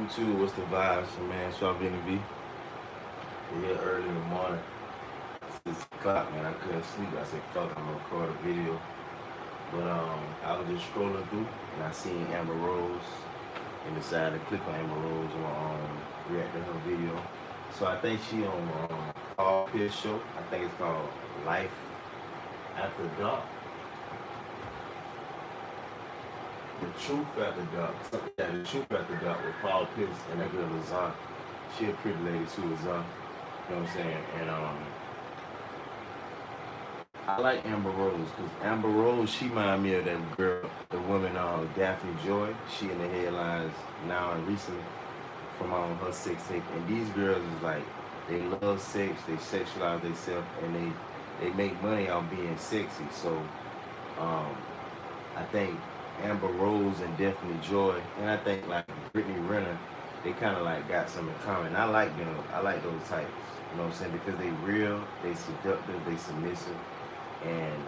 YouTube, what's the vibes? Your man, SuavenyV. We're here early in the morning, 6 o'clock, man. I couldn't sleep. I said, fuck, I'm gonna record a video. But I was just scrolling through and I seen Amber Rose and decided to click on Amber Rose and react to her video. So I think she on Paul Pierce show. I think it's called Life After Dark. The Truth After Dark. Yeah, The Truth After Dark with Paul Pierce and that girl Lazar. She a pretty lady too, Lazar. You know what I'm saying? And I like Amber Rose because Amber Rose, she remind me of that girl, the woman Daphne Joy. She in the headlines now and recently from her sex tape. And these girls is like, they love sex, they sexualize themselves, and they make money out being sexy. So I think Amber Rose and Daphne Joy, and I think like Brittany Renner, they kind of like got some in common. I like them. I like those types. You know what I'm saying? Because they real, they seductive, they submissive, and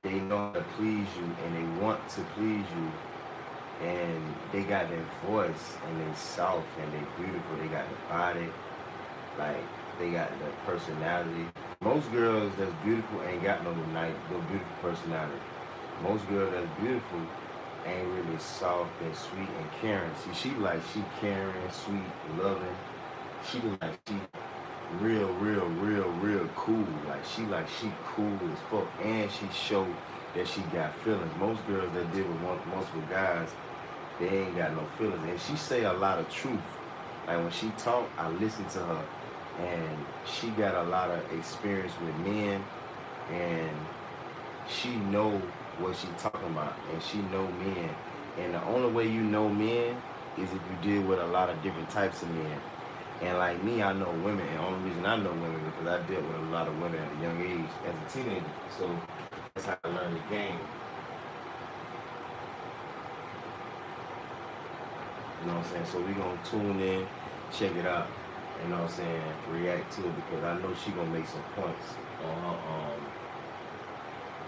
they know how to please you, and they want to please you, and they got that voice, and they soft, and they beautiful. They got the body, like they got the personality. Most girls that's beautiful ain't got no beautiful personality. Most girls that's beautiful ain't really soft and sweet and caring. See, she caring, sweet, loving. She real cool. Like she cool as fuck, and she show that she got feelings. Most girls that deal with multiple guys, they ain't got no feelings. And she say a lot of truth. Like when she talk, I listen to her, and she got a lot of experience with men, and she know what she talking about, and she know men. And the only way you know men is if you deal with a lot of different types of men. And like me, I know women, and the only reason I know women is because I dealt with a lot of women at a young age as a teenager. So that's how I learned the game. You know what I'm saying? So we gonna tune in, check it out, you know what I'm saying, react to it, because I know she gonna make some points on her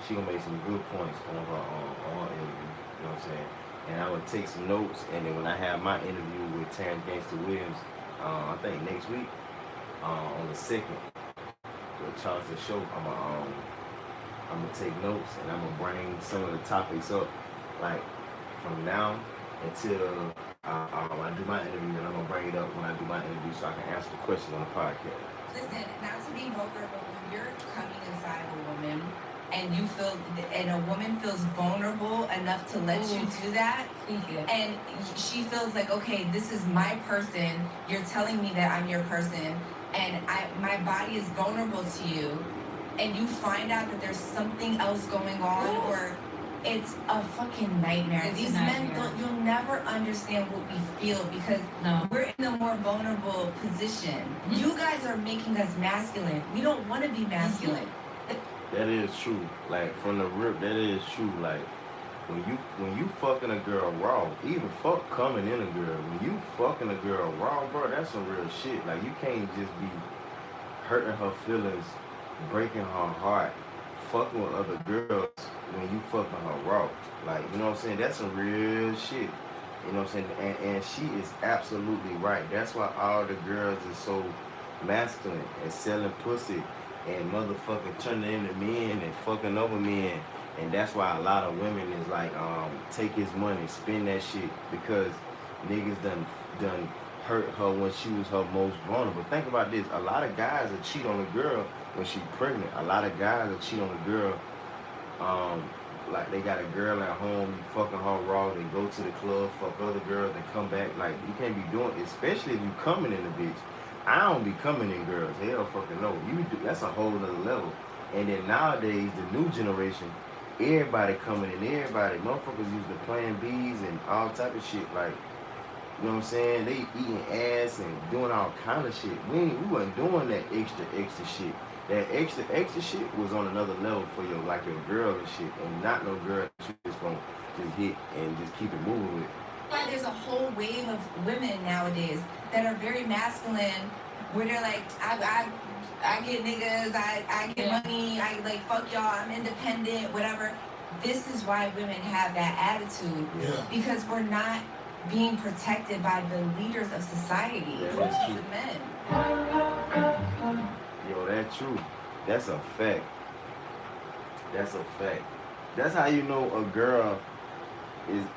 she gonna make some good points on her interview, you know what I'm saying? And I would take some notes, and then when I have my interview with Terrence Gangster Williams, I think next week, on the 2nd, with Charles the Show, I'm gonna take notes, and I'm gonna bring some of the topics up, like from now until I do my interview, and I'm gonna bring it up when I do my interview so I can answer the questions on the podcast. Listen, not to be vulnerable, when you're coming inside of a woman, and you feel, and a woman feels vulnerable enough to let you do that, and she feels like, okay, this is my person, you're telling me that I'm your person, and my body is vulnerable to you, and you find out that there's something else going on, or it's a fucking nightmare. These men, you'll never understand what we feel, because we're in a more vulnerable position. You guys are making us masculine. We don't want to be masculine. That is true. Like from the rip, that is true. Like when you fucking a girl raw, even fuck coming in a girl. When you fucking a girl raw, bro, that's some real shit. Like you can't just be hurting her feelings, breaking her heart, fucking with other girls when you fucking her raw. Like, you know what I'm saying? That's some real shit. You know what I'm saying? And she is absolutely right. That's why all the girls is so masculine and selling pussy and motherfucking turning into men and fucking over men. And that's why a lot of women is like, take his money, spend that shit, because niggas done hurt her when she was her most vulnerable. Think about this. A lot of guys will cheat on a girl when she's pregnant. A lot of guys will cheat on a girl, like they got a girl at home, you fucking her raw, they go to the club, fuck other girls, they come back. Like, you can't be doing, especially if you coming in the bitch. I don't be coming in girls. Hell fucking no. You do, that's a whole other level. And then nowadays, the new generation, everybody coming in, everybody, motherfuckers used to Plan Bs and all type of shit. Like, you know what I'm saying? They eating ass and doing all kind of shit. We wasn't doing that extra shit. That extra shit was on another level for your, like your girl and shit, and not no girl that you just gonna just hit and just keep it moving with. There's a whole wave of women nowadays that are very masculine, where they're like, I get niggas, I get money, I like fuck y'all, I'm independent, whatever. This is why women have that attitude, because we're not being protected by the leaders of society, which is the men. Yo, that's true. That's a fact. That's a fact. That's how you know a girl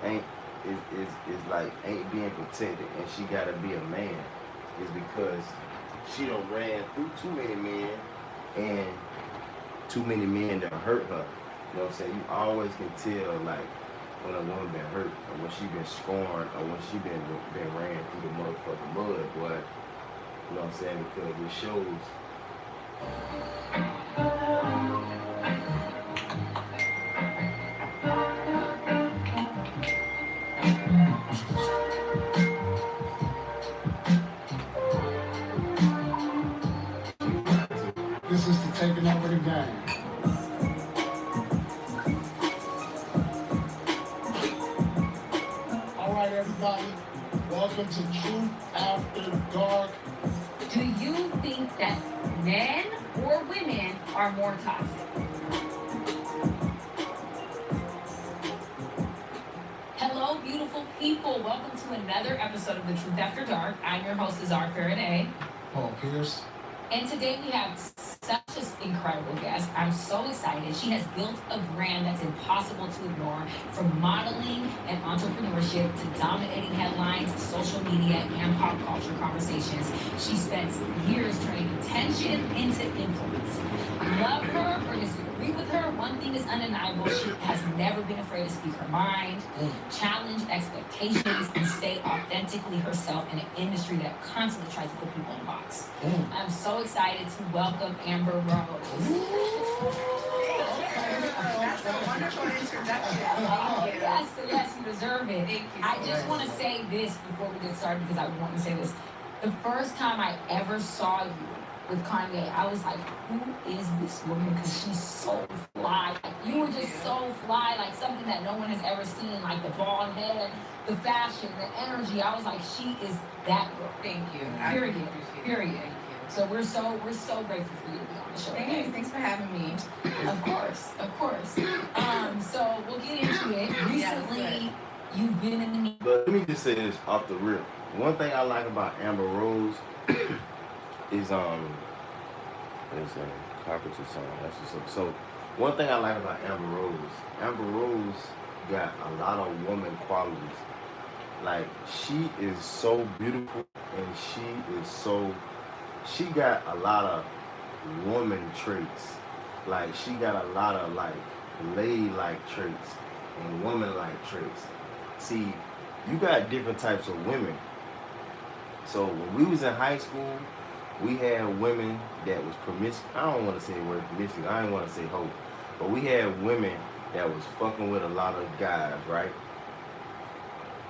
ain't being protected and she gotta be a man. Is because she done ran through too many men and too many men that hurt her. You know what I'm saying? You always can tell like when a woman been hurt or when she been scorned or when she been ran through the motherfucking mud, boy. You know what I'm saying? Because it shows. This is the taking over the game. All right, everybody. Welcome to Truth After Dark. Do you think that men or women are more toxic? Hello, beautiful people. Welcome to another episode of the Truth After Dark. I'm your host, SuavenyV. Paul Pierce. And today we have such an incredible guest. I'm so excited. She has built a brand that's impossible to ignore, from modeling and entrepreneurship to dominating headlines, social media, and pop culture conversations. She spends years turning attention into influence. Love her or disagree with her, one thing is undeniable. She has never been afraid to speak her mind, challenge expectations, and stay authentically herself in an industry that constantly tries to put people in a box. I'm so excited to welcome Amber Rose. That's a wonderful introduction. Yes, you deserve it. Thank you. I just want to say this before we get started because I want to say this. The first time I ever saw you with Kanye, I was like, who is this woman? Because she's so fly. Like, you were just so fly, like something that no one has ever seen, like the bald head, the fashion, the energy. I was like, she is that girl. Thank you. Period. So we're so grateful for you to be on the show. Thank you. Thanks for having me. Of course. So we'll get into it. Recently, you've been in the But let me just say this off the rip. One thing I like about Amber Rose is there's a carpenter song. That's what's up. So one thing I like about Amber Rose got a lot of woman qualities. Like she is so beautiful and she got a lot of woman traits. Like she got a lot of like lady-like traits and woman-like traits. See, you got different types of women. So when we was in high school, we had women that was promiscuous. I don't want to say the word promiscuous. I don't want to say hoe. But we had women that was fucking with a lot of guys, right?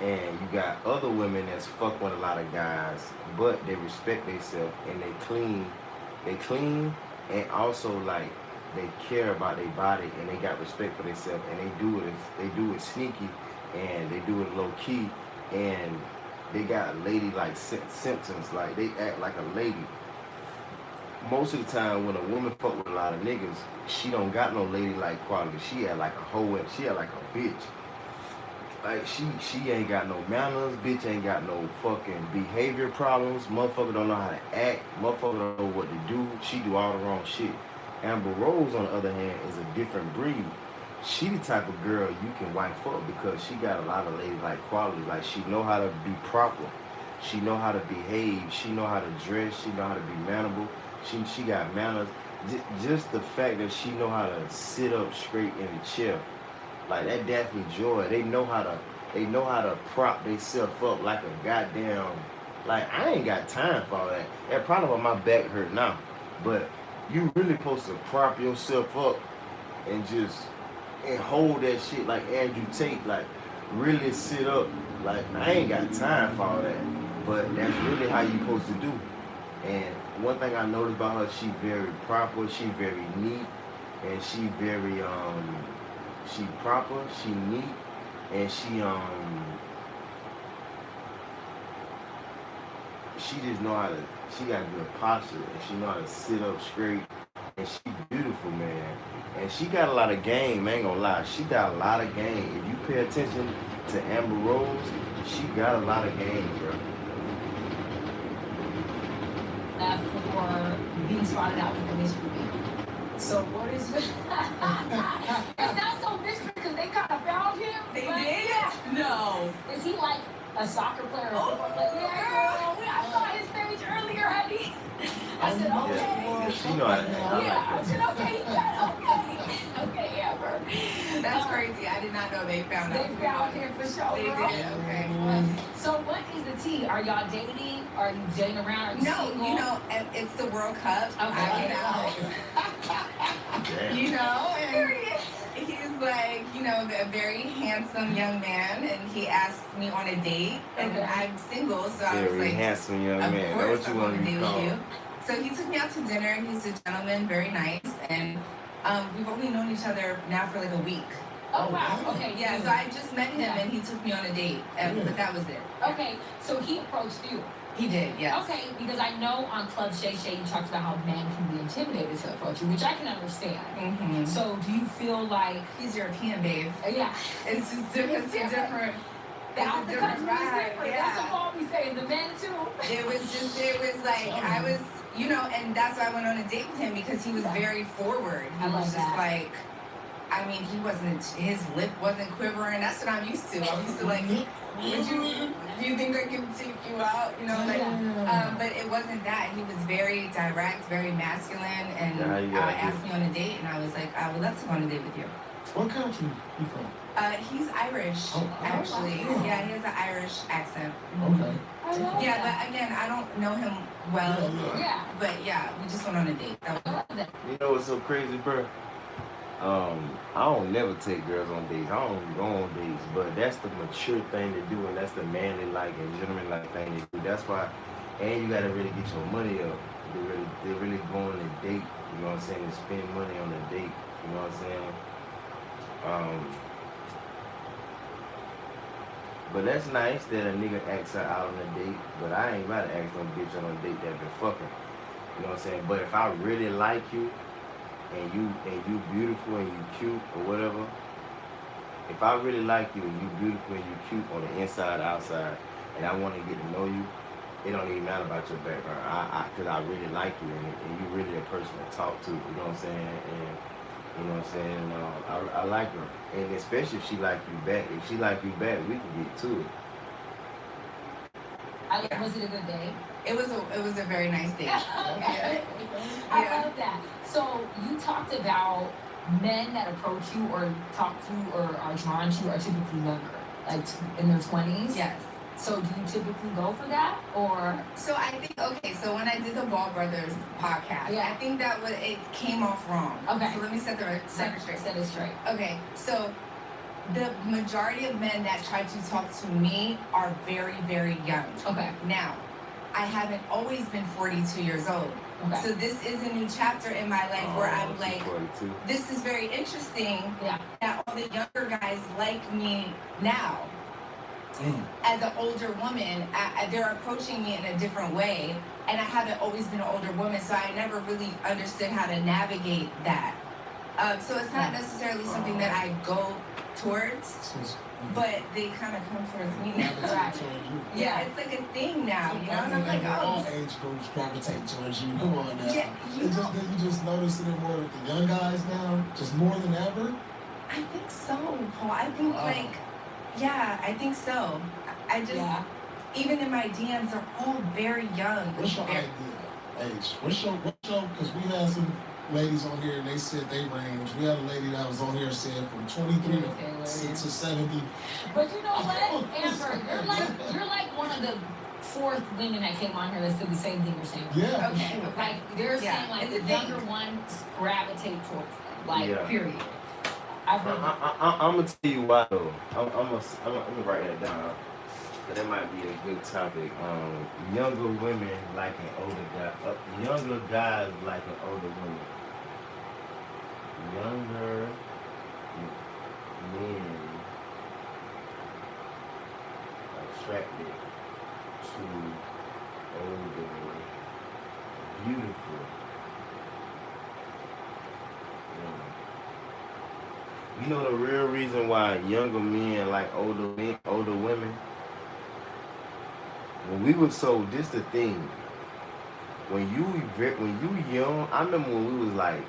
And you got other women that's fucking with a lot of guys, but they respect themselves and they clean and also like they care about their body and they got respect for themselves and they do it sneaky and they do it low key and they got lady-like symptoms, like they act like a lady. Most of the time when a woman fuck with a lot of niggas, she don't got no lady-like quality. She act like a hoe and she act like a bitch. Like she ain't got no manners, bitch ain't got no fucking behavior problems. Motherfucker don't know how to act. Motherfucker don't know what to do. She do all the wrong shit. Amber Rose, on the other hand, is a different breed. She the type of girl you can wife up because she got a lot of lady-like qualities. Like she know how to be proper. She know how to behave. She know how to dress. She know how to be mannerable. She got manners. Just the fact that she know how to sit up straight in the chair. Like that Daphne Joy, they know how to prop themselves up like a goddamn. Like I ain't got time for all that. That probably why my back hurt now. But you really supposed to prop yourself up and hold that shit like Andrew Tate. Like really sit up. Like I ain't got time for all that. But that's really how you supposed to do. And one thing I noticed about her, she very proper, she very neat, and she very she proper, she neat, and she just know how to, she got good posture, and she know how to sit up straight, and she beautiful, man. And she got a lot of game, I ain't gonna lie, she got a lot of game. If you pay attention to Amber Rose, She got a lot of game, bro. For being spotted out with a mystery man. So what is it's not so mystery because they kind of found him. They but did? Yeah. No. Is he like a soccer player or football player? Yeah, girl. I saw his page earlier, honey. I said, okay. Yeah, she know I like I that. said, okay, okay. Okay, Amber. That's crazy. I did not know they found out. They found him for sure. They girl. did. Okay. So what is the tea? Are y'all dating? Are you dating around? Are you No, single? you know, it's the World Cup. Okay. Damn. You know, and he's like, you know, a very handsome young man, and he asked me on a date, and Okay. I'm single, so I was Very like, handsome young of man. course That's I what you want want to to be date with you. called. So he took me out to dinner. He's a gentleman, very nice, and we've only known each other now for like a week. Oh wow. Okay. Yeah, good. so I just met him, Yeah. and he took me on a date, but that was it. Okay, so he approached you. He did, yes. Okay, because I know on Club Shay Shay you talked about how men can be intimidated to approach you, which I can understand. Mm-hmm. So do you feel like He's European, babe. yeah, It's just different. It's a different. the It's a out the different country is vibe. different. Yeah. That's what Paul be saying. The men too. It was like I was, you know, and that's why I went on a date with him because he was very forward. He I was love just that. like, I mean, his lip wasn't quivering. That's what I'm used to. I'm used to like, do you think I can take you out? You know, like, but it wasn't that. He was very direct, very masculine, and asked me on a date, and I was like, I would love to go on a date with you. What country you from? He's Irish, Oh, actually. oh. Yeah, he has an Irish accent. Okay. I love Yeah, that. but again, I don't know him well. Yeah, But yeah, we just went on a date. That I was love that. You know what's so crazy, bro? I don't never take girls on dates. I don't go on dates, but that's the mature thing to do, and that's the manly like and gentleman-like thing to do. That's why, and you gotta really get your money up. They really go on a date. You know what I'm saying? To spend money on a date. You know what I'm saying? But that's nice that a nigga asks her out on a date. But I ain't about to ask no bitch on a date that been fucking. You know what I'm saying? But if I really like you, and you beautiful and you cute or whatever, if I really like you and you beautiful and you cute on the inside, outside, and I want to get to know you, it don't even matter about your background. Cause I really like you and you really a person to talk to. You know what I'm saying? And you know what I'm saying? I like her, and especially if she like you back. If she like you back, we can get to it. Was it a good day? It was a very nice date. Okay. I love that. So you talked about men that approach you or talk to you or are drawn to you are typically younger, like in their 20s. Yes. So do you typically go for that, or? So I think so when I did the Ball Brothers podcast, Yeah. I think that it came off wrong. Okay. So let me set the record straight. Set it straight. Okay. So the majority of men that try to talk to me are very, very young. Okay. Now, I haven't always been 42 years old. Okay. So this is a new chapter in my life where I'm she's like, 42. this is very interesting Yeah. that all the younger guys like me now. As an older woman, they're approaching me in a different way, and I haven't always been an older woman, so I never really understood how to navigate that. So it's not necessarily something that I go towards, but they kind of come towards me now. Yeah, it's like a thing now, you know? And I'm like, all oh, age groups gravitate towards you. Come on now. yeah, you know, You just notice it more with the young guys now, just more than ever. I think so, Paul. I think I think so. I just, even in my DMs, they're all very young. What's your idea age? What's your, because we had some ladies on here and they said they range. We had a lady that was on here said from 23 to 70. But you know what, Amber, you're like one of the fourth women that came on here that said the same thing you're saying. Yeah, Okay. for sure. Like they're saying like it's the a thing. younger ones gravitate towards them. Like period. I'm gonna tell you why though. I'm gonna write that down. But that might be a good topic. Younger women like an older guy. Younger guys like an older woman. Younger men attracted to older, beautiful women. You know the real reason why younger men like older women? when we were so, this the thing. When you young, I remember when we was like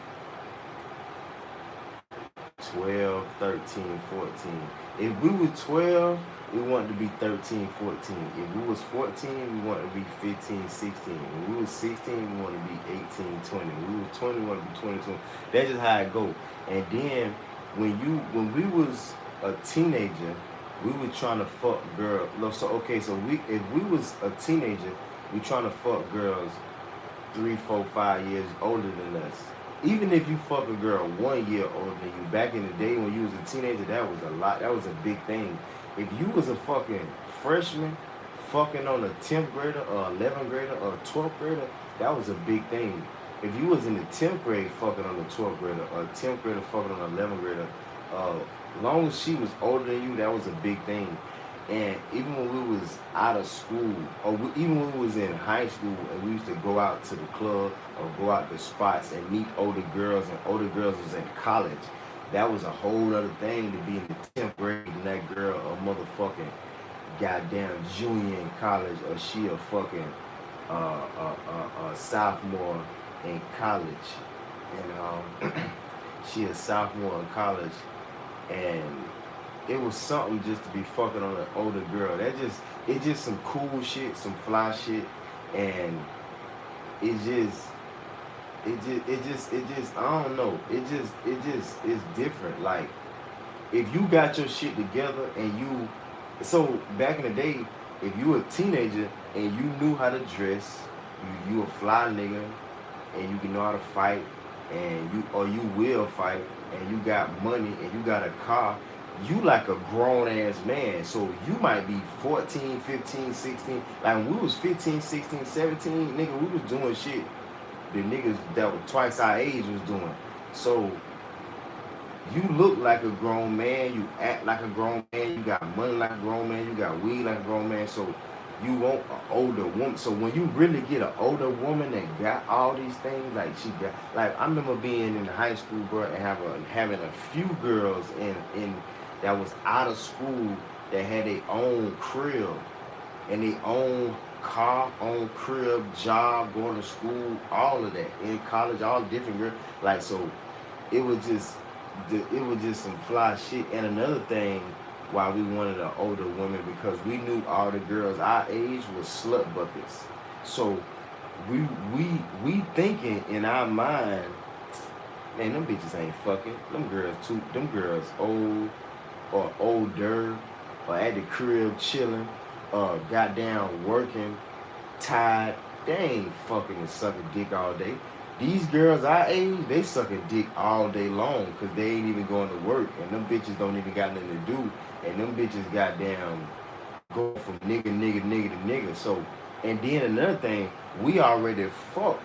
12, 13, 14. If we were 12, we wanted to be 13, 14. If we was 14, we wanted to be 15, 16. When we was 16, we wanted to be 18, 20. When we was 20, we wanted to be 22. That's just how it go. And then when we was a teenager, we were trying to fuck girls. No, so okay, so if we was a teenager, we trying to fuck girls 3, 4, 5 years older than us. Even if you fuck a girl 1 year older than you, back in the day when you was a teenager, that was a lot. That was a big thing. If you was a fucking freshman, fucking on a 10th grader or 11th grader or 12th grader, that was a big thing. If you was in the 10th grade fucking on the 12th grader or 10th grader fucking on the 11th grader, as long as she was older than you, that was a big thing. And even when we was out of school, or even when we was in high school and we used to go out to the club or go out to spots and meet older girls, and older girls was in college, that was a whole other thing to be in the 10th grade and that girl a motherfucking goddamn junior in college, or she a fucking sophomore in college. And she a sophomore in college, and it was something just to be fucking on an older girl. It's just some cool shit, some fly shit, and it just I don't know. It just it's different. Like, if you got your shit together and so back in the day, if you were a teenager and you knew how to dress, you a fly nigga, and you can know how to fight, and you will fight, and you got money and you got a car, you like a grown-ass man. So you might be 14, 15, 16. Like when we was 15, 16, 17, nigga, we was doing shit the niggas that were twice our age was doing. So you look like a grown man, you act like a grown man, you got money like a grown man, you got weed like a grown man, so you want an older woman. So when you really get an older woman that got all these things, like she got, like I remember being in high school, bro, and having a few girls in that was out of school that had their own crib and their own car, own crib, job, going to school, all of that, in college, all different girls. Like, so it was just some fly shit. And another thing why we wanted an older woman, because we knew all the girls our age was slut buckets. So we thinking in our mind, man, them bitches ain't fucking. Them girls old or older or at the crib chilling or goddamn working, tired. They ain't fucking and sucking dick all day. These girls our age, they sucking dick all day long because they ain't even going to work, and them bitches don't even got nothing to do, and them bitches goddamn go from nigga to nigga. So, and then another thing, we already fucked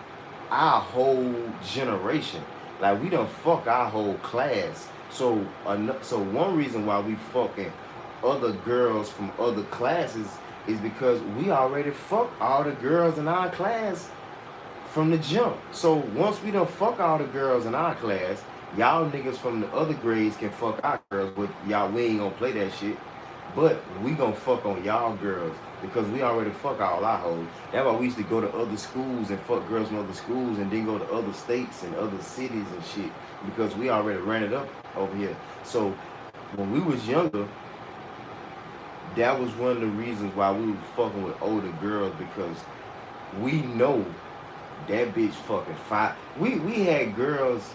our whole generation. Like, we done fuck our whole class. So one reason why we fucking other girls from other classes is because we already fucked all the girls in our class from the jump. So once we done fuck all the girls in our class, y'all niggas from the other grades can fuck our girls, but y'all, we ain't gonna play that shit. But we gonna fuck on y'all girls because we already fuck all our hoes. That's why we used to go to other schools and fuck girls from other schools and then go to other states and other cities and shit, because we already ran it up over here. So when we was younger, that was one of the reasons why we were fucking with older girls, because we know that bitch fucking fine. We had girls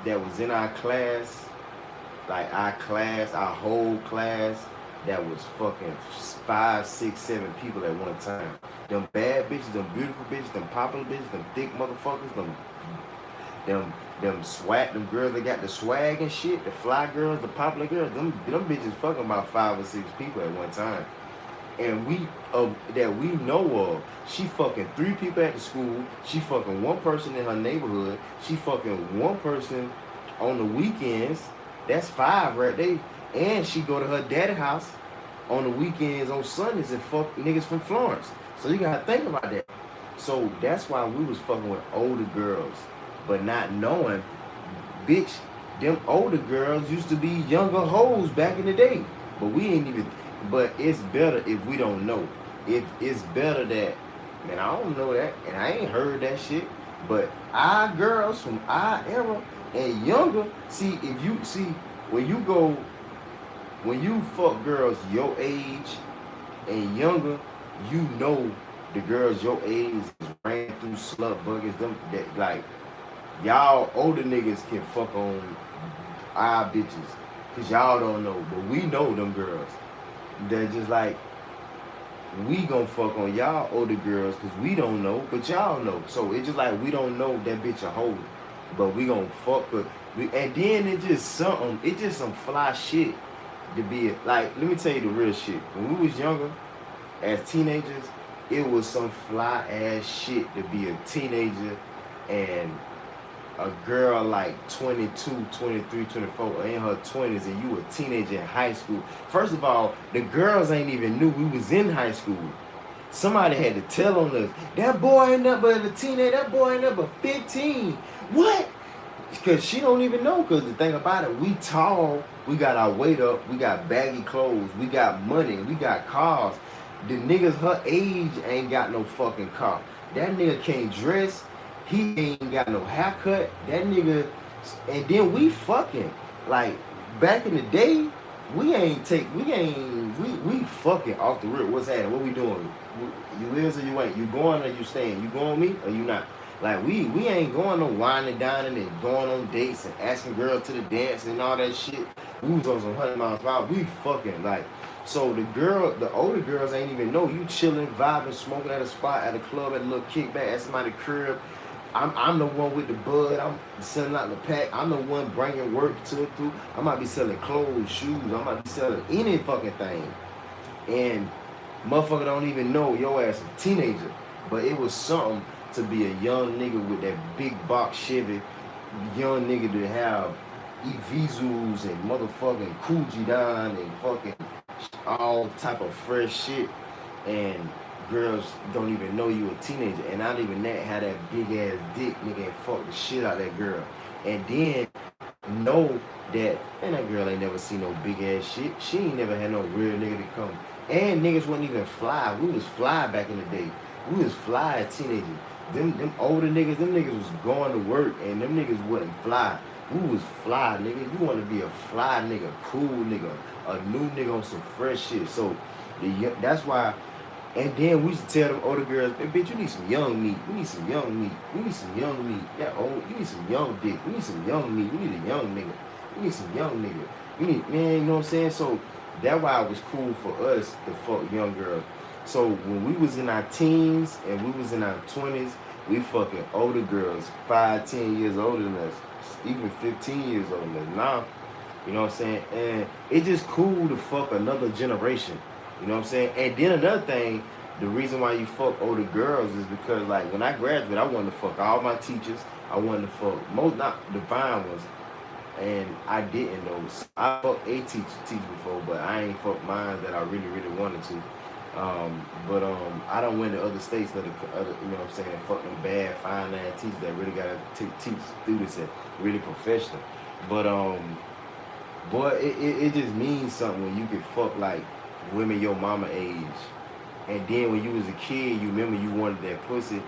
that was in our class, like our whole class, that was fucking 5, 6, 7 people at one time. Them bad bitches, them beautiful bitches, them popular bitches, them thick motherfuckers, them swag, them girls that got the swag and shit, the fly girls, the popular girls, them bitches fucking about 5 or 6 people at one time. And that we know of, she fucking 3 people at the school, she fucking 1 person in her neighborhood, she fucking 1 person on the weekends. That's 5 right there. And she go to her daddy's house on the weekends, on Sundays, and fuck niggas from Florence. So you gotta think about that. So that's why we was fucking with older girls, but not knowing, bitch, them older girls used to be younger hoes back in the day. But we ain't even, but it's better if we don't know. it's better that, man, I don't know that, and I ain't heard that shit. But our girls from our era and younger, see, if you see when you go, when you fuck girls your age and younger, you know the girls your age ran through slut buckets. Them that like y'all older niggas can fuck on our bitches, cause y'all don't know, but we know them girls. They're just like we gon' fuck on y'all older girls because we don't know, but y'all know. So it's just like we don't know that bitch a hoe, but we gon' fuck with. And then it's just something. It's just some fly shit to be like. Let me tell you the real shit. When we was younger, as teenagers, it was some fly ass shit to be a teenager and a girl like 22, 23, 24 in her 20s and you a teenager in high school. First of all, the girls ain't even knew we was in high school. Somebody had to tell on us, that boy ain't nothing but a teenager, that boy ain't nothing but 15. What? Because she don't even know, because the thing about it, we tall, we got our weight up, we got baggy clothes, we got money, we got cars. The niggas her age ain't got no fucking car. That nigga can't dress. He ain't got no haircut. That nigga, and then we fucking like back in the day. We fucking off the rip. What's happening? What we doing? You is or you ain't? You going or you staying? You going with me or you not? Like we ain't going no whining, dining, and going on dates and asking girls to the dance and all that shit. We was on some 100 miles per hour. We fucking like. So the older girls ain't even know you chilling, vibing, smoking at a spot, at a club, at a little kickback, at somebody's crib. I'm the one with the bud. I'm selling out the pack. I'm the one bringing work to it through. I might be selling clothes, shoes. I might be selling any fucking thing. And motherfucker don't even know your ass a teenager. But it was something to be a young nigga with that big box Chevy. Young nigga to have Evisus and motherfucking Coogee down and fucking all type of fresh shit. And girls don't even know you a teenager, and not even that, had that big ass dick, nigga, and fuck the shit out of that girl. And then know that, man, that girl ain't never seen no big ass shit. She ain't never had no real nigga to come. And niggas wasn't even fly. We was fly back in the day. We was fly as teenagers. Them older niggas, them niggas was going to work, and them niggas wasn't fly. We was fly, nigga. You want to be a fly nigga, cool nigga, a new nigga on some fresh shit. So that's why. And then we used to tell them older girls, hey, bitch, you need some young meat. We need some young meat. We need some young meat. Yeah, old. You need some young dick. We need some young meat. We need a young nigga. We need some young nigga. We need, man, you know what I'm saying? So that's why it was cool for us to fuck young girls. So when we was in our teens and we was in our 20s, we fucking older girls, 5, 10 years older than us, even 15 years older than us. Now, you know what I'm saying? And it's just cool to fuck another generation. You know what I'm saying? And then another thing, the reason why you fuck older girls is because, like, when I graduated, I wanted to fuck all my teachers. I wanted to fuck most, not the fine ones. And I didn't know. I fucked a teacher before, but I ain't fucked mine that I really, really wanted to. I don't went to other states that other, you know what I'm saying, and fuck them bad, fine ass teachers that really gotta teach students and really professional. But boy, it just means something when you can fuck like women your mama age. And then when you was a kid, you remember you wanted that pussy,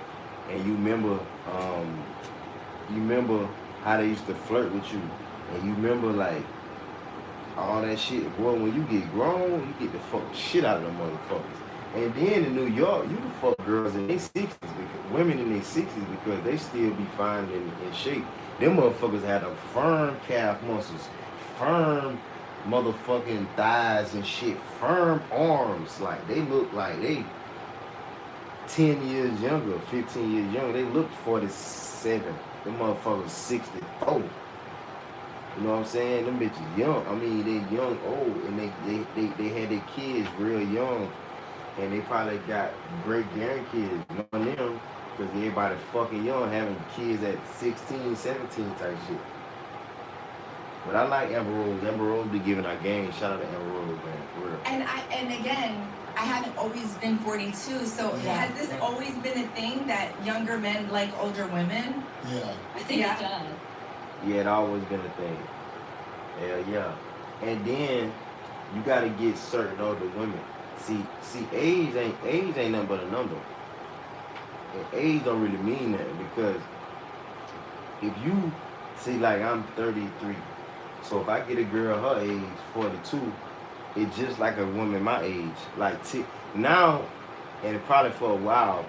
and you remember how they used to flirt with you, and you remember like all that shit. Boy, when you get grown, you get the fuck shit out of them motherfuckers. And then in New York, you can fuck girls in their 60s, women in their 60s, because they still be fine in shape. Them motherfuckers had a firm calf muscles, firm motherfucking thighs and shit, firm arms. Like they look like they 10 years younger, 15 years younger. They look 47. Them motherfuckers 64. You know what I'm saying? Them bitches young. I mean, they young, old, and they had their kids real young, and they probably got great grandkids. You know what I mean? Because everybody fucking young, having kids at 16, 17 type shit. But I like Amber Rose. Amber Rose be giving our game. Shout out to Amber Rose, man, for real. And again, I haven't always been 42, so has this always been a thing that younger men like older women? Yeah. I think it does. Yeah, it always been a thing. Hell yeah. And then you gotta get certain older women. See, age ain't nothing but a number. And age don't really mean that because if you see, like I'm 33, so if I get a girl her age, 42, it's just like a woman my age. Like now, and probably for a while,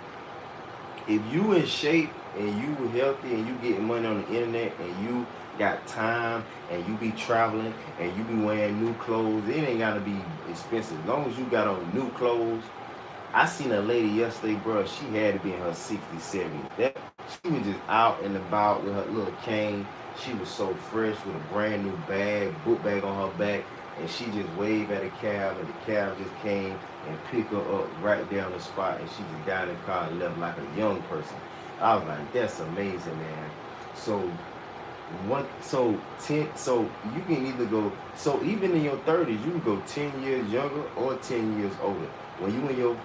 if you in shape and you healthy and you getting money on the internet and you got time and you be traveling and you be wearing new clothes, it ain't gotta be expensive. As long as you got on new clothes. I seen a lady yesterday, bro. She had to be in her 60s, 70s. She was just out and about with her little cane. She was so fresh with a brand new bag, book bag on her back, and she just waved at a cab, and the cab just came and picked her up right there on the spot, and she just got in the car and left like a young person. I was like, that's amazing, man. So so you can either go, so even in your 30s, you can go 10 years younger or 10 years older. When you in your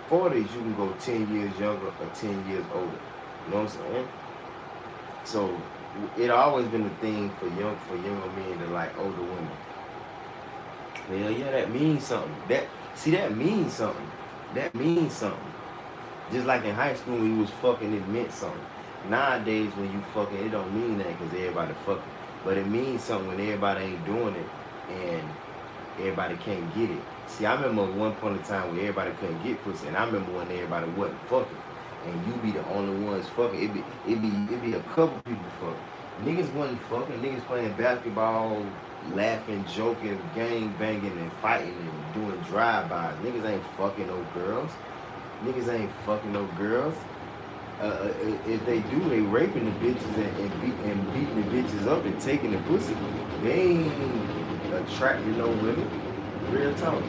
40s, you can go 10 years younger or 10 years older. You know what I'm saying? So it always been a thing for younger men to like older women. Well, yeah, that means something. That means something. That means something. Just like in high school when you was fucking, it meant something. Nowadays when you fucking, it don't mean that because everybody fucking. But it means something when everybody ain't doing it and everybody can't get it. See, I remember one point in time where everybody couldn't get pussy, and I remember when everybody wasn't fucking, and you be the only ones fucking. It be a couple people fucking. Niggas wasn't fucking. Niggas playing basketball, laughing, joking, gang banging, and fighting and doing drive-bys. Niggas ain't fucking no girls. Niggas ain't fucking no girls. If they do, they raping the bitches and beating the bitches up and taking the pussy. They ain't attracting no women. Real talk.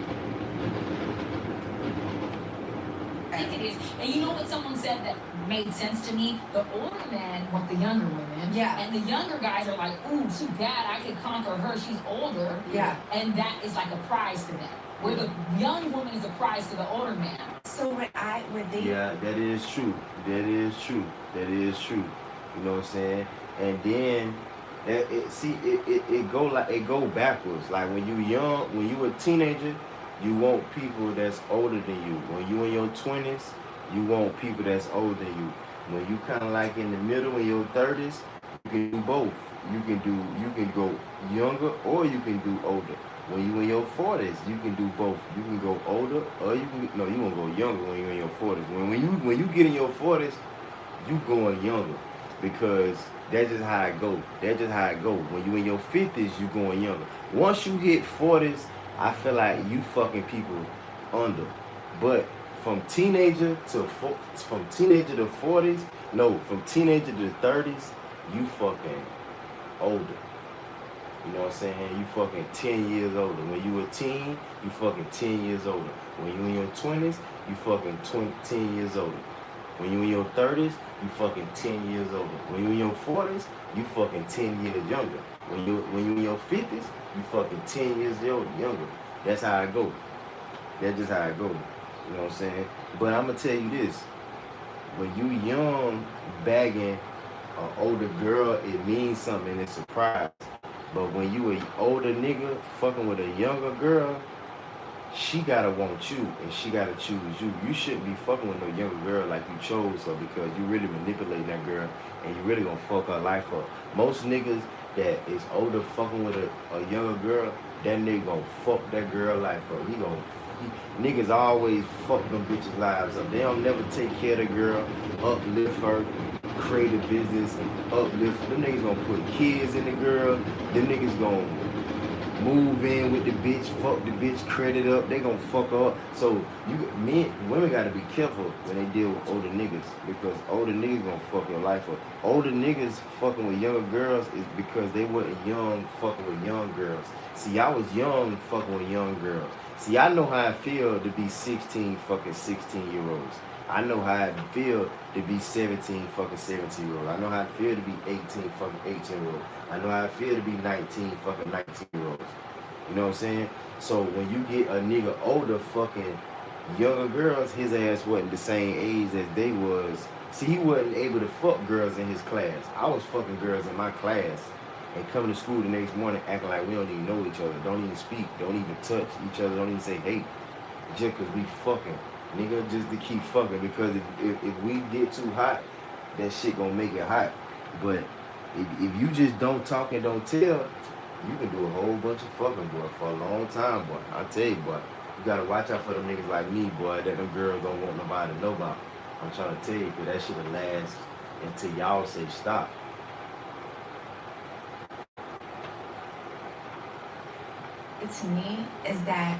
I think it is. And you know what someone said that made sense to me? The older men want the younger women. Yeah. And the younger guys are like, ooh, too bad I could conquer her. She's older. Yeah. And that is like a prize to them. Where the young woman is a prize to the older man. So when they Yeah, that is true. That is true. That is true. You know what I'm saying? And then it go backwards. Like when you young, when you a teenager, you want people that's older than you. When you in your 20s, you want people that's older than you. When you kind of like in the middle in your 30s, you can do both. You can go younger or you can do older. When you in your 40s, you can do both. You can go older or you won't go younger when you're in your 40s. When you get in your 40s, you going younger because that's just how it go. That's just how it go. When you in your 50s, you going younger. Once you hit 40s, I feel like you fucking people under. But from teenager to 40s, no, from teenager to 30s, you fucking older. You know what I'm saying? You fucking 10 years older. When you a teen, you fucking 10 years older. When you in your 20s, you fucking 10 years older. When you in your 30s, you fucking 10 years older. When you in your 40s, you fucking 10 years younger. When you in your 50s, you fucking 10 years younger. That's how it go. That's just how it go. You know what I'm saying? But I'm gonna tell you this. When you young, bagging an older girl, it means something and it's a surprise. But when you an older nigga fucking with a younger girl, she gotta want you and she gotta choose you. You shouldn't be fucking with no younger girl like you chose her because you really manipulating that girl and you really gonna fuck her life up. Most niggas that is older fucking with a younger girl, that nigga gonna fuck that girl life up. Niggas always fuck them bitches' lives up. They don't never take care of the girl, uplift her, create a business, uplift. Them niggas gonna put kids in the girl. Them niggas gonna move in with the bitch, fuck the bitch, credit up. They gonna fuck her up. So women gotta be careful when they deal with older niggas because older niggas gonna fuck your life up. Older niggas fucking with younger girls is because they wasn't young fucking with young girls. See, I was young fucking with young girls. See, I know how it feel to be 16 fucking 16-year-olds. I know how it feel to be 17 fucking 17-year-olds. I know how it feel to be 18 fucking 18-year-olds. I know how it feel to be 19 fucking 19-year-olds. You know what I'm saying? So when you get a nigga older fucking younger girls, his ass wasn't the same age as they was. See, he wasn't able to fuck girls in his class. I was fucking girls in my class and coming to school the next morning acting like we don't even know each other, don't even speak, don't even touch each other, don't even say hey. just cause we fucking, nigga, just to keep fucking. Because if we get too hot, that shit gonna make it hot. But if you just don't talk and don't tell, you can do a whole bunch of fucking, boy, for a long time, boy. I tell you, boy, you gotta watch out for them niggas like me, boy, that them girls don't want nobody to know about. I'm trying to tell you, cause that shit'll last until y'all say stop. To me is that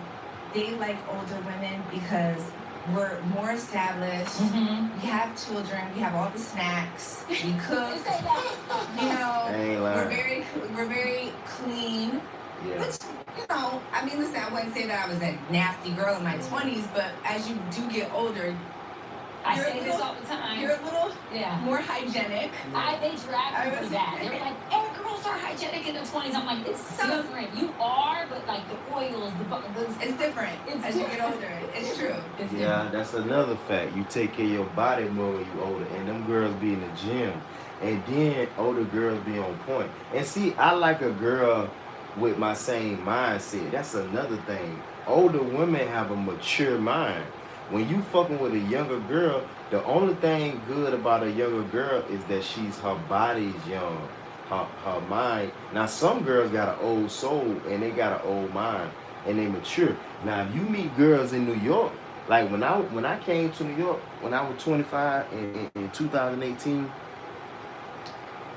they like older women because we're more established. We have children. We have all the snacks. We cook. You know, we're very clean. Yeah. Which, you know, I mean, listen, I wouldn't say that I was a nasty girl in my 20s, but as you do get older, I say this all the time. You're a little more hygienic. They drag me for that. They're like, "Oh, girls are hygienic in their 20s." I'm like, "It's different. You are, but like the oils, it's different as you get older. It's true. It's different. That's another fact. You take care of your body more when you older, and them girls be in the gym, and then older girls be on point. And see, I like a girl with my same mindset. That's another thing. Older women have a mature mind. When you fucking with a younger girl, the only thing good about a younger girl is that her body's young, her mind. Now some girls got an old soul and they got an old mind and they mature. Now if you meet girls in New York, like when I came to New York when I was 25 in 2018,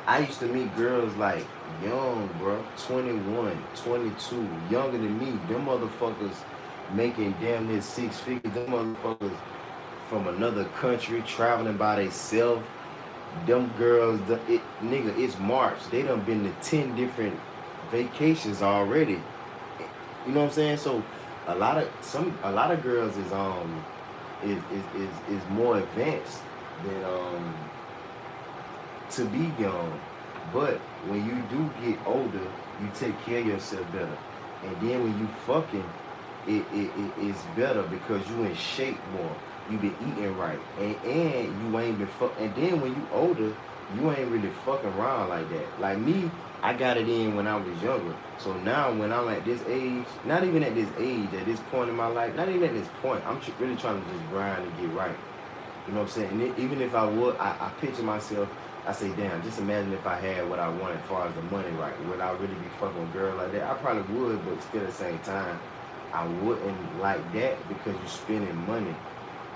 I used to meet girls like young, bro, 21, 22, younger than me. Them motherfuckers making damn near 6 figures. Them motherfuckers from another country traveling by themselves. Them girls, nigga, it's March. They done been to 10 different vacations already. You know what I'm saying? So a lot of girls is more advanced than to be young. But when you do get older, you take care of yourself better. And then when you fucking, it's better because you in shape more. You been eating right, and you ain't been and then when you older, you ain't really fucking around like that. Like me, I got it in when I was younger. So now when I'm at this age, not even at this age, at this point in my life, not even at this point, I'm really trying to just grind and get right. You know what I'm saying? And even if I would, I picture myself, I say, damn, just imagine if I had what I wanted as far as the money, right? Would I really be fucking with a girl like that? I probably would, but still at the same time, I wouldn't like that because you're spending money.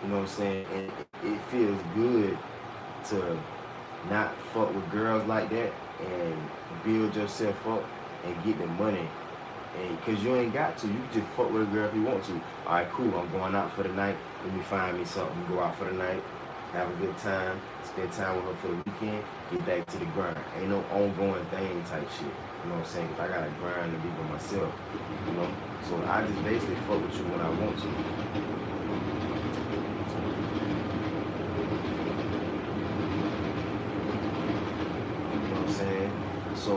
You know what I'm saying? And it feels good to not fuck with girls like that and build yourself up and get the money. And because you ain't got to. You can just fuck with a girl if you want to. All right, cool. I'm going out for the night. Let me find me something. Go out for the night. Have a good time. Spend time with her for the weekend. Get back to the grind. Ain't no ongoing thing type shit. You know what I'm saying? 'Cause I got to grind to be with myself. You know? So I just basically fuck with you when I want to. So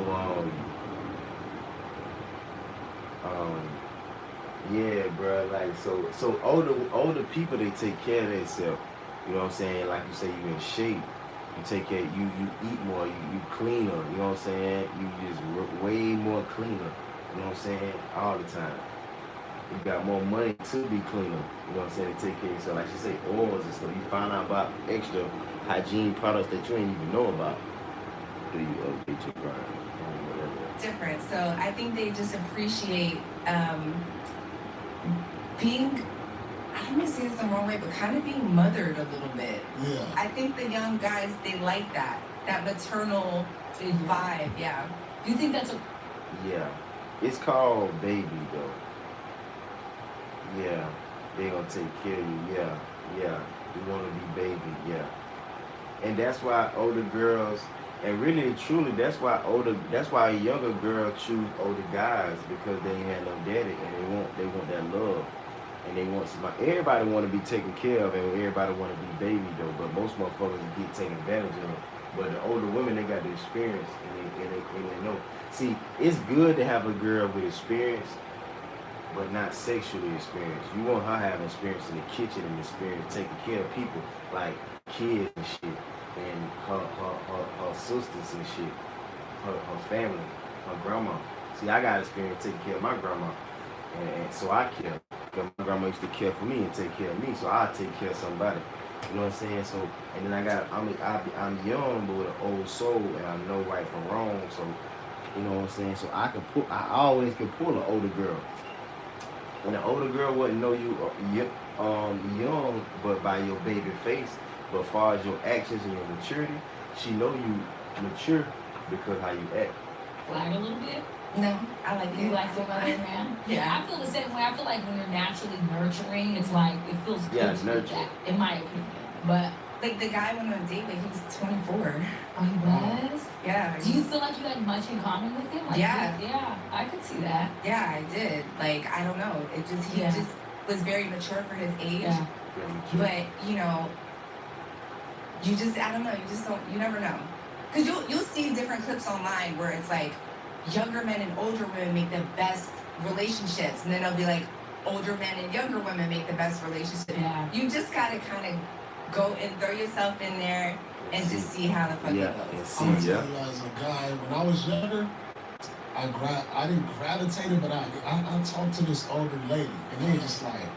yeah, bro. Like so older people, they take care of themselves. You know what I'm saying? Like you say, you in shape. You take care. You eat more. You cleaner. You know what I'm saying? You just way more cleaner. You know what I'm saying? All the time. You got more money to be cleaner. You know what I'm saying? To take care of yourself. Like you say, oils and stuff. You find out about extra hygiene products that you ain't even know about. Do you update your grind? Different. So I think they just appreciate being, I don't want to say this the wrong way, but kind of being mothered a little bit. Yeah. I think the young guys, they like that maternal vibe. Yeah. Do you think that's a... Yeah. It's called baby though. Yeah. They gonna take care of you. Yeah. Yeah. You wanna be baby. Yeah. And that's why older girls, and really and truly, that's why younger girls choose older guys, because they ain't had no daddy and they want that love. And they want somebody. Everybody want to be taken care of, and everybody want to be baby though. But most motherfuckers get taken advantage of. But the older women, they got the experience, and they know. See, it's good to have a girl with experience, but not sexually experienced. You want her having experience in the kitchen and experience taking care of people like kids and shit, and her sisters and shit, her family, her grandma. See, I got experience taking care of my grandma, and so I care. My grandma used to care for me and take care of me, so I take care of somebody. You know what I'm saying? So, and then I'm young but with an old soul, and I know right from wrong. So, you know what I'm saying? So I always could pull an older girl, and the older girl wouldn't know you young, but by your baby face. But as far as your actions and your maturity, she know you mature because how you act. Flag a little bit. No, I like it. You like something like that, man? Yeah. I feel the same way. I feel like when you're naturally nurturing, it's like it feels good to do that, in my opinion. But like the guy I went on a date with, he was 24. Oh, he was? Yeah. Do you feel like you had much in common with him? Like, yeah. Yeah, I could see that. Yeah, I did. Like, I don't know. It just he just was very mature for his age. Yeah. But you know, you just I don't know. You just don't. You never know. Cause you'll see different clips online where it's like younger men and older women make the best relationships, and then they'll be like older men and younger women make the best relationships. Yeah. You just gotta kind of go and throw yourself in there and just see how the fuck it goes. I'm gonna tell you as a guy, when I was younger, I didn't gravitate it, but I talked to this older lady, and it was just like,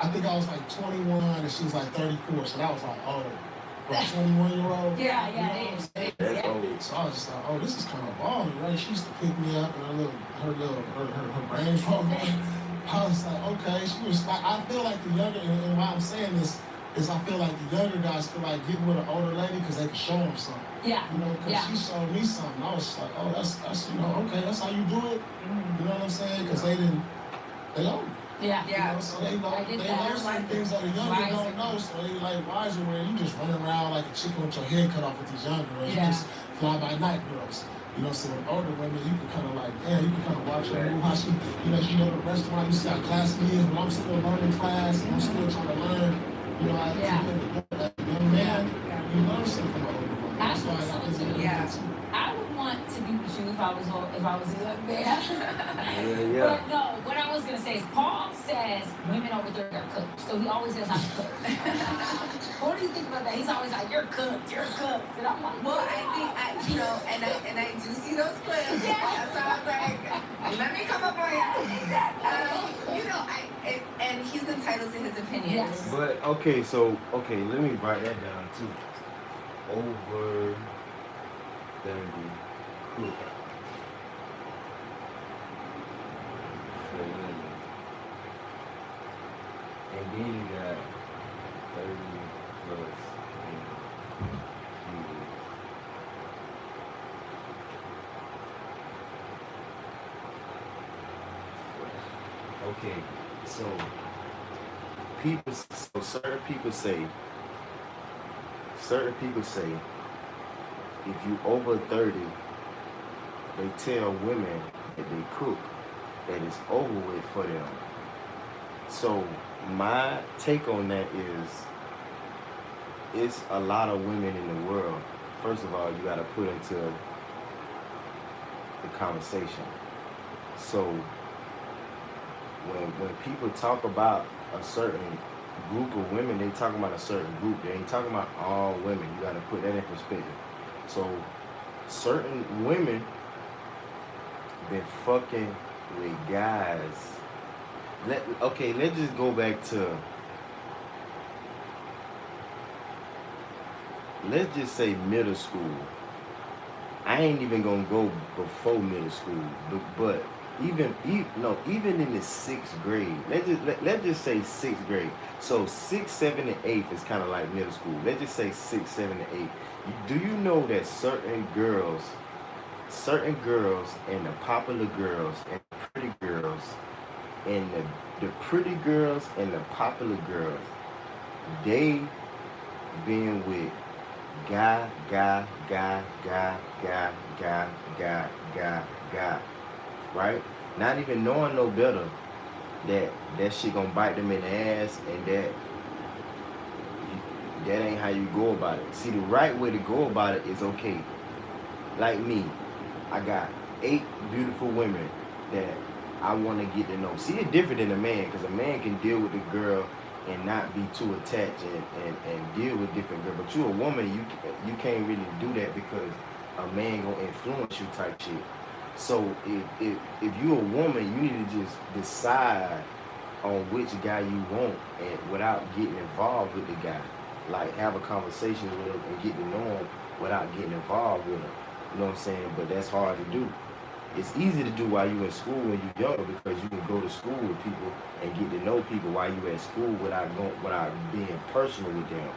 I think I was like 21 and she was like 34, so that was like, oh, what, 21-year-old? Yeah, it is. So I was just like, oh, this is kind of balling, right? She used to pick me up and her brain program. I was like, okay. She was like, I feel like the younger, and why I'm saying this is I feel like the younger guys feel like getting with an older lady because they can show them something. Yeah. You know, because she showed me something. I was just like, oh, that's you know, okay, that's how you do it. You know what I'm saying? Because they own. Yeah. You know, so they learn some things that the younger don't know. So they like wiser where you just running around like a chicken with your head cut off with these younger girls. You just fly by night girls. You know, so with older women, you can kind of like, you can kind of watch her move, how she go to the restaurant, you see how classy it is, but I'm still learning class, and I'm still trying to learn, you know, young man, you learn something from an older woman. I think so too. I would want to be with you if I was a young man. Yeah. But no, what I was gonna say is Paul says women over 30 are cooked, so he always says I'm cooked. What do you think about that? He's always like, "You're cooked, and I'm like, well, I think you know, and I do see those clips. Yeah. So I was like, let me come up on you. You know, and he's entitled to his opinion. Yes. But okay, let me write that down too. Over 30 cook for women. And then you got 30 plus okay, so certain people say if you over 30, they tell women that they cook, that it's over with for them. So my take on that is, it's a lot of women in the world. First of all, you got to put into the conversation. So when people talk about a certain group of women, they talking about a certain group. They ain't talking about all women. You got to put that in perspective. So certain women been fucking with guys. Let's just go back to, let's just say middle school. I ain't even gonna go before middle school, but even in the 6th grade. Let's just say 6th grade. So 6th, 7th, and 8th is kind of like middle school. Let's just say 6th, 7th, and 8th. Do you know that certain girls and the popular girls and pretty girls and the pretty girls and the popular girls, they been with guy, right? Not even knowing no better that shit gonna bite them in the ass, and that ain't how you go about it. See, the right way to go about it is, okay, like me, I got 8 beautiful women that I want to get to know. See, it's different than a man, because a man can deal with the girl and not be too attached and deal with different girls. But you a woman, you can't really do that because a man gonna influence you type shit. So if you're a woman, you need to just decide, on which guy you want and without getting involved with the guy. Like have a conversation with him and get to know him without getting involved with him. You know what I'm saying? But that's hard to do. It's easy to do while you're in school when you're younger because you can go to school with people and get to know people while you're at school without being personal with them.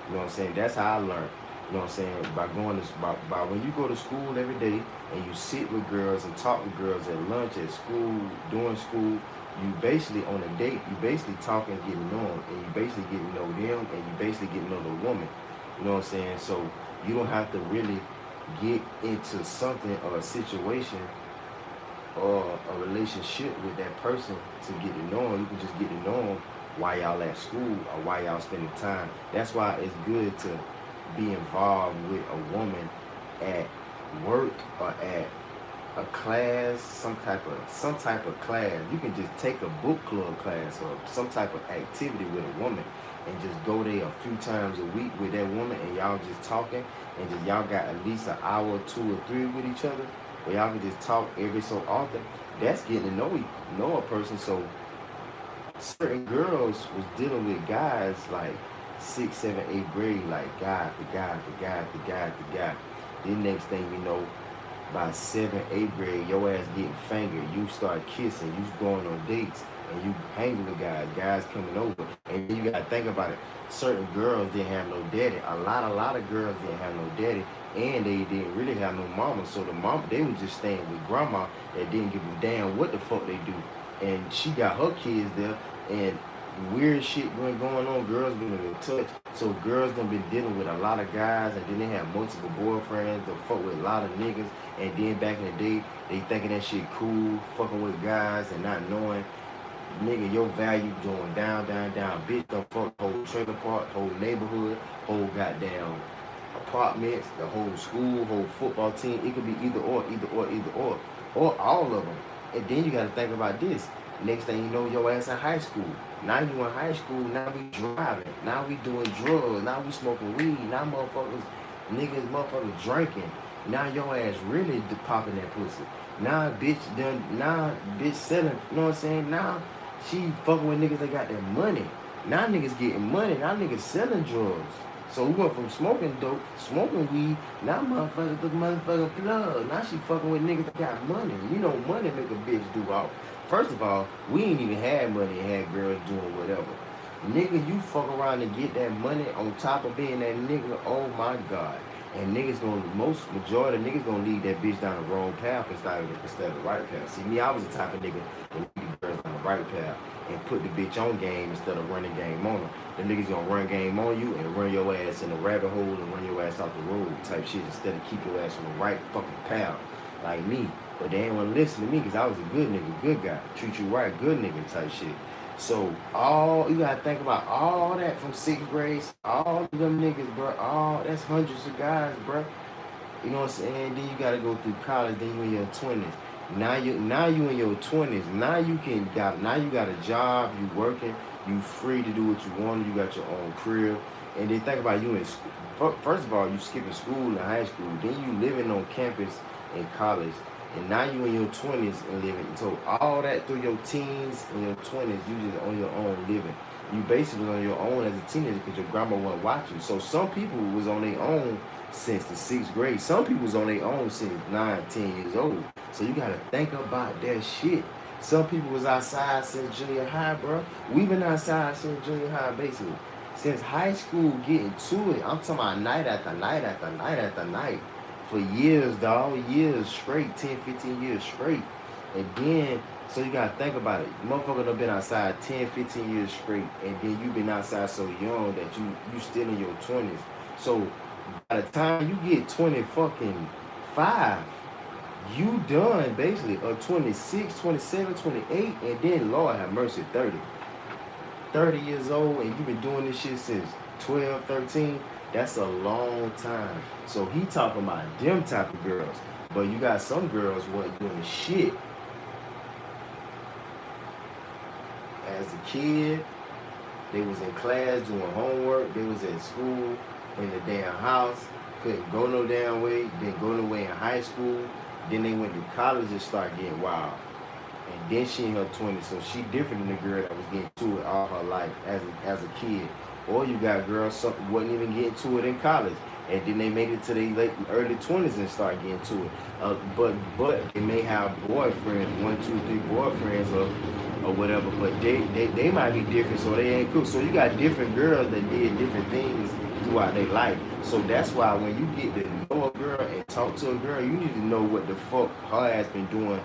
You know what I'm saying? That's how I learned. You know what I'm saying? By when you go to school every day and you sit with girls and talk with girls at lunch, at school, during school, you basically on a date, you basically talking, getting to know them, and you basically getting to know them, and you basically getting to know the woman. You know what I'm saying? So you don't have to really get into something or a situation or a relationship with that person to get to know them. You can just get to know them while y'all at school or while y'all spending time. That's why it's good to be involved with a woman at work or at a class, some type of class. You can just take a book club class or some type of activity with a woman and just go there a few times a week with that woman and y'all just talking and just y'all got at least an hour, 2 or 3 with each other where y'all can just talk every so often. That's getting to know a person. So certain girls was dealing with guys like 6th, 7th, 8th grade, like guy after guy after guy after guy after guy. Then next thing you know, by 7th, 8th grade, your ass getting fingered. You start kissing. You going on dates, and you hanging with guys coming over. And then you gotta think about it. Certain girls didn't have no daddy. A lot of girls didn't have no daddy, and they didn't really have no mama. So the mama, they were just staying with grandma that didn't give a damn what the fuck they do. And she got her kids there, and weird shit been going on. Girls been in touch. So girls done been dealing with a lot of guys, and then they have multiple boyfriends. They fuck with a lot of niggas. And then back in the day, they thinking that shit cool, fucking with guys and not knowing, nigga, your value going down, down, down. Bitch done fuck whole trailer park, whole neighborhood, whole goddamn apartments, the whole school, whole football team. It could be either or all of them. And then you got to think about this. Next thing you know, your ass in high school. Now you in high school. Now we driving. Now we doing drugs. Now we smoking weed. Now motherfuckers drinking. Now your ass really popping that pussy. Now bitch selling. You know what I'm saying? Now she fucking with niggas that got that money. Now niggas getting money. Now niggas selling drugs. So we went from smoking dope, smoking weed, now motherfuckers the motherfucker plug. Now she fucking with niggas that got money. You know money make a bitch do all. First of all, we ain't even had money and had girls doing whatever. Nigga, you fuck around and get that money on top of being that nigga, oh my God. And niggas majority of niggas gonna lead that bitch down the wrong path instead of the right path. See, me, I was the type of nigga that lead girls down the right path and put the bitch on game instead of running game on her. The niggas gonna run game on you and run your ass in the rabbit hole and run your ass off the road type shit instead of keep your ass on the right fucking path like me. But they ain't want to listen to me because I was a good nigga, good guy. Treat you right, good nigga type shit. So you gotta think about all that from 6th grade, all of them niggas, bro. That's hundreds of guys, bro. You know what I'm saying? Then you gotta go through college. Then you in your 20s. Now you in your 20s. Now you got a job. You working. You free to do what you want. You got your own crib. And then think about you in school. First of all, you skipping school in high school. Then you living on campus in college. And now you in your 20s and living. So all that through your teens and your 20s, you just on your own living. You basically on your own as a teenager because your grandma wouldn't watch you. So some people was on their own since the 6th grade. Some people was on their own since 9, 10 years old. So you got to think about that shit. Some people was outside since junior high, bro. We been outside since junior high, basically. Since high school, getting to it. I'm talking about night after night after night after night. For years, dog. Years straight. 10, 15 years straight. And then, so you got to think about it. Motherfucker done been outside 10, 15 years straight. And then you been outside so young that you still in your 20s. So by the time you get 25, you done basically, or 26, 27, 28, and then Lord have mercy, 30. 30 years old, and you've been doing this shit since 12, 13. That's a long time. So he talking about them type of girls. But you got some girls wasn't doing shit. As a kid, they was in class doing homework. They was at school, in the damn house. Couldn't go no damn way. Didn't go no way in high school. Then they went to college and started getting wild. and then she in her 20s, so she different than the girl that was getting to it all her life as a kid. Or you got girls some wasn't even getting to it in college, and then they made it to their early 20s and start getting to it. But they may have boyfriends, 1, 2, 3 boyfriends or whatever, but they might be different, so they ain't cool. So you got different girls that did different things throughout their life. So that's why when you get to know a girl and talk to a girl, you need to know what the fuck her ass been doing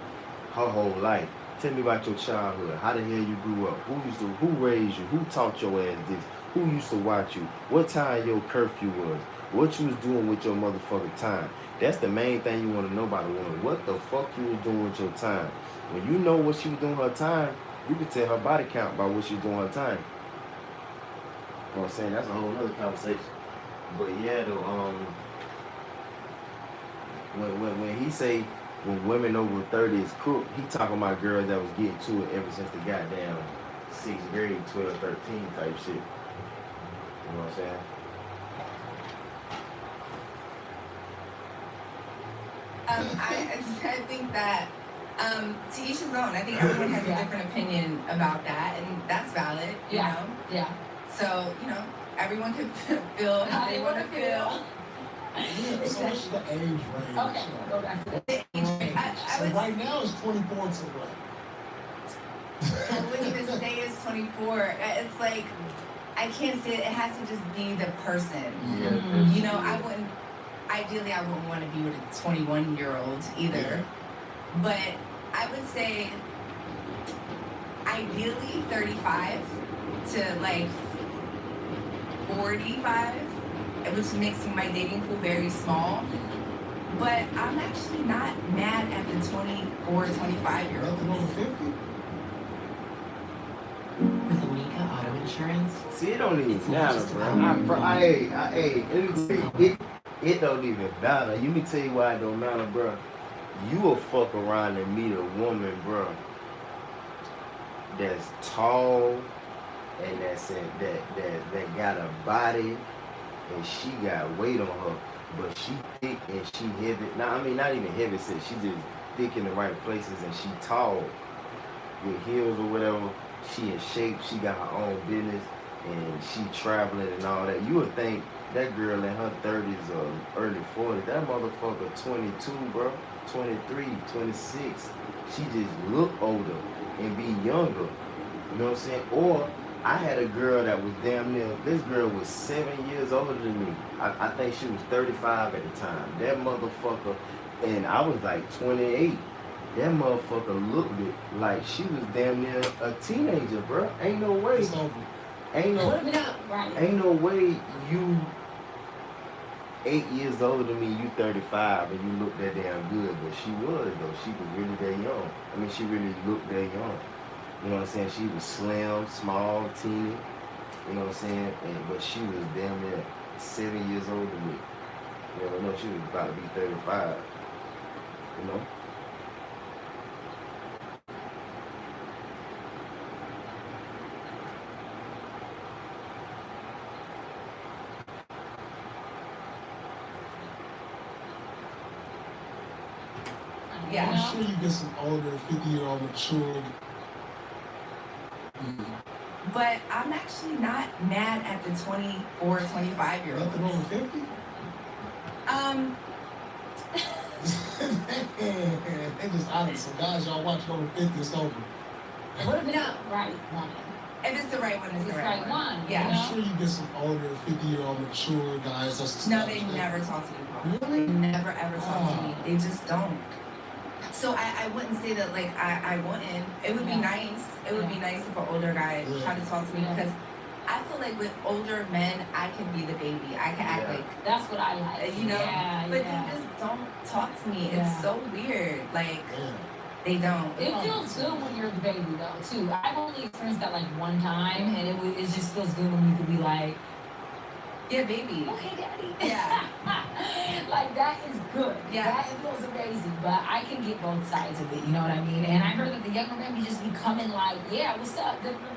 her whole life. Tell me about your childhood. How the hell you grew up? Who raised you? Who taught your ass this? Who used to watch you? What time your curfew was? What you was doing with your motherfucking time? That's the main thing you want to know about a woman. What the fuck you was doing with your time? When you know what she was doing her time, you can tell her body count by what she was doing her time. You know what I'm saying? That's a whole other conversation. But yeah, though, when he say when women over 30 is cooked, he talking about girls that was getting to it ever since the goddamn 6th grade, 12, 13 type shit. You know what I'm saying? I think that to each his own. I think everyone has a different opinion about that, and that's valid. You know. Yeah. So everyone can feel how they want to feel. Yeah, so what's the age range? Okay, go back to the age range. So right now it's 24 to what? I wouldn't even say it's 24. It's like, I can't say it. It has to just be the person. Yeah. Ideally, I wouldn't want to be with a 21-year-old either. Yeah. But I would say, ideally, 35 to like 45, which makes my dating pool very small. But I'm actually not mad at the 24, 25-year-olds. Nothing over 50? With Amica Auto Insurance. See, it don't even matter, bro. It don't even matter. You me tell you why it don't matter, bro. You will fuck around and meet a woman, bro, that's tall and that got a body and she got weight on her, but she thick and she heavy. Now, I mean, not even heavy set. She just thick in the right places and she tall with heels or whatever. She in shape. She got her own business and she traveling and all that. You would think that girl in her 30s or early 40s, that motherfucker 22, bro, 23, 26. She just look older and be younger. You know what I'm saying? Or I had a girl that was damn near, this girl was 7 years older than me. I think she was 35 at the time. That motherfucker, and I was like 28. That motherfucker looked it like she was damn near a teenager, bro. Ain't no way. Ain't no way you 8 years older than me, you 35, and you look that damn good. But she was, though. She was really that young. I mean, she really looked that young. You know what I'm saying? She was slim, small, teeny. You know what I'm saying? But she was damn near 7 years older than me. You never know, she was about to be 35. You know? Yeah. I'm sure you get some older, 50-year-old mature. But I'm actually not mad at the 24, 25-year-olds. Nothing over 50? They just honest. So guys, y'all watching over 50, it's over. What if it's the right one? If it's the right one, it's the right one. Yeah. I'm sure you get some older, 50-year-old mature guys. No, they never talk to me, Paul. Really? They never ever talk to me. They just don't. So I wouldn't say that, like, I wouldn't. It would be nice. It would be nice if an older guy tried to talk to me because I feel like with older men, I can be the baby. I can act like, that's what I like. you know? But they just don't talk to me. It's so weird. Like, they don't. It feels good when you're the baby, though, too. I've only experienced that, like, one time, and it just feels good when you can be like, yeah, baby. okay, daddy. Yeah. Like, that is good. Yeah. That feels amazing. But I can get both sides of it, you know what I mean? And I heard that the younger men just be coming like, yeah, what's up?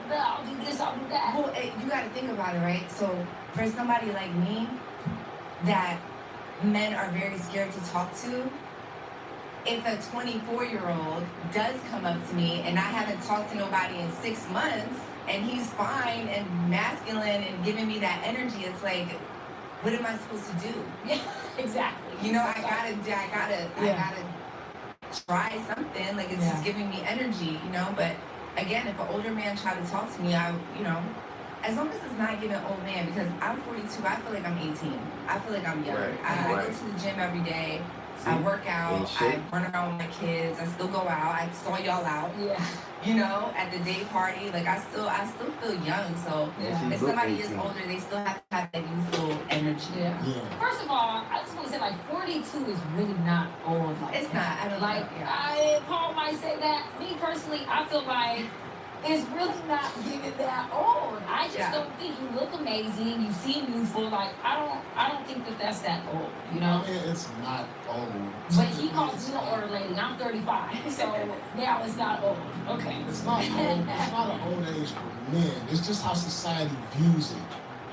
I'll do this, I'll do that. Well, you got to think about it, right? So for somebody like me that men are very scared to talk to, if a 24-year-old does come up to me and I haven't talked to nobody in 6 months and he's fine and masculine and giving me that energy, it's like, what am I supposed to do? Yeah, exactly. You know, I gotta try something. Like, it's just giving me energy, you know. But again, if an older man try to talk to me, you know, as long as it's not giving old man, because I'm 42, I feel like I'm 18. I feel like I'm young. Right, I go right. to the gym every day. See, I work out. in shape. I run around with my kids. I still go out. I saw y'all out. Yeah. You know, at the day party. Like, I still feel young. So Yeah. if somebody is older, they still have to have that youthful energy. Yeah. First of all, I just want to say, like, 42 is really not old. Like It's that. not. I don't like. know. Paul might say that. Me personally, I feel like it's really not giving that old. I just don't think you look amazing. You seem youthful. Like, I don't think that that's that old. You know. I mean, it's not old. But he calls me an older lady. I'm 35, so now it's not old. Okay. It's not old. It's not an old age for men. It's just how society views it.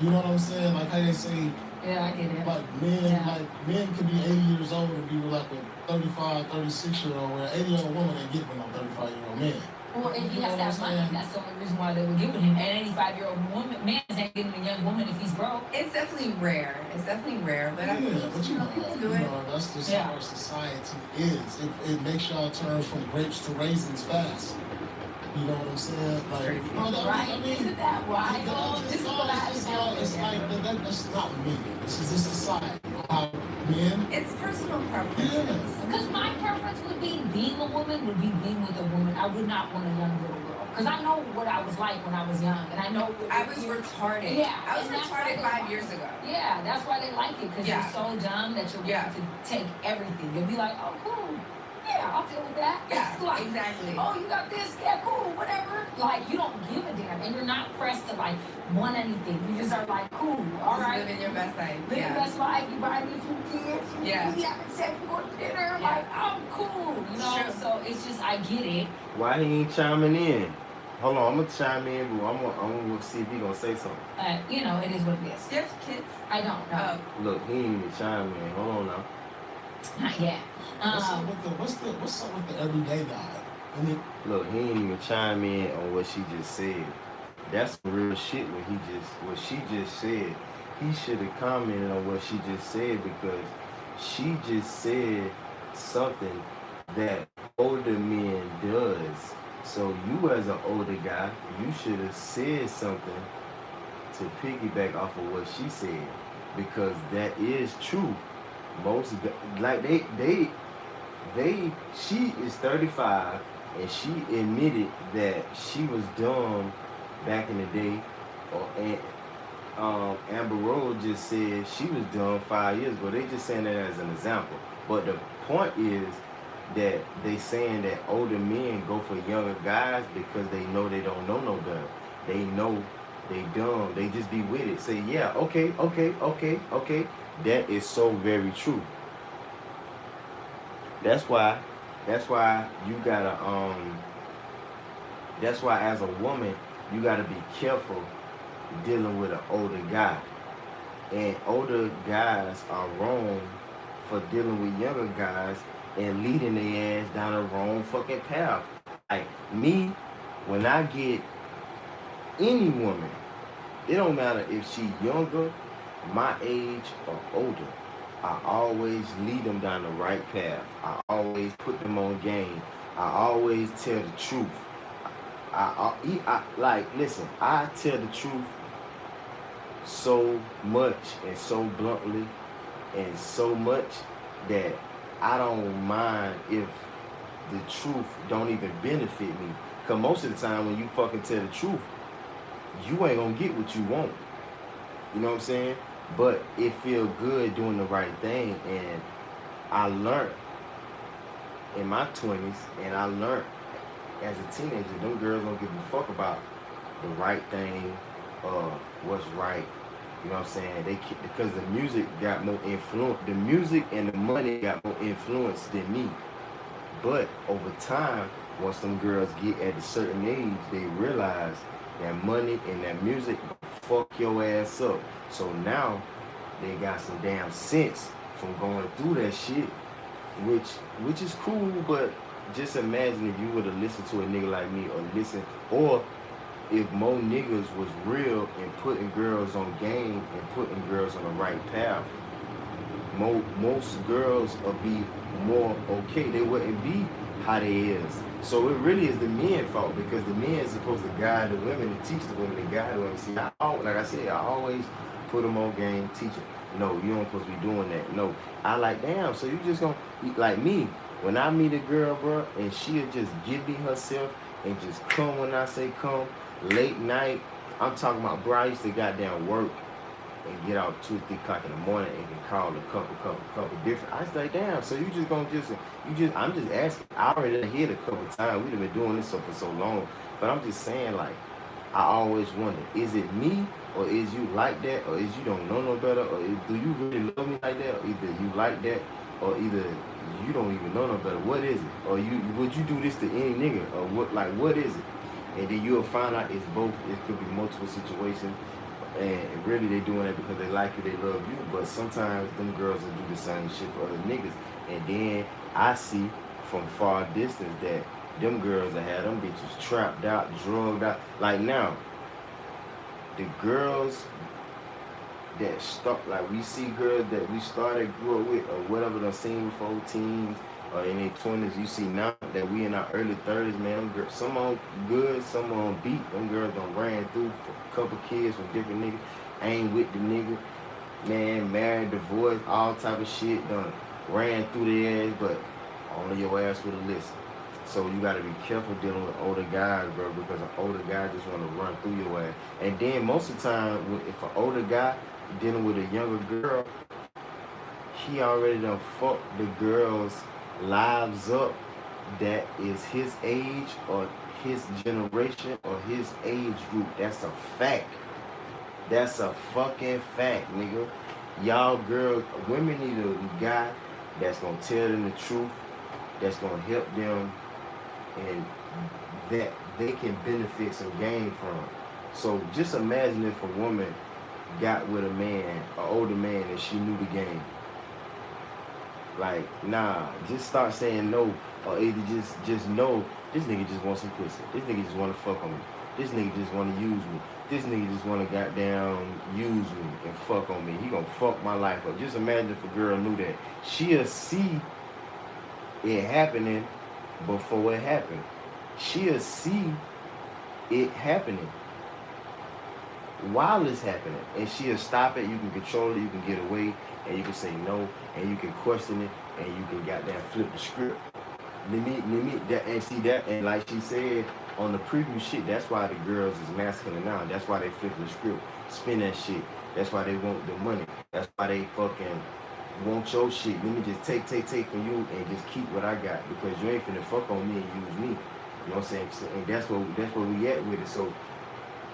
You know what I'm saying? Like how they say. Yeah, I get it. Like men can be 80 years old and be with like a 35, 36-year-old, where an 80-year-old woman ain't get with no 35-year-old man. Well, if he has that money, that's the only reason why they would get with him. An 85-year-old woman, man ain't getting a young woman if he's broke. It's definitely rare. But I mean, but you know, people do it. That's just how our society is. It makes y'all turn from grapes to raisins fast. You know what I'm saying? Like, right? Isn't that wild? This is what I have to tell you. It's like that's not me. This is the society. How men. It's personal preference. Because my preference would be being a woman would be being with a woman. I would not want a young little girl. Because I know what I was like when I was young, and I know I was retarded. Yeah, I was retarded 5 years ago. Yeah, that's why they like it, because you're so dumb that you're willing to take everything. You'll be like, oh, cool. Yeah, I'll deal with that. Yeah, like, exactly. Oh, you got this? Yeah, cool, whatever. Like, you don't give a damn, and you're not pressed to, like, want anything. You just are like, cool, all right. Living your best life. Live your best life. You buy me a few kids. Yeah. We having sex, we go to dinner. Like, I'm cool, you know? Sure. So it's just, I get it. Why he ain't chiming in? Hold on, I'm gonna chime in, but I'm gonna see if he gonna say something. You know, it is what it is. Do you have kids? I don't know. Look, he ain't even chiming in. Hold on now. Not yet. What's up with the everyday guy? I mean, look, he ain't even chime in on what she just said. That's some real shit. What she just said. He should have commented on what she just said, because she just said something that older men does. So you, as an older guy, you should have said something to piggyback off of what she said, because that is true. Most like she is 35, and she admitted that she was dumb back in the day. And Amber Rose just said she was dumb 5 years ago. They just saying that as an example. But the point is that they saying that older men go for younger guys because they know they don't know no better. They know they dumb. They just be with it. Say, yeah, okay. That is so very true. That's why you gotta that's why as a woman you gotta be careful dealing with an older guy. And older guys are wrong for dealing with younger guys and leading their ass down the wrong fucking path. Like me, when I get any woman, it don't matter if she younger, my age, or older, I always lead them down the right path. I always put them on game. I always tell the truth. Listen, I tell the truth so much and so bluntly and so much that I don't mind if the truth don't even benefit me. Because most of the time when you fucking tell the truth, you ain't gonna get what you want. You know what I'm saying? But it feel good doing the right thing. And I learned in my 20s, and I learned as a teenager, them girls don't give a fuck about the right thing, what's right. You know what I'm saying? Because the music got more influence. The music and the money got more influence than me. But over time, once them girls get at a certain age, they realize that money and that music fuck your ass up. So now they got some damn sense from going through that shit which is cool, but just imagine if you would have listened to a nigga like me, or if more niggas was real and putting girls on game and putting girls on the right path, most girls would be more okay. They wouldn't be how they is. So it really is the men's fault, because the men is supposed to guide the women and teach the women and guide the women. See, like I said, I always put them on game, teach them. No, you don't supposed to be doing that. No, I like, damn, so you just gonna, like me, when I meet a girl, bro, and she'll just give me herself and just come when I say come, late night, I'm talking about, bro, I used to goddamn work and get out 2 or 3 o'clock in the morning and can call a couple different. I was like, damn, so you just gonna I'm just asking. I already hit a couple times. We've been doing this for so long, but I'm just saying, like, I always wonder, is it me, or is you like that, or is you don't know no better, or do you really love me like that, or either you like that, or either you don't even know no better. What is it? Or would you do this to any nigga, or what? Like, what is it? And then you'll find out it's both. It could be multiple situations. And really they doing that because they like you, they love you. But sometimes them girls will do the same shit for other niggas. And then I see from far distance that them girls that had them bitches trapped out, drugged out. Like now, the girls that start, like we see girls that we grew up with, or whatever done seen before, teens, or in their 20s, you see now that we in our early 30s, man, them girls, some on good, some on beat. Them girls done ran through for a couple kids from different niggas, ain't with the nigga, man, married, divorced, all type of shit, done ran through their ass, but only your ass would have listened. So you gotta be careful dealing with older guys, bro, because an older guy just wanna run through your ass. And then most of the time, if an older guy dealing with a younger girl, he already done fucked the girl's lives up that is his age or his generation or his age group. That's a fact. That's a fucking fact, nigga. Y'all girls, women need a guy that's gonna tell them the truth, that's gonna help them, and that they can benefit some gain from. So just imagine if a woman got with a man, an older man, and she knew the game. Like, nah, just start saying no, or either just know, this nigga just wants some pussy. This nigga just wanna fuck on me. This nigga just wanna use me. This nigga just wanna goddamn use me and fuck on me. He gonna fuck my life up. Just imagine if a girl knew that. She'll see it happening before it happened. She'll see it happening while it's happening, and she'll stop it. You can control it, you can get away, and you can say no, and you can question it, and you can goddamn flip the script. That, and see that, and like she said on the preview shit, that's why the girls is masculine now. That's why they flip the script, spin that shit. That's why they want the money. That's why they fucking want your shit. Let me just take from you and just keep what I got, because you ain't finna fuck on me and use me. You know what I'm saying? So, and that's where we at with it. So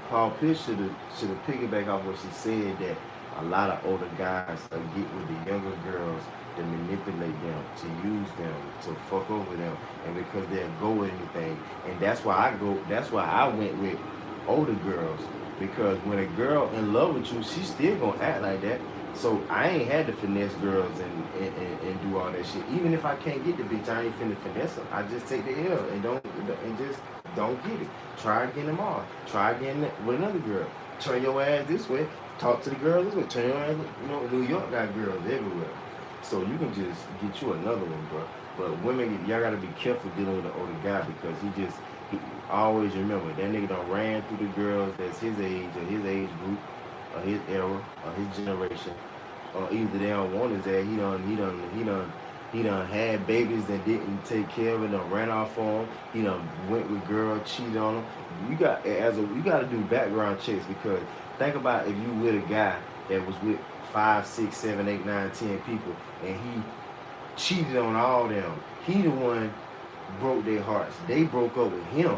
Paul Pierce should have piggyback off what she said, that a lot of older guys get with the younger girls to manipulate them, to use them, to fuck over them, and because they'll go with anything. And that's why I went with older girls, because when a girl in love with you, she's still gonna act like that. So I ain't had to finesse girls and do all that shit. Even if I can't get the bitch, I ain't finna finesse her. I just take the L and just don't get it. Try again tomorrow. Try again with another girl. Turn your ass this way. Talk to the girl this way. Turn your ass. You know, New York got girls everywhere. So you can just get you another one, bro. But women, y'all gotta be careful dealing with an older guy, because he always remember that nigga done ran through the girls that's his age or his age group or his era or his generation, or either they don't want his ass. He done had babies that didn't take care of it, done ran off on him. He done went with girls, cheated on them. You got to do background checks, because think about if you with a guy that was with 5, 6, 7, 8, 9, 10 people, and he cheated on all them. He the one broke their hearts. They broke up with him.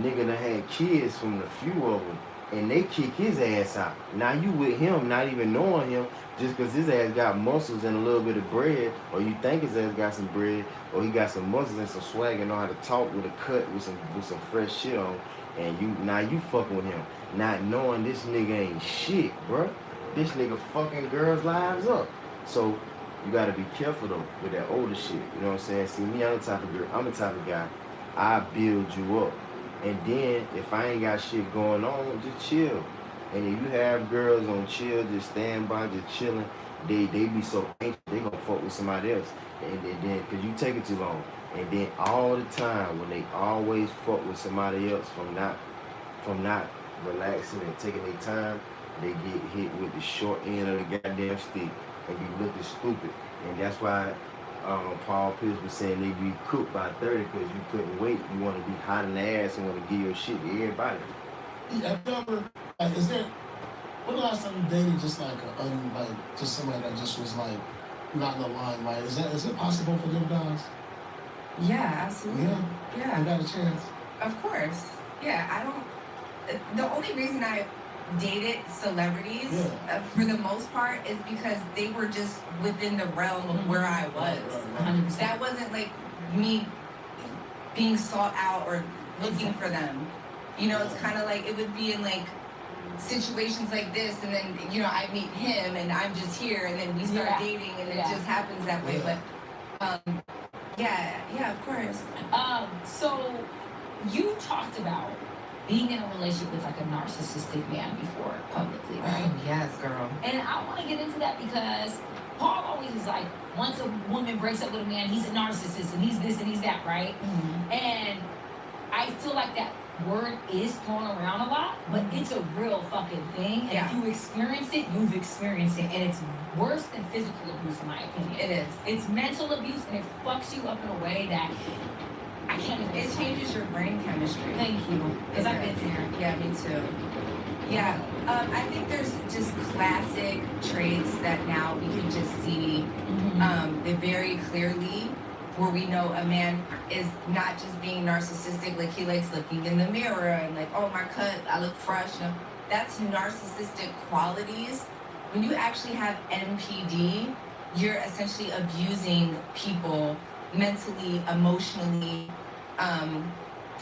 Nigga done had kids from the few of them, and they kick his ass out. Now you with him, not even knowing him, just because his ass got muscles and a little bit of bread, or you think his ass got some bread, or he got some muscles and some swag and know how to talk with a cut with some fresh shit on, and you fucking with him, not knowing this nigga ain't shit, bruh. This nigga fucking girls' lives up. So You gotta be careful though with that older shit. You know what I'm saying? See me, I'm the type of girl. I'm the type of guy. I build you up, and then if I ain't got shit going on, just chill. And if you have girls on chill, just stand by, just chilling, they be so anxious, they gonna fuck with somebody else. And then cause you take it too long. And then all the time when they always fuck with somebody else from not relaxing and taking their time, they get hit with the short end of the goddamn stick and be looking stupid. And that's why Paul Pierce was saying they be cooked by 30 because you couldn't wait. You want to be hot in the ass and want to give your shit to everybody. Yeah, have you ever, like, is there, when the last time you dated just like just somebody that just was like not in the limelight? Is it possible for them guys? Yeah, absolutely. Yeah. You got a chance. Of course. Yeah, I don't. The only reason I dated celebrities for the most part is because they were just within the realm of where I was. Right. That wasn't like me being sought out or looking for them. You know, it's kind of like it would be in like situations like this, and then I meet him, and I'm just here, and then we start dating, and it just happens that way. But yeah, of course. So you talked about being in a relationship with like a narcissistic man before publicly, right? Oh, yes, girl. And I want to get into that because Paul always is like, once a woman breaks up with a man, he's a narcissist and he's this and he's that, right? Mm-hmm. And I feel like that word is thrown around a lot, but it's a real fucking thing. And if you experience it, you've experienced it. And it's worse than physical abuse, in my opinion. It is. It's mental abuse, and it fucks you up in a way that I can't even. It changes your brain chemistry. Thank you. Because I've been there. Yeah, me too. Yeah, I think there's just classic traits that now we can just see very clearly, where we know a man is not just being narcissistic, like he likes looking in the mirror and like, oh, my cut, I look fresh. That's narcissistic qualities. When you actually have NPD, you're essentially abusing people mentally, emotionally,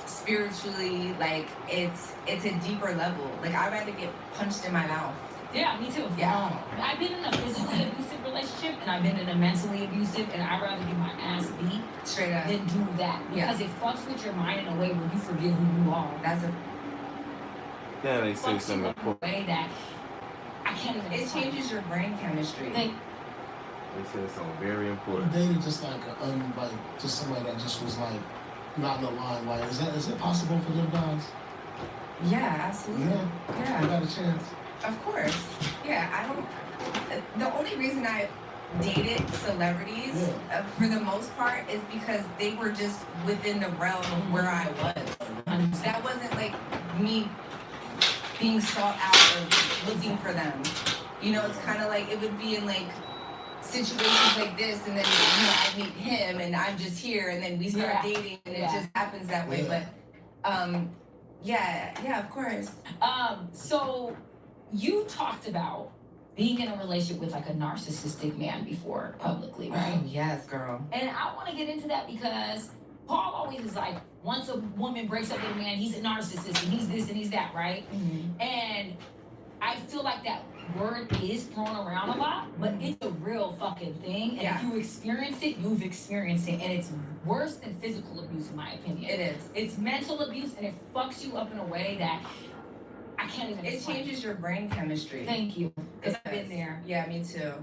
spiritually. Like it's a deeper level. Like I'd rather get punched in my mouth. Yeah, me too. Yeah. I've been in a physically abusive relationship, and I've been in a mentally abusive, and I'd rather get my ass beat Straight up. than do that. Because it fucks with your mind in a way where you forget who you are. That's a Yeah, they say something important. Way that I can't even. It changes your brain chemistry. They said something very important. You dated just like just somebody that just was like not in the limelight. Is it possible for them guys? Yeah, absolutely. Yeah. You got a chance. Of course. Yeah, I don't. The only reason I dated celebrities for the most part is because they were just within the realm of where I was. That wasn't like me being sought out or looking for them. You know, it's kind of like it would be in like situations like this, and then I meet him, and I'm just here, and then we start dating, and it just happens that way. But yeah, of course. So you talked about being in a relationship with like a narcissistic man before publicly, right? Oh, yes, girl. And I want to get into that because Paul always is like, once a woman breaks up with a man, he's a narcissist and he's this and he's that, right? Mm-hmm. And I feel like that word is thrown around a lot, but it's a real fucking thing. And if you experience it, you've experienced it. And it's worse than physical abuse, in my opinion. It is. It's mental abuse, and it fucks you up in a way that I can't even. It changes your brain chemistry. Thank you. Because I've been there. Yeah, me too.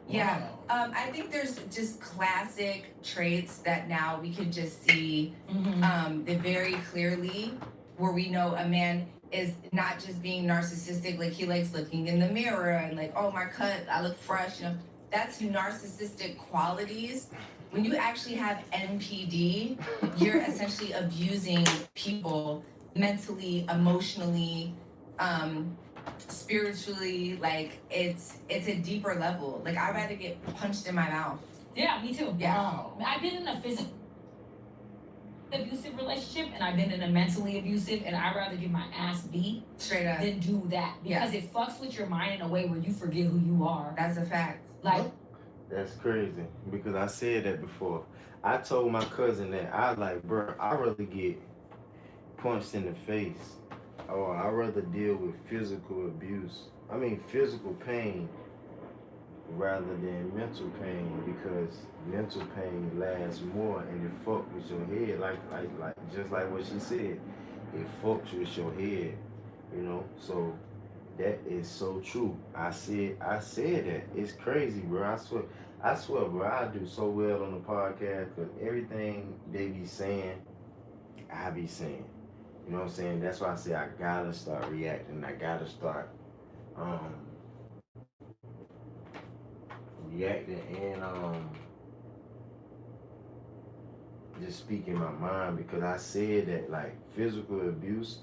Yeah, I think there's just classic traits that now we can just see very clearly, where we know a man is not just being narcissistic, like he likes looking in the mirror and like, oh, my cut, I look fresh. That's narcissistic qualities. When you actually have NPD, you're essentially abusing people mentally, emotionally, spiritually. Like it's a deeper level. Like I'd rather get punched in my mouth. Yeah, me too. Yeah. Wow. I've been in a physical abusive relationship, and I've been in a mentally abusive, and I'd rather get my ass beat Straight up. than do that. Because it fucks with your mind in a way where you forget who you are. That's a fact. Like, That's crazy because I said that before. I told my cousin that I like, bro, I'd rather get punched in the face, or I'd rather deal with physical abuse. I mean, physical pain rather than mental pain, because mental pain lasts more and it fucks with your head, like just like what she said, it fucks with your head, you know. So that is so true. I said that. It's crazy, bro. I swear, bro. I do so well on the podcast because everything they be saying, I be saying. You know what I'm saying? That's why I say I gotta start reacting. I gotta start um reacting and just speaking my mind, because I said that like physical abuse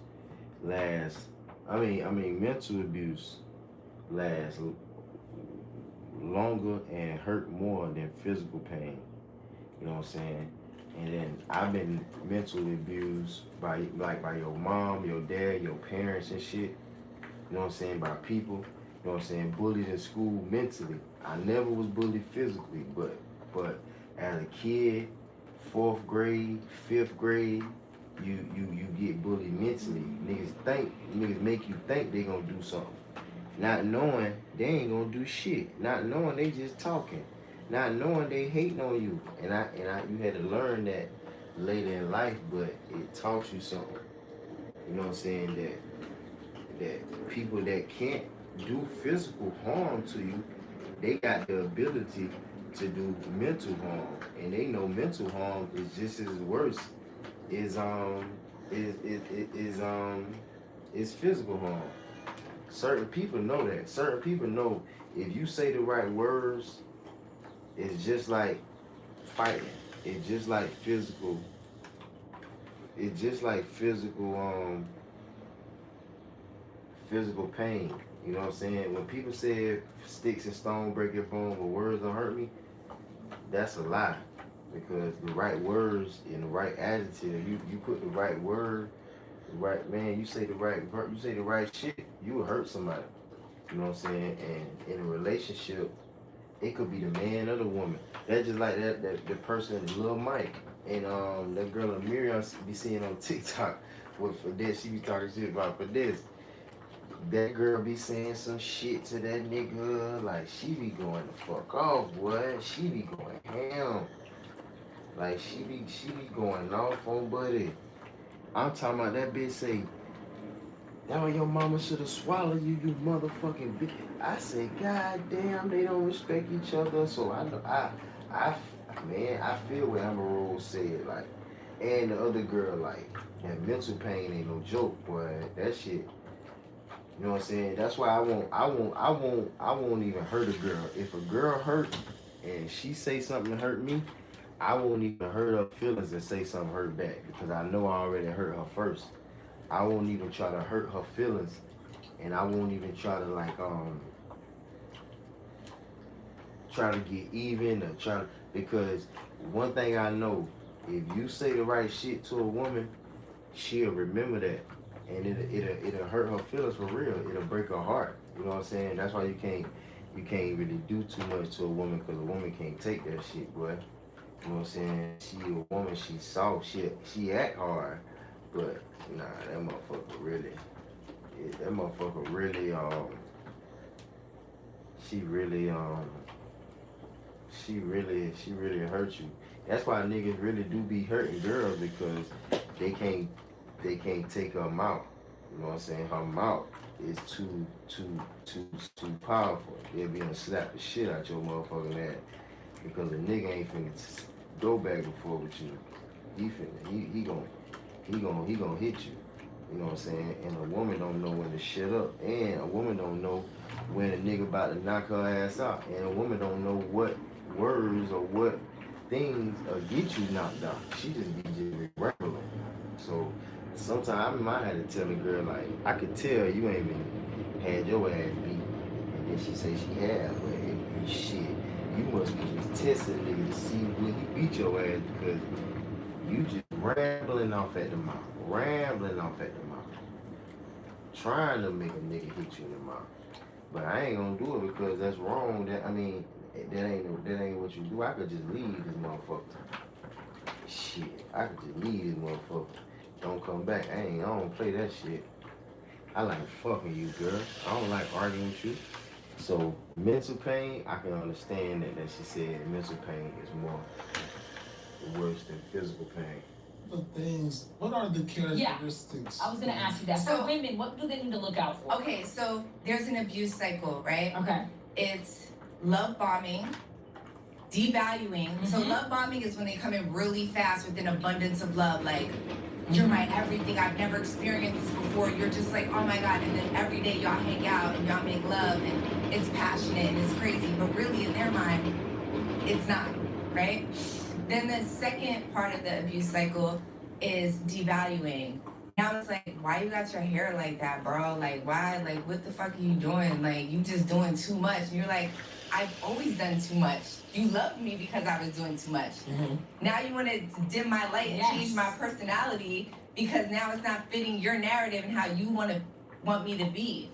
lasts. I mean mental abuse lasts longer and hurt more than physical pain. You know what I'm saying? And then I've been mentally abused by your mom, your dad, your parents and shit. You know what I'm saying? By people. You know what I'm saying? Bullied in school mentally. I never was bullied physically, but as a kid, fourth grade, fifth grade, you get bullied mentally. Niggas make you think they gonna do something. Not knowing they ain't gonna do shit. Not knowing they just talking. Not knowing they hating on you. And I you had to learn that later in life, but it taught you something. You know what I'm saying? That people that can't do physical harm to you, they got the ability to do mental harm. And they know mental harm is just as worse is is physical harm. Certain people know that. Certain people know if you say the right words, it's just like fighting. It's just like physical. It's just like physical pain. You know what I'm saying? When people say sticks and stone break your bone, but words don't hurt me, that's a lie. Because the right words and the right adjective, you put the right word, the right man, you say the right you say the right shit, you will hurt somebody. You know what I'm saying? And in a relationship, it could be the man or the woman. That's just like that the person, Lil Mike, and that girl Miriam be seeing on TikTok with for this, she be talking shit about for this. That girl be saying some shit to that nigga, like she be going the fuck off, boy. She be going ham. Like she be going off on buddy. I'm talking about that bitch say, that why your mama should have swallowed you, you motherfucking bitch. I said, God damn, they don't respect each other. So I know man, I feel what Amber Rose said, like, and the other girl, like, that mental pain ain't no joke, boy. That shit. You know what I'm saying? That's why I won't even hurt a girl. If a girl hurt and she say something to hurt me, I won't even hurt her feelings and say something hurt back, because I know I already hurt her first. I won't even try to hurt her feelings, and I won't even try to try to get even or try to, because one thing I know, if you say the right shit to a woman, she'll remember that, and it'll hurt her feelings for real. It'll break her heart. You know what I'm saying? That's why you can't really do too much to a woman, because a woman can't take that shit, boy. You know what I'm saying? She a woman, she soft, she act hard, but nah, that motherfucker really, that motherfucker really, she really, she really hurt you. That's why niggas really do be hurting girls, because they can't, take her mouth. You know what I'm saying? Her mouth is too powerful. They'll be gonna slap the shit out your motherfucking ass, because a nigga ain't finna go back and forth with you. He gonna hit you. You know what I'm saying? And a woman don't know when to shut up. And a woman don't know when a nigga about to knock her ass out. And a woman don't know what words or what things get you knocked out. She just be just rambling. So sometimes I might have to tell a girl, like, I could tell you ain't even had your ass beat. And then she say she had, but shit, you must be just testing nigga to see when he beat your ass, because you just rambling off at the mouth. Rambling off at the mouth. Trying to make a nigga hit you in the mouth. But I ain't gonna do it, because that's wrong. That ain't what you do. I could just leave this motherfucker. Shit, I could just leave this motherfucker. Don't come back. I don't play that shit. I like fucking you, girl. I don't like arguing with you. So mental pain, I can understand that she said mental pain is more worse than physical pain. What are the characteristics? I was gonna ask you that. So- For women, what do they need to look out for? Okay, so there's an abuse cycle, right? Okay. It's love bombing, devaluing. So love bombing is when they come in really fast with an abundance of love, like you're my everything, I've never experienced this before. You're just like, oh my God, and then every day y'all hang out and y'all make love and it's passionate and it's crazy, but really in their mind, it's not, right? Then the second part of the abuse cycle is devaluing. Now it's like, why you got your hair like that, bro? Like, why? Like, what the fuck are you doing? Like, you just doing too much. And you're like, I've always done too much. You loved me because I was doing too much. Now you want to dim my light and change my personality because now it's not fitting your narrative and how you want me to be.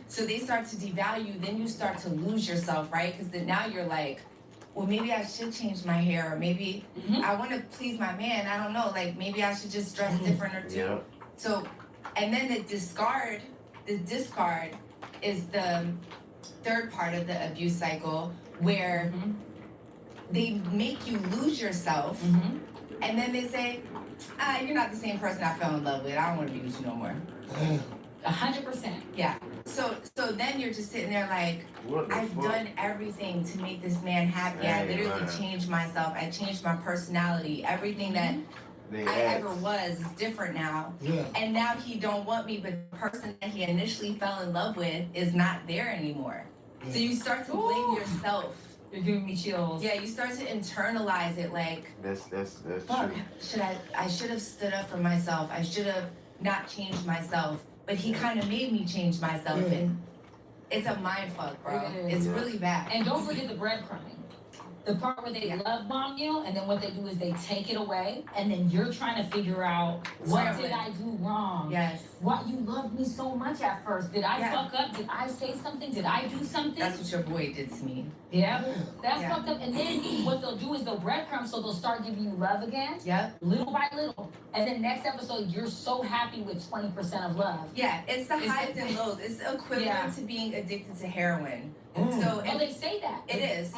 So they start to devalue. Then you start to lose yourself, right? Because then now you're like, well, maybe I should change my hair, or maybe I want to please my man. I don't know. Like, maybe I should just dress different or do. Yeah. So, and then the discard is the third part of the abuse cycle where they make you lose yourself, and then they say, you're not the same person I fell in love with. I don't want to be with you no more. 100%. Yeah. So then you're just sitting there like, I've done everything to make this man happy. I literally changed myself. I changed my personality. Everything that I ever was is different now. Yeah. And now he don't want me, but the person that he initially fell in love with is not there anymore. So you start to blame yourself. You're giving me chills. Yeah, you start to internalize it like, That's fuck, true. I should have stood up for myself. I should have not changed myself. But he kind of made me change myself, and it's a mind fuck, bro. It's really bad. And don't forget the breadcrumbing. The part where they love bomb you, and then what they do is they take it away, and then you're trying to figure out, what did I do wrong? Yes. Why you loved me so much at first? Did I fuck up? Did I say something? Did I do something? That's what your boy did to me. Yeah, that's fucked up. And then what they'll do is they'll breadcrumb, so they'll start giving you love again. Yep. Little by little. And then next episode, you're so happy with 20% of love. Yeah, it's the highs and lows. It's equivalent to being addicted to heroin. So Oh, they say that. it is.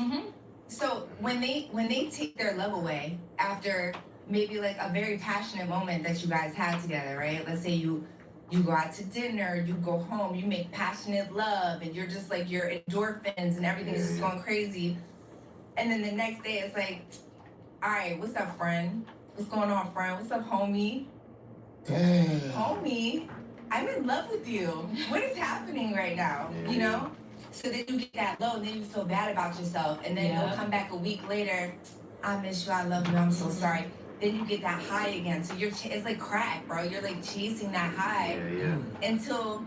So when they take their love away after maybe like a very passionate moment that you guys had together, right? Let's say you go out to dinner, you go home, you make passionate love, and you're just like your endorphins and everything is just going crazy. And then the next day it's like, all right, what's up, friend? What's going on, friend? What's up, homie? Damn. Homie, I'm in love with you. What is happening right now? You know? So then you get that low, and then you feel bad about yourself, and then you'll come back a week later. I miss you. I love you. I'm so sorry. Then you get that high again. So it's like crack, bro. You're like chasing that high until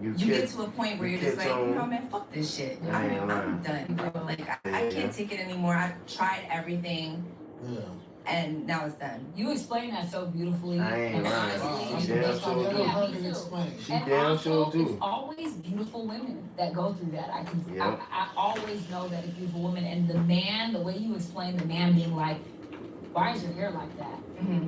you get to a point where you're just like, you know, man, fuck this shit. I'm done, bro. Like I can't take it anymore. I've tried everything. Yeah. And now it's done. You explain that so beautifully. I ain't lying. She damn sure do. Yeah, me too. She And damn also, sure do. it's always beautiful women that go through that. I always know that it's beautiful women. And the man, the way you explain the man being like, why is your hair like that?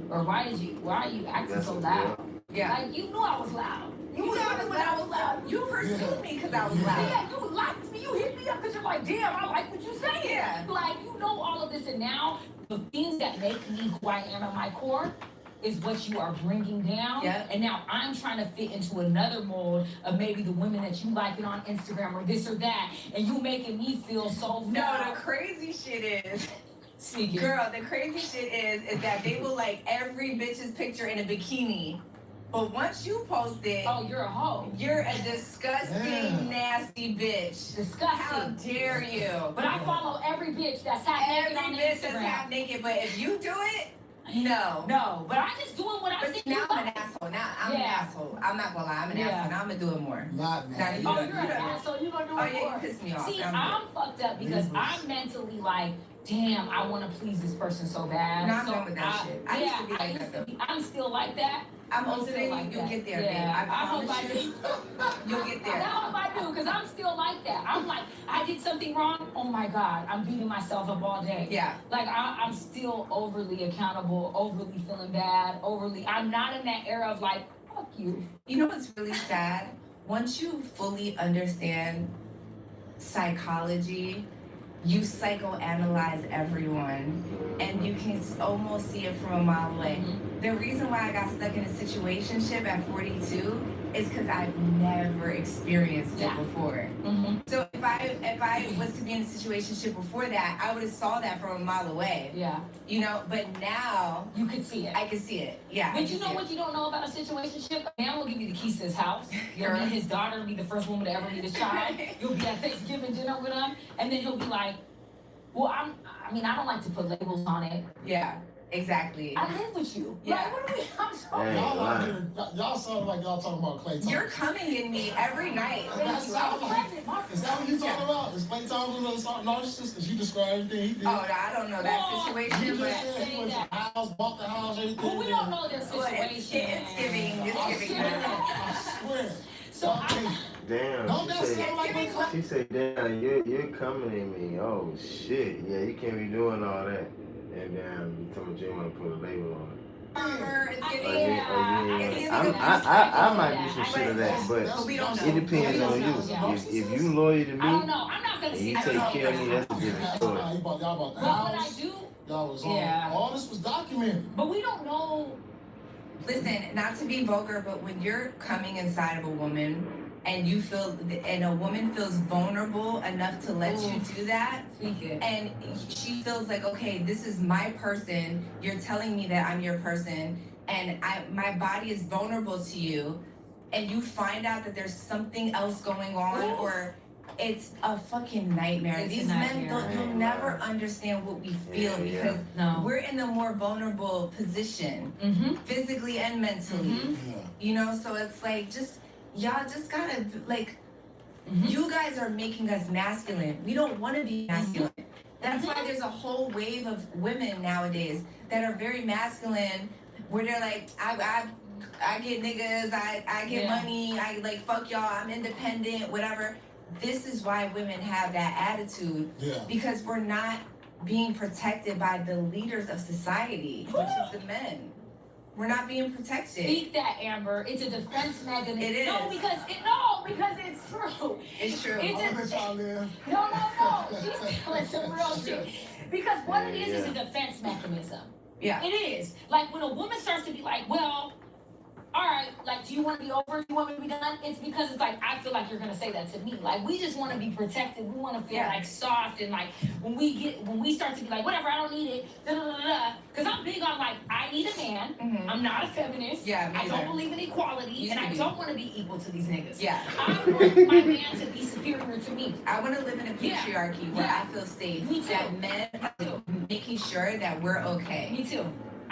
Or why are you acting so loud? Yeah. Like, you knew I was loud. You knew I was loud. You pursued me because I was loud. Yeah, you liked me. You hit me up because you're like, damn, I like what you saying. Yeah. Like, you know all of this, and now the things that make me who I am at my core is what you are bringing down. Yeah. And now I'm trying to fit into another mold of maybe the women that you liking on Instagram or this or that, and you making me feel so No, foul. the crazy shit is, Speaking. girl, the crazy shit is that they will like every bitch's picture in a bikini. But once you post it, Oh, you're a hoe. you're a disgusting, nasty bitch. Disgusting. How dare you? But I follow every bitch that's half Every naked on bitch that's Instagram. half naked, but if you do it, no. No, but I'm just doing what I But think now you I'm an like. asshole. Now I'm an Yeah. asshole. I'm not gonna lie, I'm an Yeah. asshole. Now I'm gonna do it more. Not Now now. you Oh, done- you're an asshole. You're gonna do Oh it yeah, you more. pissed me off. See, I'm I'm fucked up because I'm mentally like, damn, I want to please this person so bad. No, I'm so done with that shit. I used to be like that, though. I'm still like that. I'm I'm older still than like you. You'll that. get there, Yeah, babe. I hope promise I you. do. You'll get I there. hope I do, because I'm still like that. I'm like, I did something wrong. Oh my God, I'm beating myself up all day. Yeah. Like I'm still overly accountable, overly feeling bad, I'm not in that era of like, fuck you. You know what's really sad? Once you fully understand psychology, you psychoanalyze everyone, and you can almost see it from a mile away. The reason why I got stuck in a situationship at 42 is because I've never experienced it before. So if I was to be in a situationship before that, I would have saw that from a mile away. Yeah. You know, but now you could see it. I can see it. Yeah. But you know what you don't know about a situationship? A man will give you the keys to his house. You'll meet his daughter, be the first woman to ever meet his child. You'll be at Thanksgiving dinner with him, and then he'll be like, well, I don't like to put labels on it. Yeah, exactly. I live with you. Yeah. Like, what are we? I'm sorry. Hey, Y'all out here, y'all sound like y'all talking about Clay Thompson. You're coming in me every night. That's you. what I'm like, Pregnant, is that what you talking about? Is Clay Thompson a narcissist? Because you described everything he did. Oh, no, I don't know that Well, situation, You but just said he went to the house, bought the house, everything. Well, we don't know their well, situation. it's giving I swear. So I, Damn, Don't that sound like giving what she said, damn, you're coming at me. Oh shit, yeah, you can't be doing all that. And damn, you told me you want to put a label on it. it's Oh, giving. yeah. It's giving I might do some shit of that, but but we don't know. it depends on you. If you loyal to I don't me know. I'm not gonna and see you that. take care of me, that's a different story. Y'all bought the But what I house. do, Y'all was Yeah. all this was documented. but we don't know. Listen, not to be vulgar, but when you're coming inside of a woman and you feel, and a woman feels vulnerable enough to let you do that, Speak it. and she feels like, okay, this is my person, you're telling me that I'm your person, and my body is vulnerable to you, and you find out that there's something else going on, or it's a fucking nightmare. It's a These nightmare. men, you'll never understand what we feel because No. we're in a more vulnerable position, physically and mentally. Yeah. You know, so it's like, just, y'all just gotta, like, you guys are making us masculine. We don't want to be masculine. That's why there's a whole wave of women nowadays that are very masculine, where they're like, I get niggas, I get money, I like, fuck y'all, I'm independent, whatever. This is why women have that attitude, because we're not being protected by the leaders of society, which is the men. We're not being protected. Speak that, Amber. It's a defense mechanism. It is. No, because it's true. It's true. It's Y'all live. no. She's telling some real shit. Because what it is a defense mechanism. Yeah. It is. Like when a woman starts to be like, well, all right, like, do you want to be over? Do you want me to be done? It's because it's like, I feel like you're going to say that to me. Like, we just want to be protected. We want to feel like soft. And like, when we start to be like, whatever, I don't need it. Because I'm big on like, I need a man. I'm not a feminist. Yeah, me I don't either. believe in equality. And I don't want to be equal to these niggas. Yeah. I want my man to be superior to me. I want to live in a patriarchy where I feel safe. Me too. That men are making sure that we're okay. Me too.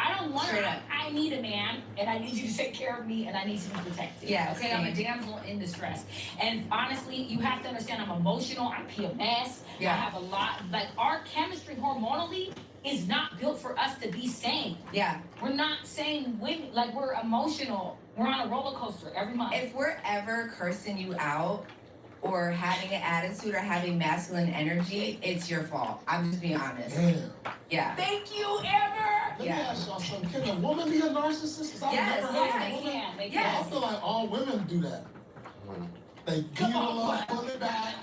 I don't want Straight to. up. I need a man, and I need you to take care of me, and I need to be protected. Yeah, okay, I'm a same. damsel in distress. And honestly, you have to understand I'm emotional. I'm PMS. Yeah. I have a lot. Like, our chemistry hormonally is not built for us to be sane. Yeah. We're not sane women. Like, we're emotional. We're on a roller coaster every month. If we're ever cursing you out or having an attitude or having masculine energy, it's your fault. I'm just being honest. Damn. Yeah. Thank you, Amber. Let me ask y'all something. Can a woman be a narcissist? 'Cause I've Yes, never Yeah, heard they of a woman. can. They I Yes. feel like all women do that. They beat them up, pull it back.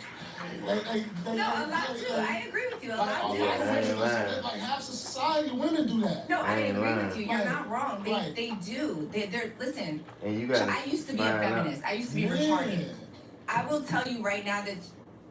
They No, a lot too. I agree with you. A lot all do. Yeah, I ain't lying. like half society, women do that. No, I I ain't agree lying. with you. You're Right. not wrong. Right. They do. They're listen. And you got I used to be a feminist. I used to be retarded. I will tell you right now that,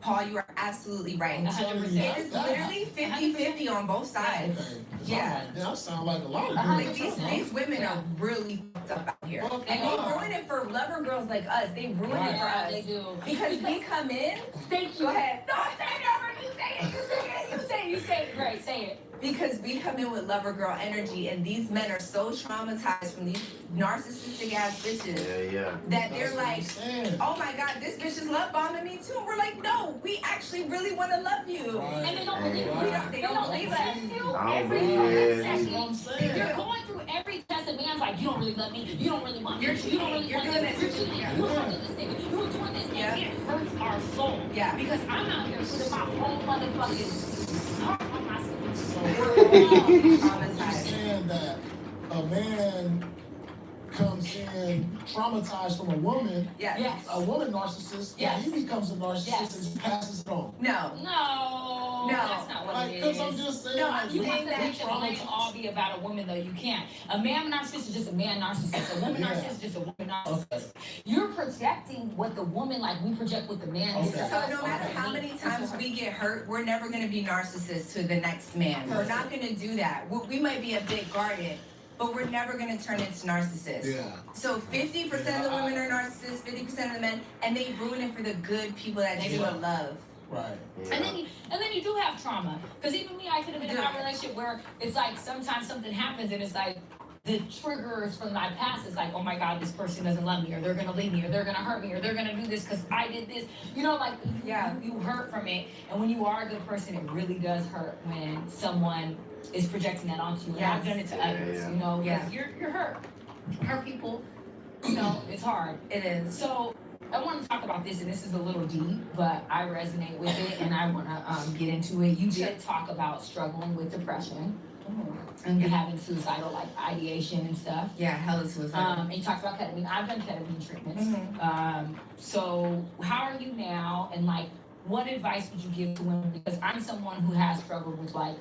Paul, you are absolutely right. I'm telling you, It is literally 50-50 on both sides. Okay. Yeah. That sound like a lot of Like dudes. these women are really fucked up out here. Fucked And they up. ruin it for lover girls like us. They ruin it for Right. They us. do. Because we come in. Thank you. Go ahead. No, say it, Amber. You say it. You say it. You say it. You say it. Great. Say it. Because we come in with lover girl energy, and these men are so traumatized from these narcissistic ass bitches Yeah. that they're That's what I'm like, saying. oh my god, this bitch is love bombing me too. We're like, no, we actually really want to love you. Right. And they don't believe Right. it. They don't believe it. You I don't every believe it. That's second. what I'm saying. You're going through every test, and man's like, you don't really love me. You don't really want me. You're You don't really you're want doing this. this. You're cheating. Yeah. You were fucking this nigga. You were doing this. Yeah. And it hurts our soul. Yeah. Because I'm out here putting my whole motherfucking heart on my sleeve. So We're all you're traumatized. saying that a man comes seeing traumatized from a woman, Yes. a woman narcissist, Yes. he becomes a narcissist Yes. and she passes it on. No. No, that's not what Like, it because is. I'm just saying, No, like, I'm You have saying to that make the blame all be about a woman, though. You can't. A man narcissist is just a man narcissist. A woman Yeah. narcissist is just a woman narcissist. Okay. You're projecting what the woman, like we project what the man is. Okay. So no matter how many times we get hurt, we're never going to be narcissists to the next man. We're not going to do that. We might be a bit guarded, but we're never going to turn into narcissists. Yeah. So 50% of the women are narcissists, 50% of the men, and they ruin it for the good people that you love. Right. Yeah. And then you do have trauma. Because even me, I could have been in my relationship where it's like sometimes something happens and it's like the triggers from my past is like, oh my God, this person doesn't love me, or they're gonna leave me, or they're gonna hurt me, or they're gonna do this because I did this. You know, like you hurt from it. And when you are a good person, it really does hurt when someone is projecting that onto you. And I've done it to others, you know, because you're hurt. Hurt people, you know, it's hard. It is. So I want to talk about this, and this is a little deep, but I resonate with it, and I want to get into it. You did talk about struggling with depression and having suicidal like ideation and stuff. Yeah, hella suicidal. And you talked about ketamine. I've done ketamine treatments. So how are you now? And like, what advice would you give to women? Because I'm someone who has struggled with like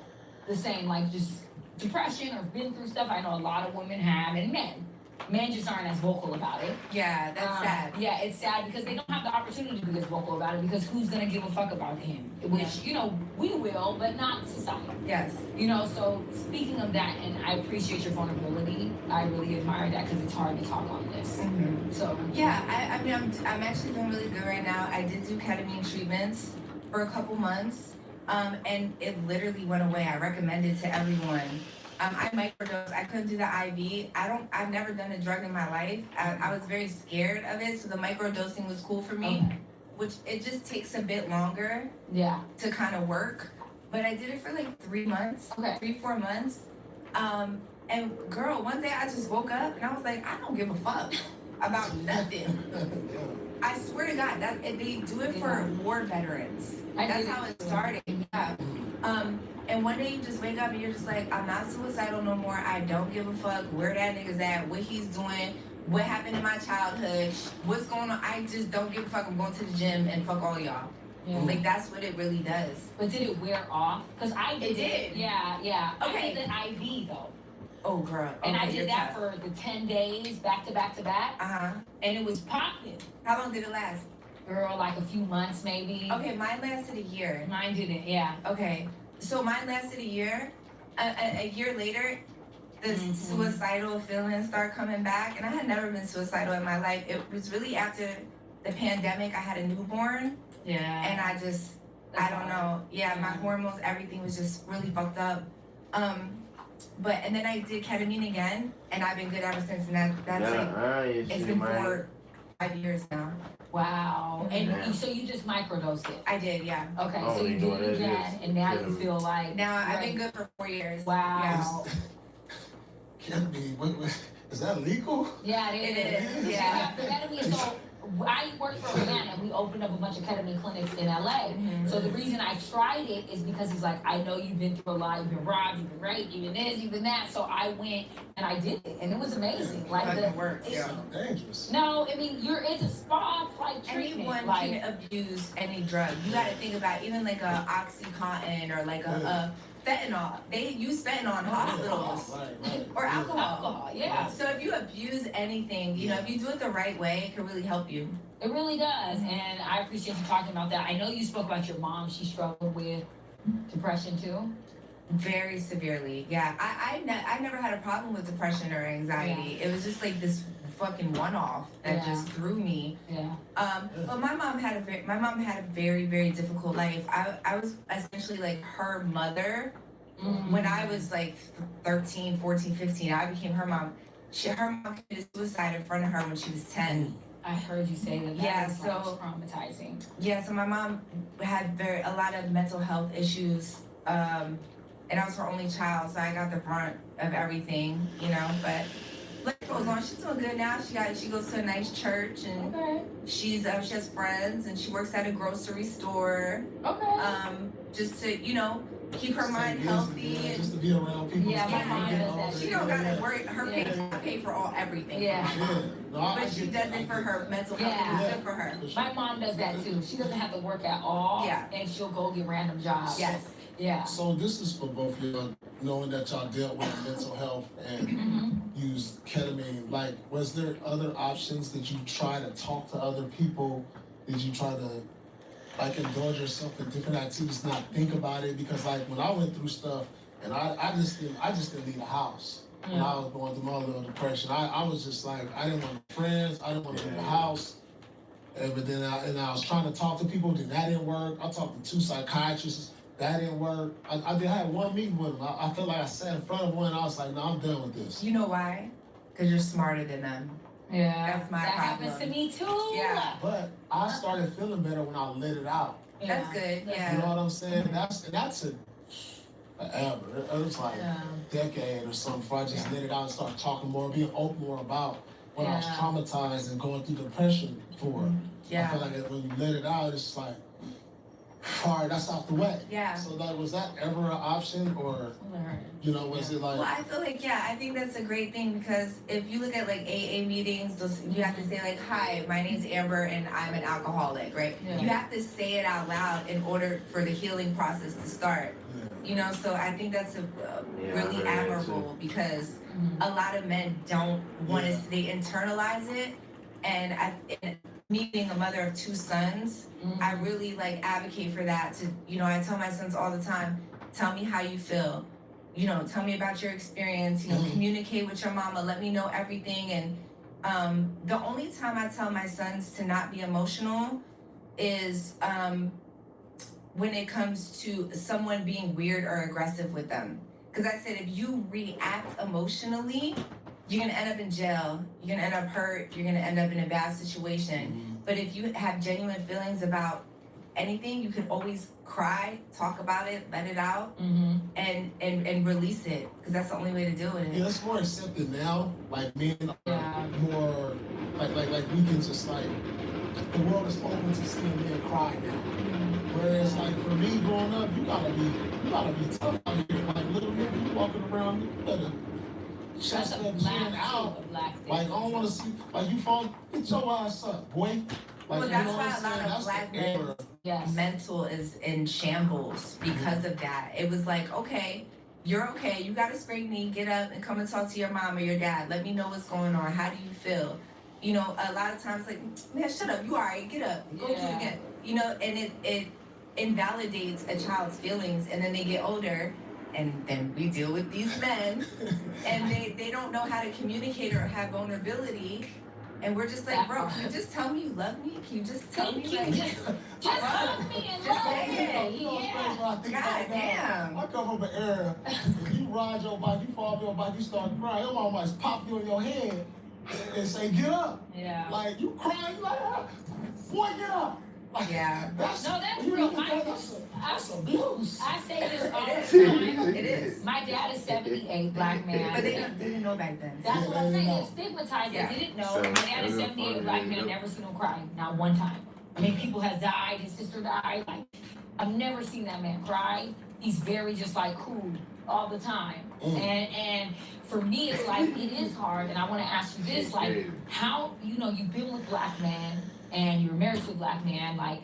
the same, like just depression or been through stuff. I know a lot of women have, and men. Men just aren't as vocal about it. Yeah, that's sad. Yeah, it's sad because they don't have the opportunity to be as vocal about it because who's gonna give a fuck about him? Which, you know, we will, but not society. Yes. You know, so speaking of that, and I appreciate your vulnerability. I really admire that because it's hard to talk on this. So yeah, I mean, I'm actually doing really good right now. I did do ketamine treatments for a couple months, and it literally went away. I recommend it to everyone. I microdose. I couldn't do the IV. I've never done a drug in my life. I was very scared of it, so the microdosing was cool for me. Okay. Which it just takes a bit longer to kind of work. But I did it for like 3 months, 3-4 months. And girl, one day I just woke up and I was like, I don't give a fuck about nothing. I swear to God, that they do it for war veterans. That's how it started. Yeah. And one day you just wake up and you're just like, I'm not suicidal no more. I don't give a fuck where that nigga's at, what he's doing, what happened in my childhood, what's going on. I just don't give a fuck. I'm going to the gym and fuck all y'all. Yeah. Like, that's what it really does. But did it wear off? Because I did. It did. Yeah. Okay. I did the IV though. Oh, girl. And I did that for the 10 days, back to back to back. And it was popping. How long did it last? Girl, like a few months maybe. Okay, mine lasted a year. Mine didn't, yeah. Okay. So mine lasted a year. A year later, the suicidal feelings start coming back. And I had never been suicidal in my life. It was really after the pandemic. I had a newborn. Yeah. And I just, I don't know. Yeah, my hormones, everything was just really fucked up. And then I did ketamine again, and I've been good ever since. And it's been 5 years now. Wow. And so you just microdosed it? I did, yeah. Okay, so you did it again, and now you feel like... Now I've been good for 4 years. Wow. Ketamine, is that legal? Yeah, it is. Yeah. Ketamine, so I worked for a man and we opened up a bunch of ketamine clinics in LA. So the reason I tried it is because he's like, I know you've been through a lot, you've been robbed, you've been raped, you've been this, you've been that. So I went and I did it, and it was amazing. Like it works. Yeah, dangerous. No, I mean it's a spa like treatment. Anyone can abuse any drug. You got to think about even like a OxyContin or like a fentanyl. They use fentanyl in hospitals. Or alcohol. Yeah. So if you abuse anything, you know, if you do it the right way, it can really help you. It really does, and I appreciate you talking about that. I know you spoke about your mom. She struggled with depression too. Very severely, yeah. I never had a problem with depression or anxiety. It was just like this fucking one-off that just threw me. Yeah. But my mom had a very, very difficult life. I was essentially like her mother. When I was like 13, 14, 15, I became her mom. Her mom committed suicide in front of her when she was 10. I heard you say that. Yeah, was, so traumatizing. Yeah, so my mom had a lot of mental health issues. And I was her only child, so I got the brunt of everything, you know. But life goes on. She's doing good now. She goes to a nice church, and she has friends, and she works at a grocery store. Okay. just to, you know, keep her mind healthy. Yeah, just to be around people. Yeah, my mom does that. She don't gotta worry. Her parents pay for everything. Yeah. No, but she does it for her mental health. Yeah. It's good for her. My mom does that too. She doesn't have to work at all. Yeah. And she'll go get random jobs. Yes. Yeah. So this is for both of you, knowing that y'all dealt with mental health and used ketamine. Like, was there other options? Did you try to talk to other people? Did you try to, like, indulge yourself in different activities, not think about it? Because, like, when I went through stuff, and I just didn't leave the house. When I was going through my little depression, I was just like, I didn't want friends, I didn't want to leave the house. But then I was trying to talk to people, then that didn't work. I talked to 2 psychiatrists, that didn't work. I had one meeting with them. I felt like I sat in front of one and I was like, no, I'm done with this. You know why? Because you're smarter than them. Yeah. That's my that problem. happens to me too. Yeah. But I started feeling better when I let it out. Yeah. That's good. Yeah. You know what I'm saying? That's forever. It was like a decade or something before I just let it out and started talking more, being open more about what I was traumatized and going through depression for. Yeah. I feel like when you let it out, it's just like, all right, that's out the way. Yeah. So was that ever an option, or you know, was it like? Well, I feel like I think that's a great thing, because if you look at like AA meetings, you have to say like, "Hi, my name's Amber and I'm an alcoholic," right? Yeah. You have to say it out loud in order for the healing process to start. You know, so I think that's really admirable, because a lot of men don't want to. They internalize it, and me being a mother of 2 sons, I really like advocate for that. To, you know, I tell my sons all the time, tell me how you feel. You know, tell me about your experience. You know, communicate with your mama. Let me know everything. And the only time I tell my sons to not be emotional is when it comes to someone being weird or aggressive with them. Because I said, if you react emotionally, you're gonna end up in jail, you're gonna end up hurt, you're gonna end up in a bad situation. But if you have genuine feelings about anything, you can always cry, talk about it, let it out, and release it, because that's the only way to deal with it. Yeah, it's more accepted now. Like, men are more like we can just like, the world is open to seeing men cry now. Whereas like for me growing up, you gotta be tough out here. Like little nigga, you walking around, you better shut that chin out. Like, I don't want to see, like, you fall, get your ass up, boy. Like, Well, that's why a lot of black men, mental is in shambles because of that. It was like, okay, you're okay, you got a sprained knee, get up and come and talk to your mom or your dad. Let me know what's going on. How do you feel? You know, a lot of times, like, man, shut up, you all right, get up, go do it again. You know, and it invalidates a child's feelings, and then they get older, and then we deal with these men, and they don't know how to communicate or have vulnerability, and we're just like, bro, can you just tell me you love me? Can you just tell me, like, just love me and just love say it. You know what's crazy? God damn. I come from an era, if you ride your bike, you fall off your bike, you start crying, your mom might pop you in your head and say, get up. Yeah. Like, you crying, you like, boy, get up. Like, Yeah. That's real. That's abuse. I say this all the time. It is. My dad is 78, black man. But they didn't know back then. That's what I'm saying. It's stigmatized. Yeah. They didn't know. My dad is 78, black man. Never seen him cry. Not one time. I mean, people have died. His sister died. Like, I've never seen that man cry. He's very just like cool all the time. And for me, it's like, it is hard. And I want to ask you this, like, how, you know, you've been with black men and you're married to a black man, like,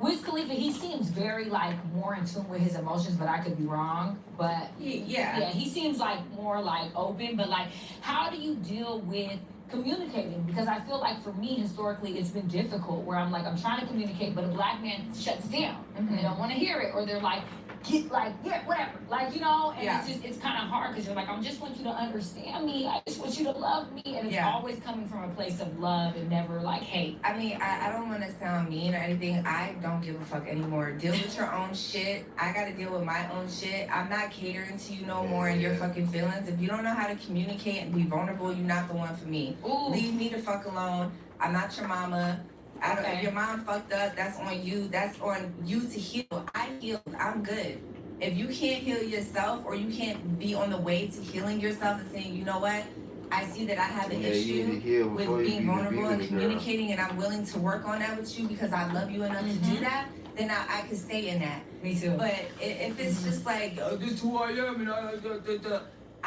Wiz Khalifa, he seems very, like, more in tune with his emotions, but I could be wrong. But, yeah, he seems, like, more, like, open. But, like, how do you deal with communicating? Because I feel like, for me, historically, it's been difficult, where I'm, like, I'm trying to communicate, but a black man shuts down. And they don't want to hear it. Or they're like, get, like, yeah, whatever. Like, you know, and it's just, it's kind of hard, because you're like, I just want you to understand me. I just want you to love me. And it's always coming from a place of love and never, like, hate. I mean, I don't want to sound mean or anything. I don't give a fuck anymore. Deal with your own shit. I got to deal with my own shit. I'm not catering to you no more and your fucking feelings. If you don't know how to communicate and be vulnerable, you're not the one for me. Ooh. Leave me the fuck alone. I'm not your mama. I don't, if your mom fucked up, that's on you. That's on you to heal. I healed. I'm good. If you can't heal yourself, or you can't be on the way to healing yourself and saying, you know what, I see that I have an issue with being vulnerable and communicating, and I'm willing to work on that with you because I love you enough to do that, then I could stay in that. Me too. But if it's just like, oh, this is who I am, and I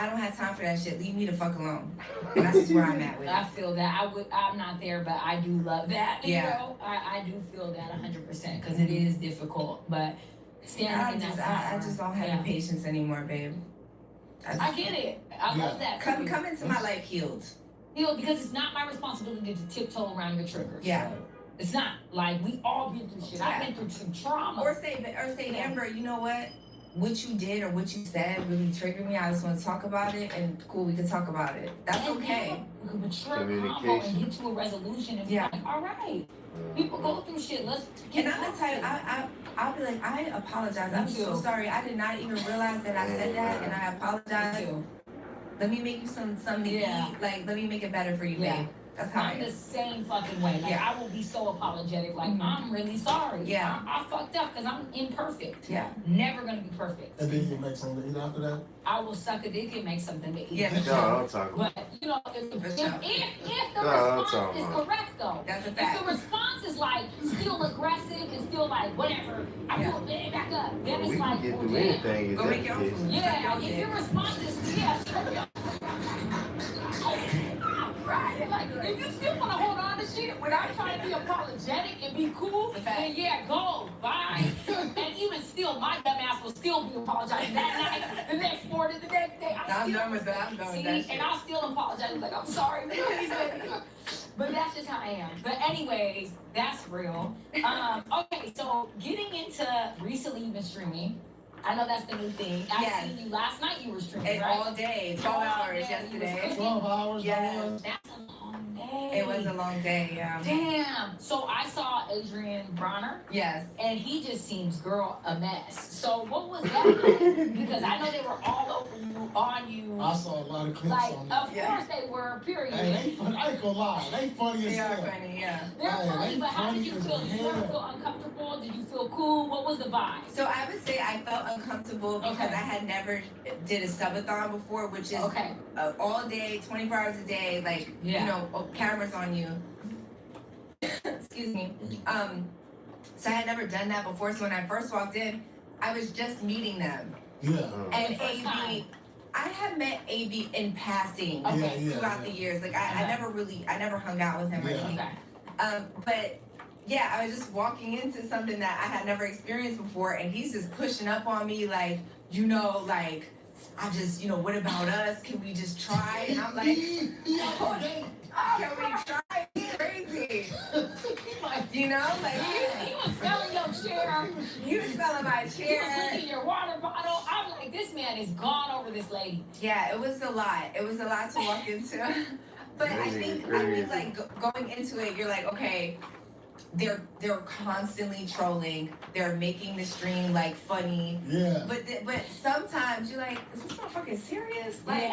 don't have time for that shit. Leave me the fuck alone. And that's where I'm at with it. I feel that. I'm not there, but I do love that. Yeah. You know, I do feel that 100% because it is difficult. But standing in that I just don't have the patience anymore, babe. I get it. I love that. Come into my life healed. Healed because it's not my responsibility to tiptoe around your triggers. Yeah. It's not. Like, we all been through shit. I've been through some trauma. Or say, Amber, you know what? What you did or what you said really triggered me. I just want to talk about it, and cool, we can talk about it. That's okay. We can mature combo and get to a resolution and be like, all right. People go through shit. Let's get And I'm gonna tell you, I'll be like, I apologize. I'm so sorry. I did not even realize that I said that, and I apologize. Let me make you something to eat. Like, let me make it better for you, babe. That's how I'm the same fucking way. Like, I will be so apologetic. Like, I'm really sorry. Yeah. I fucked up because I'm imperfect. Yeah. Never gonna be perfect. And then you make something to eat after that? I will suck a dick and make something to eat. Yeah. No, I'm talking. But, you know, if the response is correct, though. That's a fact. If the response is, like, still aggressive and still, like, whatever, I pull it back up. Then it's like, we can get through anything. Go make your own food. Yeah, if your response is, right. Like, if you still want to hold on to shit without trying to be apologetic and be cool, then go, bye. And even still, my dumb ass will still be apologizing that night, the next morning, the next day. I'm done with that. And I'll still apologize. Like, I'm sorry, please, baby. But that's just how I am. But anyways, that's real. Okay, so getting into recently you've been streaming. I know that's the new thing. I seen you last night. You were streaming, right? All day, 12 hours yesterday. 12 hours. Yes. That's a long day. It was a long day, yeah. Damn. So I saw Adrian Bronner. Yes. And he just seems, girl, a mess. So what was that like? Because I know they were all over you, on you. I saw a lot of clips like, on of course they were, period. Hey, they funny. I ain't gonna lie. They funny as hell. They are funny, yeah. They're funny, they but how did you funny feel? as Did you ever hell. feel uncomfortable? Did you feel cool? What was the vibe? So I would say I felt uncomfortable because I had never did a subathon before, which is all day, 24 hours a day, like, you know, cameras on you. Excuse me. So I had never done that before. So when I first walked in, I was just meeting them. Yeah. And AB, I have met AB in passing throughout the years. Like I never hung out with him or anything. But yeah, I was just walking into something that I had never experienced before, and he's just pushing up on me like, you know, like, I just, you know, what about us? Can we just try? And I'm like, can we try? It's crazy. You know, like, he was smelling your chair. He was smelling my chair. He was licking your water bottle. I'm like, this man is gone over this lady. Yeah, it was a lot. It was a lot to walk into. But I think like going into it, you're like, okay, they're constantly trolling. They're making the stream like funny. Yeah. But sometimes you're like, is this motherfucking serious? Like,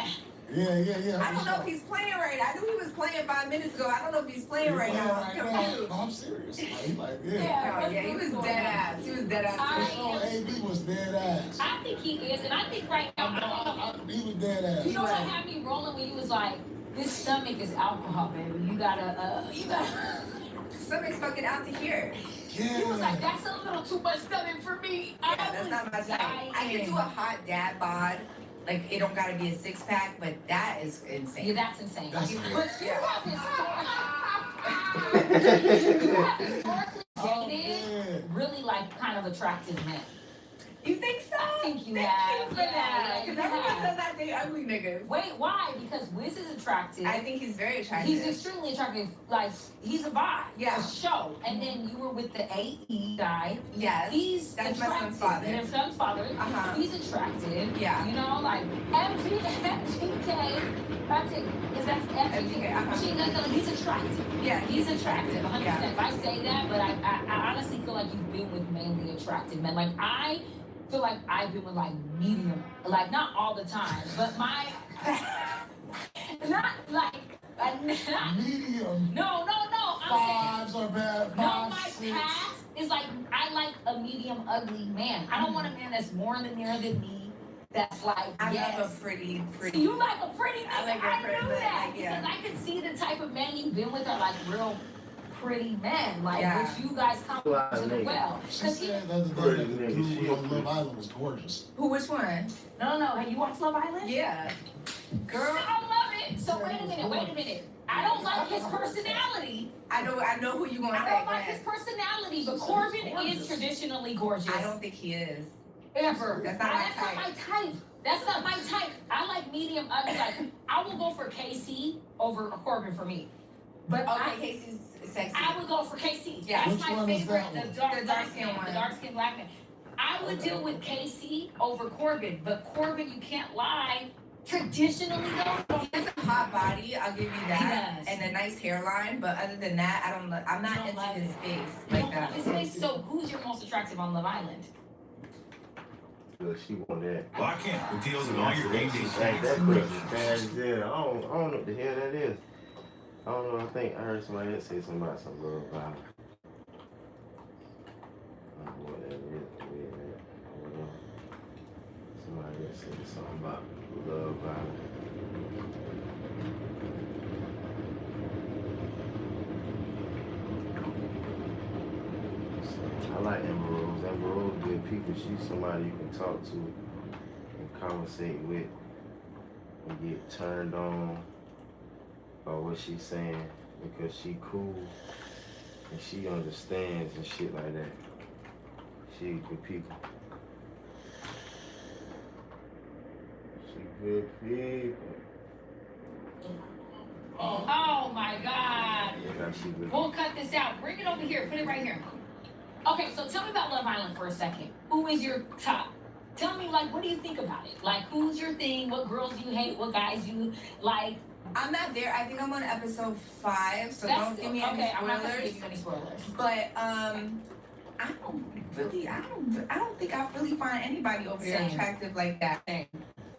yeah. I don't know if he's playing right. I knew he was playing 5 minutes ago. I don't know if he's playing right now. I'm confused. I'm serious. He like, he was dead ass. He was dead ass. AB was dead ass. I think he is, and I think right now, he was dead ass. You know what had me rolling when he was like, this stomach is alcohol, baby. You gotta. Stomach's fucking out to here. Yeah. He was like, that's a little too much stomach for me. Yeah, that's not my type. I can do a hot dad bod. Like, it don't gotta be a 6-pack, but that is insane. Yeah, that's insane. That's but you have historically dated really like kind of attractive men. You think so? I think you Thank have. you for that. Because everyone says I date ugly niggas. Wait, why? Because Wiz is attractive. I think he's very attractive. He's extremely attractive. Like, he's a vibe. Yeah. A show. And then you were with the AE guy. Yes. That's my son's father. Your son's father. Uh-huh. He's attractive. Yeah. You know, like MGK. Is that MGK? Uh-huh. He's attractive. Yeah. He's attractive. 100%. Yeah. I say that, but I honestly feel like you've been with mainly attractive men. Like, I feel like I've been with like medium, like not all the time, but my not like not, medium. No. I'm Fives are bad. saying, no, my past is like I like a medium ugly man. I don't want a man that's more linear than me. That's like I love a pretty. You like a pretty. I like a pretty. know that like, yeah. because I can see the type of men you've been with are like real pretty men, like Yeah. which you guys come to well. She said the other day that the dude on Love Island was gorgeous. Who? Which one? No. Have you watched Love Island? Yeah. Girl. I love it. So wait a minute. I don't like his personality. I know who you gonna say. I don't like his personality, but Corbin is traditionally gorgeous. I don't think he is. Ever. That's not my type. That's not my type. I like medium ugly. Like I will go for KC over Corbin for me. But Okay, Casey's sexy. I would go for KC. Yeah. That's Which my one is favorite. that one? The dark skin one. The dark skin black man. I would deal with KC over Corbin, but Corbin, you can't lie. Traditionally though, He has a hot body, I'll give you that, He does. and a nice hairline. But other than that, I'm not don't into love his it. face like that. His face. So who's your most attractive on Love Island? Well, she want that. Lock in with deals on all your game day Hey, that snacks. question fast as hell. I don't know what the hell that is. I don't know. I think I heard somebody else say something about some love violence. I don't know what that is. I don't know. Somebody else said something about love violence. I like Amber Rose. Amber Rose good people. She's somebody you can talk to and conversate with and get turned on by what she's saying because she cool and she understands and shit like that. She good people. She good people. Oh my God. Yeah, she good. We'll cut this out. Bring it over here. Put it right here. Okay, so tell me about Love Island for a second. Who is your top? Tell me, like, what do you think about it? Like, who's your thing? What girls you hate? What guys you like? I'm not there. I think I'm on episode 5, so don't give me any spoilers. I'm not gonna give you any spoilers. But I don't think I really find anybody over there Same. attractive like that.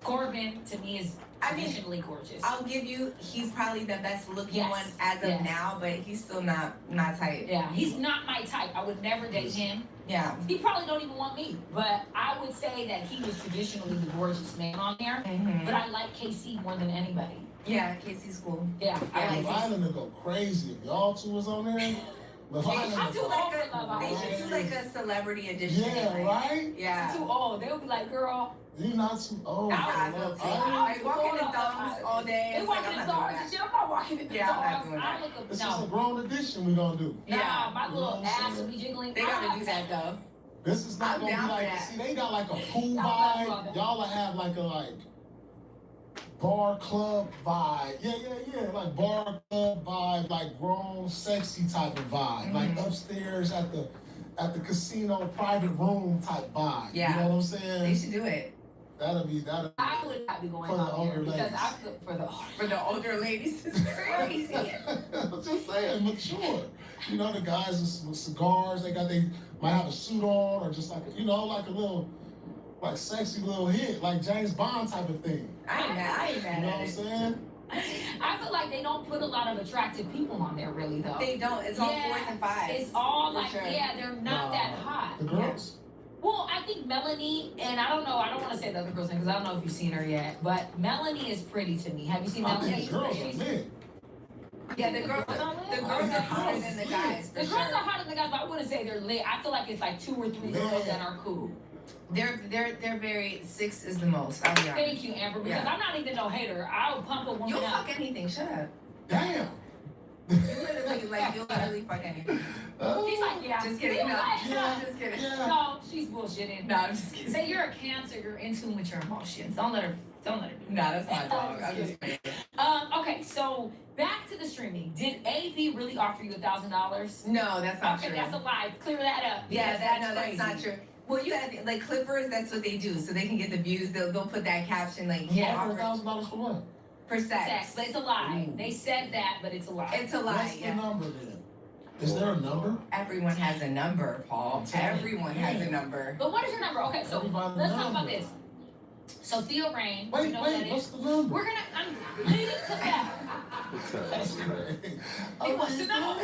Corbin to me is traditionally gorgeous. I'll give you, he's probably the best looking Yes, one as of yes. now, but he's still not tight. Yeah, he's not my type. I would never date him. Yeah. He probably don't even want me. But I would say that he was traditionally the gorgeous man on there. Mm-hmm. But I like KC more than anybody. Yeah, Casey's cool. Yeah, I like Love KC. Island would go crazy if y'all two was on there. Love Island I would do go like Love They Island. should do like a celebrity edition. Yeah, like, right? Yeah. Too old. They'll be like, girl. You're not too old. That's how I for feel Love too. Island. Like walking in thumbs all day. They It's like, walking I'm in not dogs doing and that. shit. I'm not walking in the Yeah, I'm not dogs. doing I that. look up. This is a No. grown edition we gonna do. Yeah. My little You know what I'm ass saying? will be jiggling. They gotta do that though. This is not I'm gonna down be for like, that. see, they got like a pool I'm vibe. down for that. Y'all will have like a bar club vibe. Yeah. Like bar club vibe, like grown, sexy type of vibe. Like upstairs at the casino private room type vibe. Yeah. You know what I'm They saying? should do it. That'll be I would not be going For the out there older because ladies. I feel For the older ladies, it's crazy. I'm just saying, mature. You know, the guys with cigars, they might have a suit on or just like a little, like sexy little hit, like James Bond type of thing. I ain't You mad know what at I'm it. saying? I feel like they don't put a lot of attractive people on there, really, though. They don't. It's all 4s and 5s. It's all For like, sure. they're not that hot. The girls? Well, I think Melanie, and I don't know, I don't want to say the other girl's name because I don't know if you've seen her yet, but Melanie is pretty to me. Have you seen I Melanie? think the girls are lit. Yeah, the girls are hotter than the guys. The For girls sure. are hotter than the guys, but I wouldn't say they're lit. I feel like it's like 2 or 3 girls that are cool. They're very 6 is the most. I'll be honest. Thank you, Amber, because Yeah. I'm not even no hater. I'll pump a woman You'll up. fuck anything. Shut up. Damn. You literally you'll literally fuck anything. He's like, yeah. Just kidding. No, Yeah. just kidding. Yeah. No, she's bullshitting. No, I'm just kidding. Say you're a Cancer, you're in tune with your emotions. Don't let her do No, that's my dog. I'm just kidding. Okay, so back to the streaming. Did AB really offer you $1,000? No, that's not Okay, true. that's a lie. Clear that up. Yeah, because that's not true. Well, you gotta think, like Clippers, that's what they do, so they can get the views. They'll put that caption like Yeah. $1,000 for what? for sex. Sex, but it's a lie. Ooh. They said that, but it's a lie. It's a lie. What's the Yeah. number then? Is there a number? Everyone has a number, Paul. Everyone has a number. But what is your number? Okay, so Everybody let's talk about number. this. So Theo Rain, Wait, you know what that what's is? the number? We're gonna, I'm leading to that. That's great. He wants to know.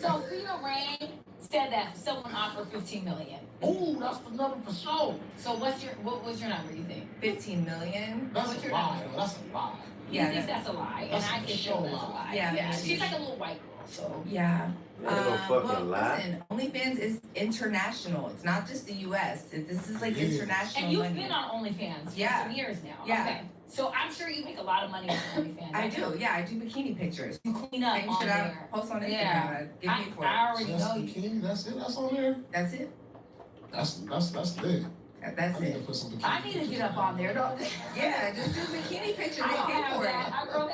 So Theo Rain said that someone offered $15 million. Ooh, that's the number for sure. So what was your number, you think? 15 million. That's What's a your lie, number? though. That's a lie. You Yeah, think that's a lie, and that's I a can show feel that's a lie. lie. Yeah. She's like a little white girl. So Yeah. That ain't no fucking Well, lie. listen, OnlyFans is international. It's not just the U.S. This is like It is. international and you've money. been on OnlyFans for Yeah. some years now. Yeah. Okay. So I'm sure you make a lot of money on OnlyFans. I do. Yeah, I do bikini pictures. You clean up Same on shit there. I post on Instagram. Yeah. I get paid for I it. already Just know you. bikini, that's it. That's on there. That's it. That's lit. That's I need to it. put some bikini I need to pictures get up on there. Don't Yeah, just do bikini picture. I They don't pay have for that. it. I girl,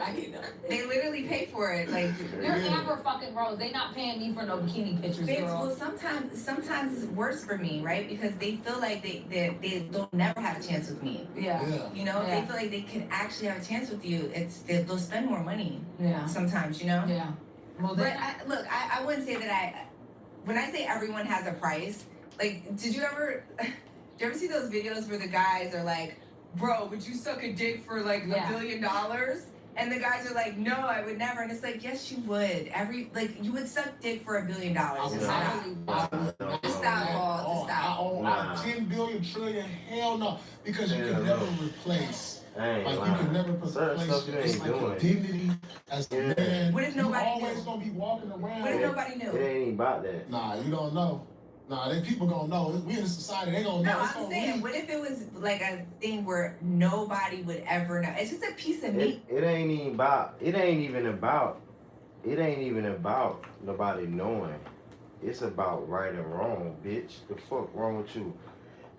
I need them. They literally pay for it. Like, You're Amber fucking Rose. They not paying me for no bikini pictures, babes, girl. well, sometimes it's worse for me, right? Because they feel like they'll never have a chance with me. Yeah. Yeah. You know, if Yeah. they feel like they can actually have a chance with you, they'll spend more money Yeah. sometimes, you know? Yeah. Well, But I wouldn't say that when I say everyone has a price, like, did you ever see those videos where the guys are like, bro, would you suck a dick for like Yeah. $1 billion? And the guys are like, no, I would never. And it's like, yes, you would. You would suck dick for $1 billion. Just stop. Just stop, Paul. Just stop. Nah. 10 billion trillion, hell no. Because you Hell can no. never replace. I ain't Like, you lying. can never Certain replace stuff you it's ain't like your doing. dignity as a man. What if nobody you always knew? gonna be walking around. What if nobody It knew? ain't even about that. Nah, you don't know. Nah, people gonna know. We in a society, they gonna know. No, It's I'm gonna saying, leak. what if it was like a thing where nobody would ever know? It's just a piece of meat. It ain't even about nobody knowing. It's about right and wrong, bitch. The fuck wrong with you?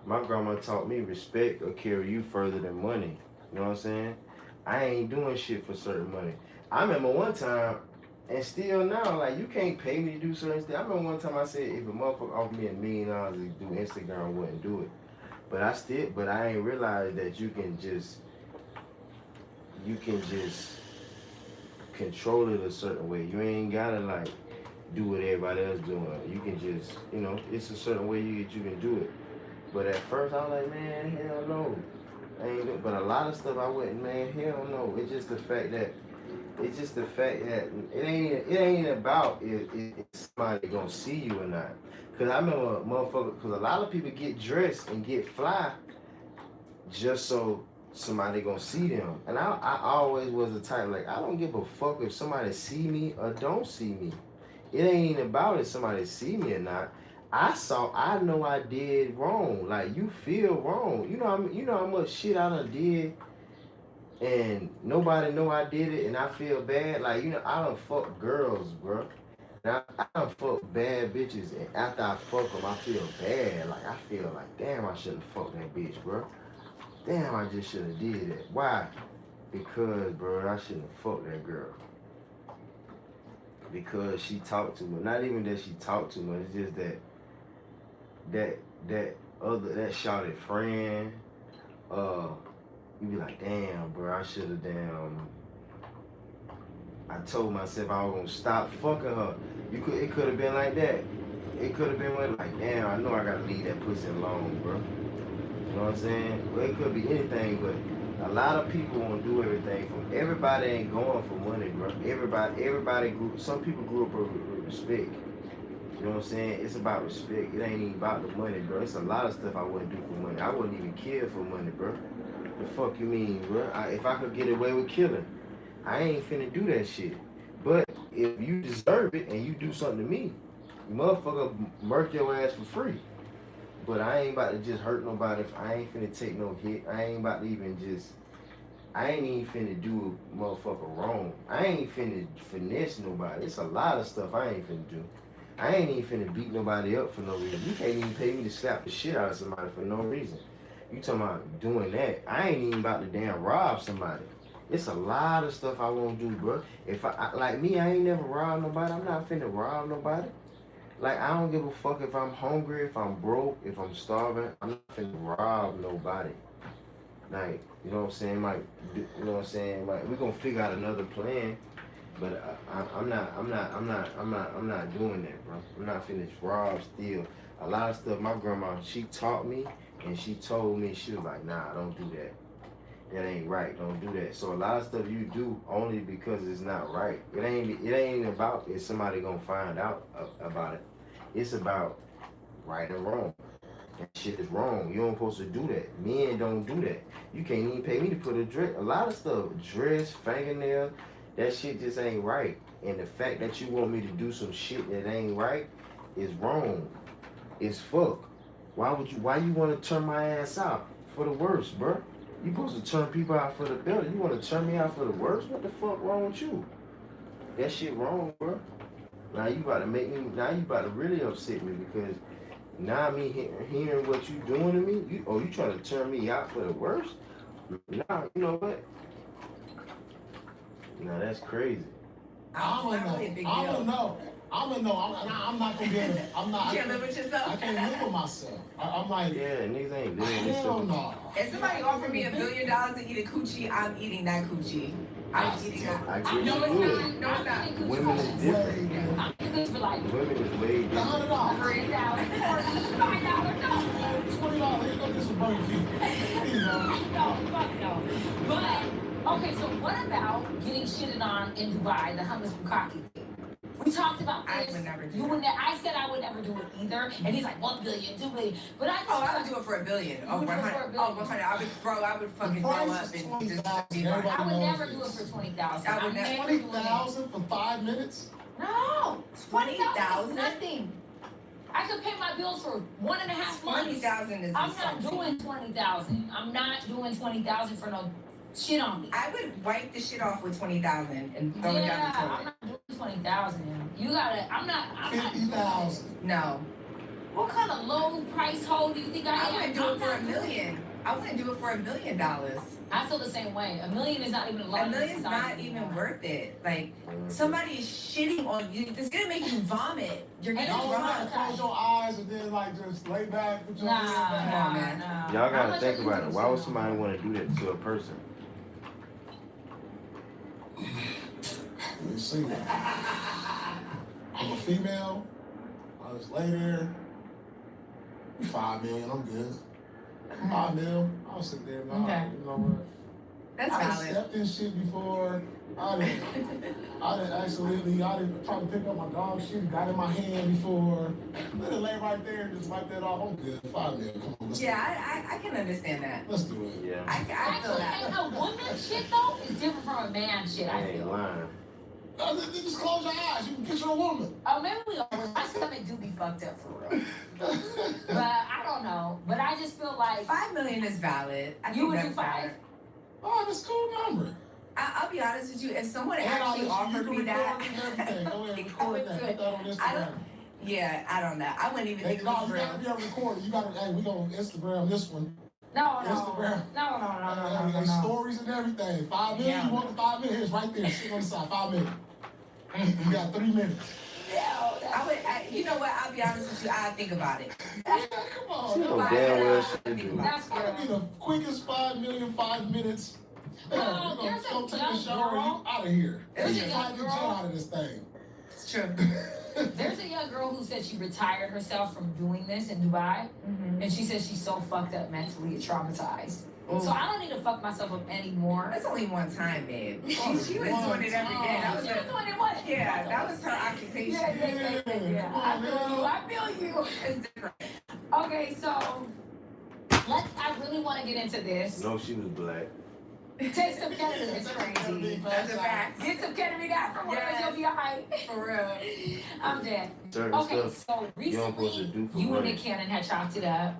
My grandma taught me respect will carry you further than money. You know what I'm saying? I ain't doing shit for certain money. I remember one time, and still now, like, you can't pay me to do certain stuff. I remember one time I said if a motherfucker offered me $1 million to do Instagram, I wouldn't do it. But I ain't realized that you can just control it a certain way. You ain't gotta like do what everybody else doing. You can just, it's a certain way you can do it. But at first I was like, man, hell no. But a lot of stuff I wouldn't, man, hell no. It's just the fact that it ain't about if somebody gonna see you or not. Cause I remember cause a lot of people get dressed and get fly just so somebody gonna see them. And I always was the type, like, I don't give a fuck if somebody see me or don't see me. It ain't even about if somebody see me or not. I know I did wrong. Like, you feel wrong. You know how much shit I done did and nobody know I did it and I feel bad. Like, I done fuck girls, bro. And I done fuck bad bitches, and after I fuck them, I feel bad. Like, I feel like, damn, I shouldn't fuck that bitch, bro. Damn, I just should have did that. Why? Because, bro, I shouldn't have fucked that girl. Because she talked too much. Not even that she talked too much. It's just that shouted friend. You be like, damn, bro, I should have I told myself I was gonna stop fucking her. It could have been like that. It could have been like, damn, I know I gotta leave that pussy alone, bro. You know what I'm saying? Well, it could be anything, but a lot of people want to do everything. Everybody ain't going for money, bro. Everybody some people grew up with respect. You know what I'm saying? It's about respect. It ain't even about the money, bro. It's a lot of stuff I wouldn't do for money. I wouldn't even kill for money, bro. The fuck you mean, bro? If I could get away with killing, I ain't finna do that shit. But if you deserve it and you do something to me, motherfucker murk your ass for free. But I ain't about to just hurt nobody. I ain't finna take no hit. I ain't about to even finna do a motherfucker wrong. I ain't finna finesse nobody. It's a lot of stuff I ain't finna do. I ain't even finna beat nobody up for no reason. You can't even pay me to slap the shit out of somebody for no reason. You talking about doing that. I ain't even about to damn rob somebody. It's a lot of stuff I won't do, bro. If I like me, I ain't never robbed nobody. I'm not finna rob nobody. Like, I don't give a fuck if I'm hungry, if I'm broke, if I'm starving. I'm not finna rob nobody. Like, you know what I'm saying? Like, we're gonna figure out another plan. But I'm not doing that, bro. I'm not finna rob, steal. A lot of stuff my grandma, she taught me, and she told me, she was like, nah, don't do that. That ain't right. Don't do that. So a lot of stuff you do only because it's not right. It ain't about if somebody gonna find out about it. It's about right and wrong. And shit is wrong. You don't supposed to do that. Men don't do that. You can't even pay me to put a lot of stuff, dress, fingernail. That shit just ain't right. And the fact that you want me to do some shit that ain't right is wrong. It's fuck. Why you want to turn my ass out for the worst, bro? You supposed to turn people out for the better. You want to turn me out for the worst? What the fuck wrong with you? That shit wrong, bro. Now you about to make me. Now you about to really upset me because now me hearing what you doing to me. You trying to turn me out for the worst? Nah, you know what? Nah, that's crazy. I don't know. I'm not gonna be able to. I'm not. You can't live with yourself. I can't live with myself. I'm like, Yeah, niggas ain't living hell themselves. no. If somebody offered me $1 billion to eat a coochie, I'm eating that coochie. I'm eating that. I get No, you it's good. not. No, it's not. Women is different. I'm good for like Women is way different. $100. $3, $4, $5. No. $20. Here go this for Burger King. You know. No, fuck no. But okay, so what about getting shitted on in Dubai, the hummus bukkake? We talked about I this. would never do You that. would I said I would never do it either. And he's like, 1 billion, 2 billion. But I just I would do it for $1 billion. Oh, You would do it 100. for $1 billion. Oh, 100. I would fucking throw up and just be $20,000. like, I would knows never do it this. for 20,000. I would I'm never- never doing it. $20,000 for 5 minutes? No, 20,000 $20,000? is nothing. I could pay my bills for 1.5 months. 20,000 is I'm not insulting. doing 20,000. I'm not doing 20,000 for no shit on me. I would wipe the shit off with 20,000 and throw it down the Yeah, I'm toilet. not doing 20,000. You gotta. I'm not. 50,000. No, What kind of low price hole do you think I am? I wouldn't do it I'm for not $1 million. I wouldn't do it for $1 million. I feel the same way. $1 million is not even a lot. $1 million's not even worth it. Like, somebody is shitting on you. It's gonna make you vomit. You're gonna Y'all want to vomit. close your eyes and then like just lay back with your head Come down. on, man. Y'all How gotta much think are you about it. Why would using? somebody want to do that to a person? Let's see. I'm a female. I just lay there. 5 million, I'm good. 5 mil, I'll sit there. Nah, Okay. you know what? That's I done valid. stepped in shit before. I done tried to pick up my dog shit, got in my hand before. Let it lay right there and just wipe that off. I'm good. 5 mil, come on, let's do it. Yeah, I can understand that. Let's do it. Yeah. I feel Actually, that. and a woman shit though is different from a man shit. I I ain't feel. lying. Just close your eyes. You can picture a woman. Oh, maybe we always. My stomach do be fucked up for real. But I don't know. But I just feel like $5 million is valid. I you think would do that's 5. valid. Oh, that's a cool number. I'll be honest with you. If someone And actually you offered can me that, record it and everything. Go ahead, I record would that. do Put it. that on I Instagram. don't. Yeah, I don't know. I wouldn't even think it No, was you real. gotta be able to record it. You gotta, hey, we gonna Instagram this one. No. Instagram. No. Stories and everything. 5 million, Yeah. you want the 5 million? It's right there, sitting on the side. 5 million. You got 3 minutes. You know what? I'll be honest with you. I'll think about it. Yeah, come on. She know That's damn well I she think do. about That's gotta be real. the quickest 5 million, 5 minutes. Well, You there's a go take young a shower, girl- you out of here. there's You a fly young the jet girl- out of this thing. It's true. There's a young girl who said she retired herself from doing this in Dubai, and she says she's so fucked up mentally and traumatized. So I don't need to fuck myself up anymore. That's only one time, babe. She Oh, was doing it every day. That was She was her. doing it what? Yeah, that was her occupation. Yeah. I feel you. It's different. Okay, so I really want to get into this. No, she was black. Take some ketamine. It's crazy. That's a fact. Get some ketamine afterwards. Yes. You'll be alright. For real. I'm dead. Certain Okay, stuff so you don't supposed to recently do for you and money. Nick Cannon had chopped it up,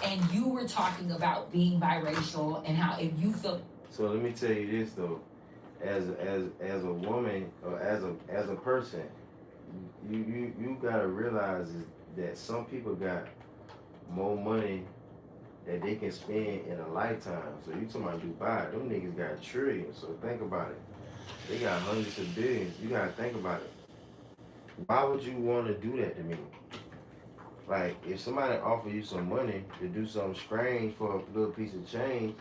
and you were talking about being biracial and how if you feel So let me tell you this though, as a woman or as a person, you gotta realize is that some people got more money that they can spend in a lifetime. So you talking about Dubai, them niggas got trillions. So think about it. They got hundreds of billions. You gotta think about it. Why would you want to do that to me? Like, if somebody offer you some money to do something strange for a little piece of change,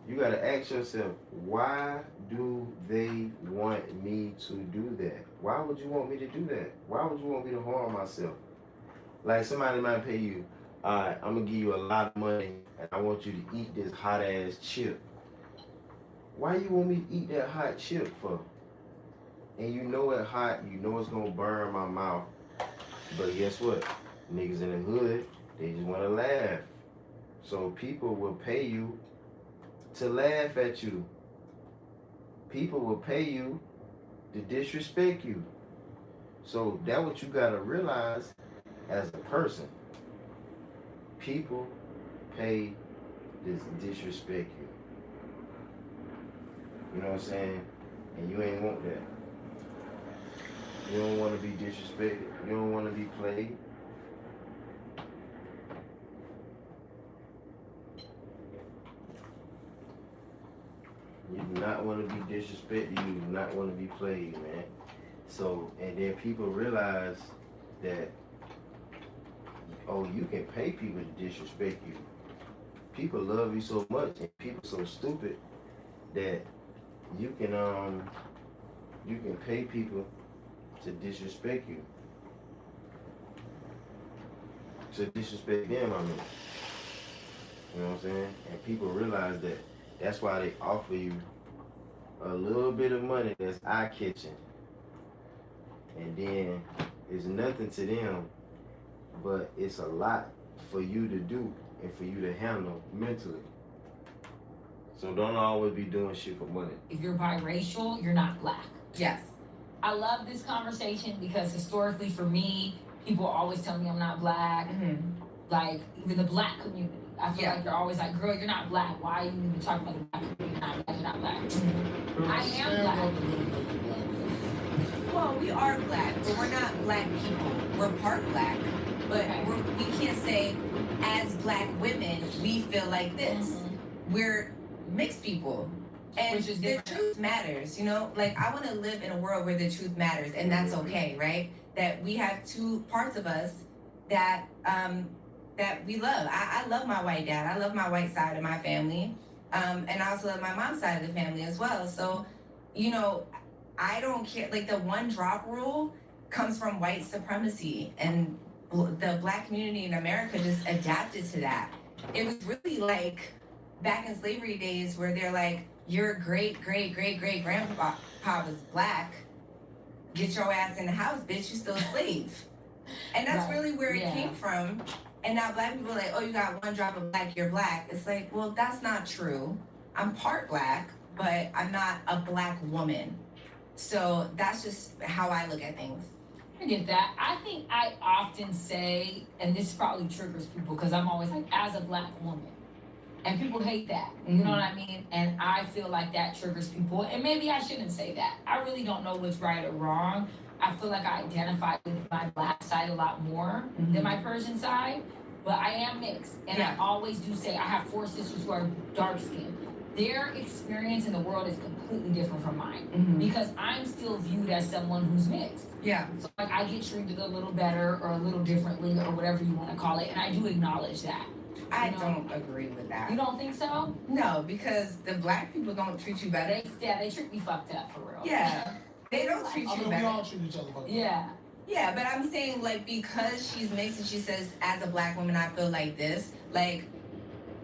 you gotta ask yourself, why do they want me to do that? Why would you want me to do that? Why would you want me to harm myself? Like, somebody might pay you, all right, I'm gonna give you a lot of money and I want you to eat this hot ass chip. Why you want me to eat that hot chip for? And you know it's hot, you know it's gonna burn my mouth. But guess what? Niggas in the hood, they just wanna laugh. So people will pay you to laugh at you. People will pay you to disrespect you. So that's what you gotta realize as a person. People pay to disrespect you. You know what I'm saying? And you ain't want that. You don't want to be disrespected. You don't want to be played. You do not want to be disrespected. You do not want to be played, man. So, and then people realize that, oh, you can pay people to disrespect you. People love you so much, and people so stupid that you can pay people to disrespect you. To disrespect them, I mean. You know what I'm saying? And people realize that. That's why they offer you a little bit of money that's eye-catching. And then it's nothing to them, but it's a lot for you to do and for you to handle mentally. So don't always be doing shit for money. If you're biracial, you're not black. Yes. I love this conversation because historically for me, people always tell me I'm not black. Like, even the black community. I feel like they're always like, girl, you're not black. Why are you even talking about the black community? You're not black. I am black. Well, we are black, but we're not black people. We're part black, but we can't say as black women we feel like this. We're mixed people, and the truth matters. You know, like I want to live in a world where the truth matters, and that's okay, right? That we have two parts of us that that we love. I love my white dad. I love my white side of my family, and I also love my mom's side of the family as well. So, you know, I don't care. Like the one drop rule comes from white supremacy, and the black community in America just adapted to that. It was really like back in slavery days where they're like, your great grandpa was black. Get your ass in the house, bitch. You still a slave. And that's really where it came from. And now black people are like, oh, you got one drop of black, you're black. It's like, well, that's not true. I'm part black, but I'm not a black woman. So that's just how I look at things. I get that. I think I often say, and this probably triggers people because I'm always like, as a black woman. And people hate that. You know what I mean? And I feel like that triggers people. And maybe I shouldn't say that. I really don't know what's right or wrong. I feel like I identify with my black side a lot more than my Persian side. But I am mixed. And I always do say I have 4 sisters who are dark skinned. Their experience in the world is completely different from mine because I'm still viewed as someone who's mixed. Yeah. So like I get treated a little better or a little differently or whatever you want to call it, and I do acknowledge that. I don't agree with that. You don't think so? No, because the black people don't treat you better. They treat me fucked up for real. Yeah. They don't treat you better. We all treat each other fucked up. Yeah. Yeah, but I'm saying like because she's mixed and she says as a black woman I feel like this, like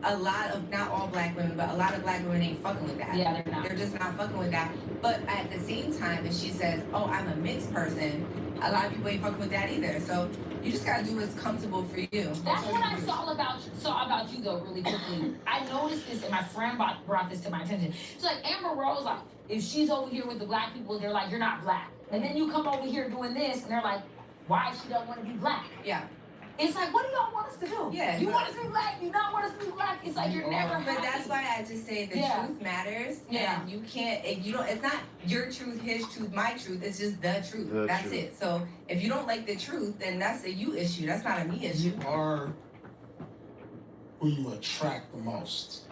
a lot of, not all black women, but a lot of black women ain't fucking with that. Yeah, they're not. They're just not fucking with that. But at the same time, if she says, oh, I'm a mixed person, a lot of people ain't fucking with that either. So you just gotta do what's comfortable for you. That's what I saw about you though, really quickly. I noticed this, and my friend brought this to my attention. She's like, Amber Rose, like, if she's over here with the black people, they're like, you're not black. And then you come over here doing this, and they're like, why she don't want to be black? Yeah. It's like, what do y'all want us to do? Yeah. You want us to be black? You don't want us to be black? It's like you're never. But that's why I just say the truth matters. Yeah. And you can't. If you don't. It's not your truth, his truth, my truth. It's just the truth. That's it. So if you don't like the truth, then that's a you issue. That's not a me issue. You are who you attract the most.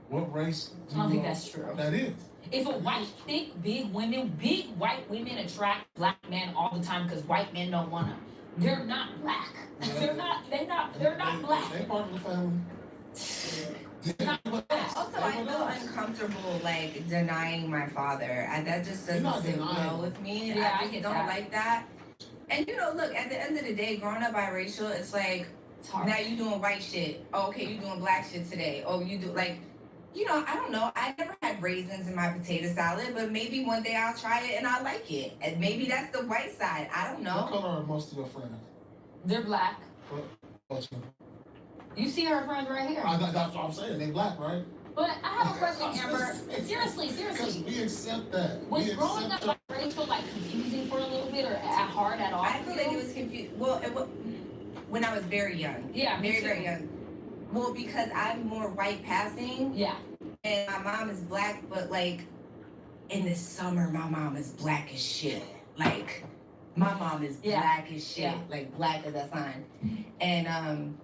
What race? I don't think that's true. That is. If a white, thick, big white women attract black men all the time because white men don't want them. They're not black. They're not black. They part of the family. Also, I feel uncomfortable like denying my father. That just doesn't sit well with me. Yeah, I just don't like that. And you know, look, at the end of the day, growing up biracial, it's like now you doing white shit. Oh, okay, you doing black shit today. Oh, you do like. You know, I don't know. I never had raisins in my potato salad, but maybe one day I'll try it and I'll like it. And maybe that's the white side. I don't know. What color are most of your friends? They're black. You see her friends right here. That's what I'm saying. They black, right? But I have a question, Amber. Seriously. Because we accept that. Was growing up biracial like it or at heart at all? I feel like it was confused. Well, when I was very young. Yeah, me too. Very young. Well, because I'm more white passing. Yeah. And my mom is black, but like in the summer, my mom is black as shit. Like my mom is black as shit. Like black as a sign. And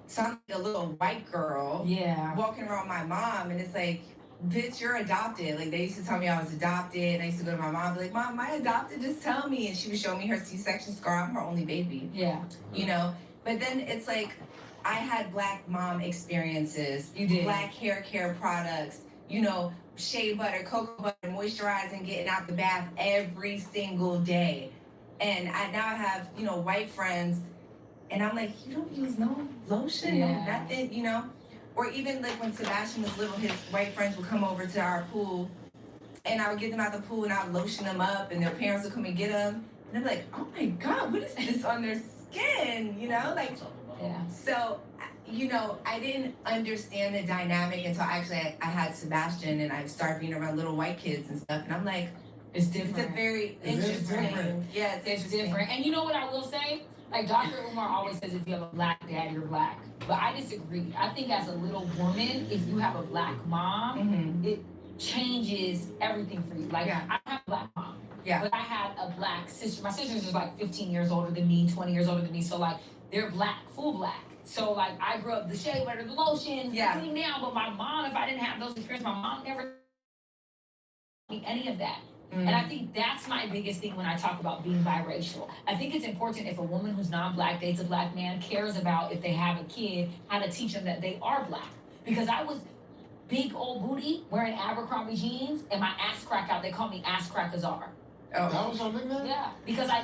so I'm like a little white girl. Yeah. Walking around my mom, and it's like, bitch, you're adopted. Like they used to tell me I was adopted, and I used to go to my mom, be like, Mom, am I adopted? Just tell me. And she would show me her C-section scar. I'm her only baby. Yeah. You know? But then it's like, I had black mom experiences. You did. Black hair care products, you know, shea butter, cocoa butter, moisturizing, getting out the bath every single day. And I now have, you know, white friends, and I'm like, you don't use no lotion, no nothing, you know? Or even like when Sebastian was little, his white friends would come over to our pool, and I would get them out the pool and I would lotion them up, and their parents would come and get them. And I'm like, oh my God, what is this on their skin? You know, like, so, you know, I didn't understand the dynamic until actually I had Sebastian, and I started being around little white kids and stuff. And I'm like, it's different. It's a very interesting. Yeah, it's different. And you know what I will say? Like Dr. Umar always says, if you have a black dad, you're black. But I disagree. I think as a little woman, if you have a black mom, it changes everything for you. Like I have a black mom. Yeah. But I had a black sister. My sister's just like 15 years older than me, 20 years older than me. So like they're black, full black. So like I grew up the shea butter, the lotions, everything down. But my mom, if I didn't have those experiences, my mom never told me any of that. And I think that's my biggest thing when I talk about being biracial. I think it's important if a woman who's non-black dates a black man, cares about if they have a kid, how to teach them that they are black. Because I was big old booty wearing Abercrombie jeans and my ass crack out. They call me Ass Crack Azar. Oh, that was your nickname? Yeah, because I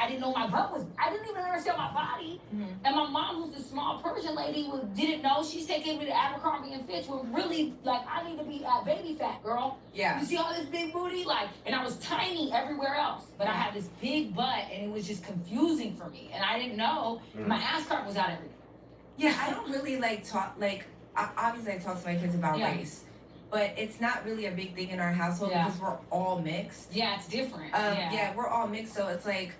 didn't know my butt was, I didn't even understand my body. And my mom, who's a small Persian lady, didn't know. She's taking me to Abercrombie and Fitch, when really, like, I need to be baby fat, girl. Yeah. You see all this big booty? Like, and I was tiny everywhere else, but I had this big butt, and it was just confusing for me. And I didn't know, my ass crack was out everywhere. Yeah, I don't really, like, talk, like, obviously I talk to my kids about race. But it's not really a big thing in our household because we're all mixed. Yeah, it's different. Yeah, we're all mixed. So it's like,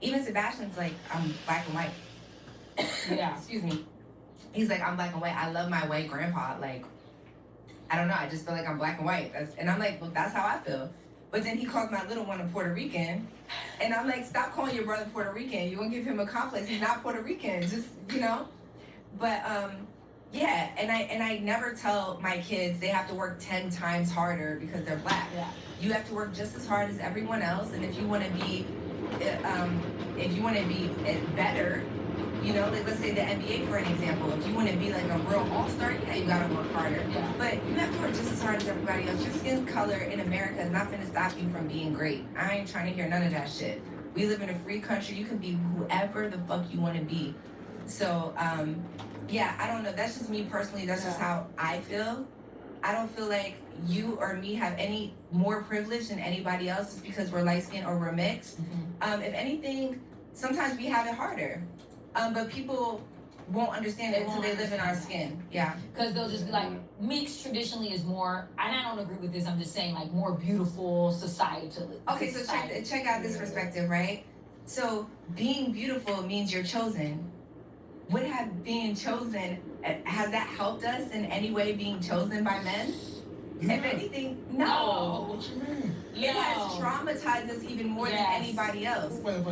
even Sebastian's like, I'm black and white. Yeah. Excuse me. He's like, I'm black and white. I love my white grandpa. Like, I don't know. I just feel like I'm black and white. And I'm like, well, that's how I feel. But then he calls my little one a Puerto Rican. And I'm like, stop calling your brother Puerto Rican. You're going to give him a complex. He's not Puerto Rican. Just, you know. But, yeah, and I never tell my kids they have to work 10 times harder because they're black. Yeah. You have to work just as hard as everyone else, and if you want to be, better, you know, like let's say the NBA for an example. If you want to be like a real all-star, yeah, you gotta work harder. Yeah. But you have to work just as hard as everybody else. Your skin color in America is not gonna stop you from being great. I ain't trying to hear none of that shit. We live in a free country. You can be whoever the fuck you want to be. So, yeah, I don't know. That's just me personally. That's just how I feel. I don't feel like you or me have any more privilege than anybody else just because we're light skinned or we're mixed. If anything, sometimes we have it harder. But people won't understand it until they live in our skin. Yeah. Because they'll just be like, mixed traditionally is more, and I don't agree with this, I'm just saying like more beautiful societally. Okay, so check out this perspective, right? So being beautiful means you're chosen. Would have being chosen, has that helped us in any way being chosen by men? Yeah. If anything, no. What you mean? It has traumatized us even more than anybody else. Wait.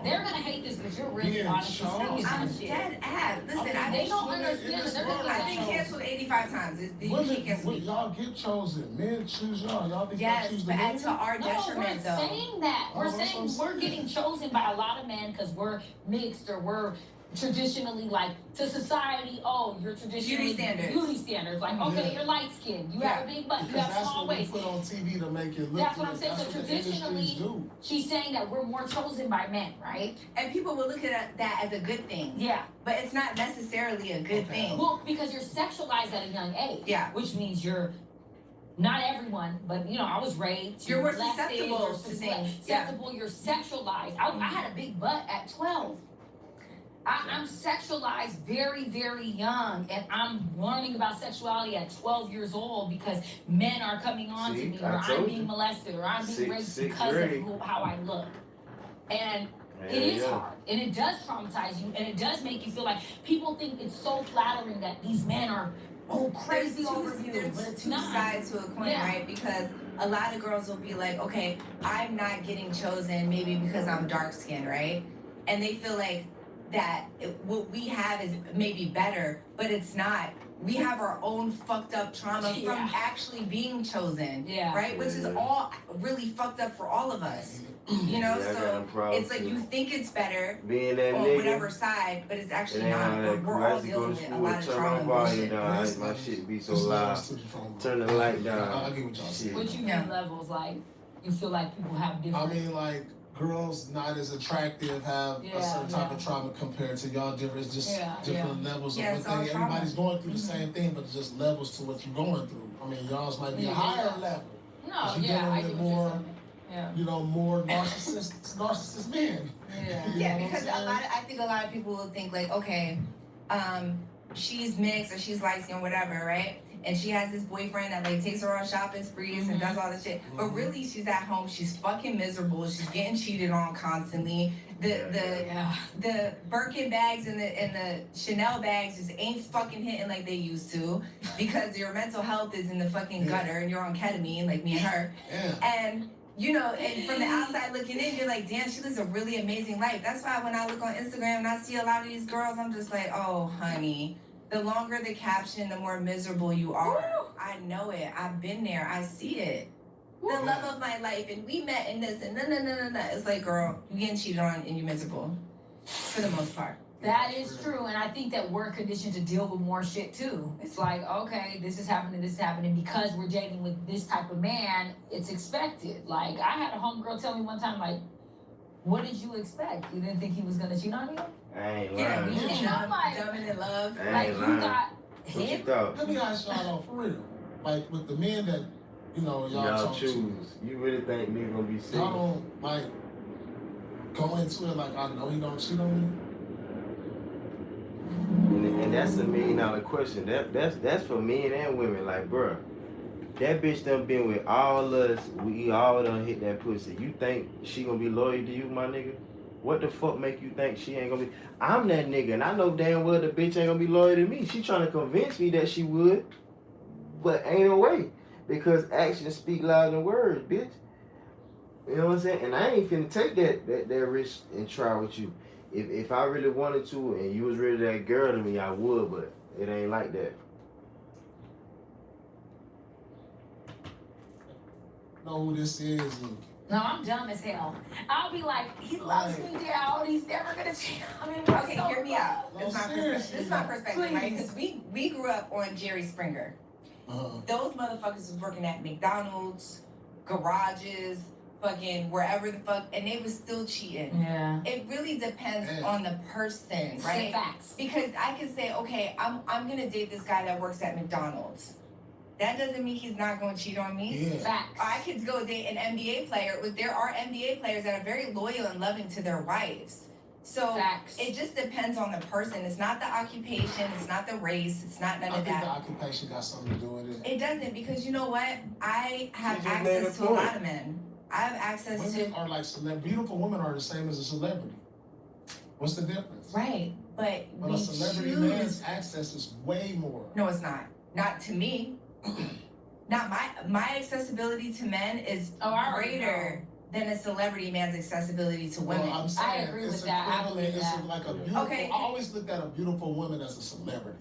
They're gonna hate this, but you're really Yeah, honest. sure. I'm dead ass. Listen, They don't understand that they're gonna I've get been canceled 85 times. You can't cancel me. Y'all get chosen. Men choose y'all. Y'all think Yes, y'all choose the but men? to our No, detriment, we're though. saying that. We're that's saying what I'm we're saying. getting chosen by a lot of men because we're mixed or we're traditionally like to society. Oh, you're traditionally Beauty standards. Like, okay, you're light skinned. You have a big butt. Because You have that's small what we waist. put on TV to make it look That's what good. I'm saying. That's So what the industries traditionally, do. she's saying that we're more chosen by men, right? And people will look at that as a good thing. Yeah. But it's not necessarily a good thing. Well, because you're sexualized at a young age. Yeah. Which means you're not everyone, but you know, I was raped. You're more molested, susceptible you're to things. susceptible, you're sexualized. I had a big butt at 12. I'm sexualized very, very young, and I'm learning about sexuality at 12 years old because men are coming on to me, or I'm being molested, or I'm being raped because of how I look. And it is hard, and it does traumatize you, and it does make you feel like people think it's so flattering that these men are crazy over you. There's two sides to a coin, right? Because a lot of girls will be like, okay, I'm not getting chosen maybe because I'm dark skinned, right? And they feel like that what we have is maybe better, but it's not. We have our own fucked up trauma from actually being chosen, right? Which is all really fucked up for all of us, you know? So it's like you think it's better being that on nigga, whatever side, but it's actually not. We're all dealing with a lot of trauma and bullshit. My shit be so loud. Turn the light down. I get what y'all saying. What you mean levels? Like, you feel like people have different... I mean, like, girls not as attractive have a certain type of trauma compared to y'all. It's just different levels of what thing. Everybody's going through the same thing, but just levels to what you're going through. I mean, y'all's might be a higher level. No, I get more, you know, more narcissist men. Yeah, because I think a lot of people will think like, okay, she's mixed or she's light skinned, whatever, right? And she has this boyfriend that like takes her on shopping sprees and does all this shit. But really, she's at home. She's fucking miserable. She's getting cheated on constantly. The Birkin bags and the Chanel bags just ain't fucking hitting like they used to because your mental health is in the fucking gutter and you're on ketamine like me and her. And you know, and from the outside looking in, you're like, damn, she lives a really amazing life. That's why when I look on Instagram and I see a lot of these girls, I'm just like, oh, honey. The longer the caption, the more miserable you are. Woo! I know it. I've been there. I see it. Woo! The love of my life, and we met in this, and no. It's like, girl, you getting cheated on and you're miserable. For the most part. That is true, and I think that we're conditioned to deal with more shit too. It's like, okay, this is happening, because we're dating with this type of man, it's expected. Like, I had a homegirl tell me one time, like, what did you expect? You didn't think he was gonna cheat on you? I ain't lying. Yeah, we just dumb and in love. Like, you got him? Let me ask y'all though, for real. Like, with the men that, you know, y'all choose. To, you really think nigga gonna be sick? Y'all don't, like, go into it like, I know he don't cheat on me? And that's $1 million question. That's for men and women. Like, bruh, that bitch done been with all us. We all done hit that pussy. You think she gonna be loyal to you, my nigga? What the fuck make you think she ain't gonna be? I'm that nigga, and I know damn well the bitch ain't gonna be loyal to me. She trying to convince me that she would, but ain't no way. Because actions speak louder than words, bitch. You know what I'm saying? And I ain't finna take that risk and try with you. If I really wanted to and you was really that girl to me, I would, but it ain't like that. Know who this is? No, I'm dumb as hell. I'll be like, he loves me down. He's never gonna cheat on me. Okay, hear me out. This is my perspective, right? Because we grew up on Jerry Springer. Those motherfuckers was working at McDonald's, garages, fucking wherever the fuck, and they was still cheating. Yeah. It really depends on the person, right? Facts. Because I can say, okay, I'm gonna date this guy that works at McDonald's. That doesn't mean he's not going to cheat on me. Yeah. Facts. Or I could go date an NBA player. There are NBA players that are very loyal and loving to their wives. So it just depends on the person. It's not the occupation. It's not the race. It's not none of that. I think the occupation got something to do with it. It doesn't, because you know what? I have access to a lot of men. I have access women are like beautiful women are the same as a celebrity. What's the difference? Right, but a celebrity man's access is way more. No, it's not. Not to me. Not my accessibility to men is greater than a celebrity man's accessibility to women. Well, I'm saying, I agree with that. It's like a beautiful. I always looked at a beautiful woman as a celebrity,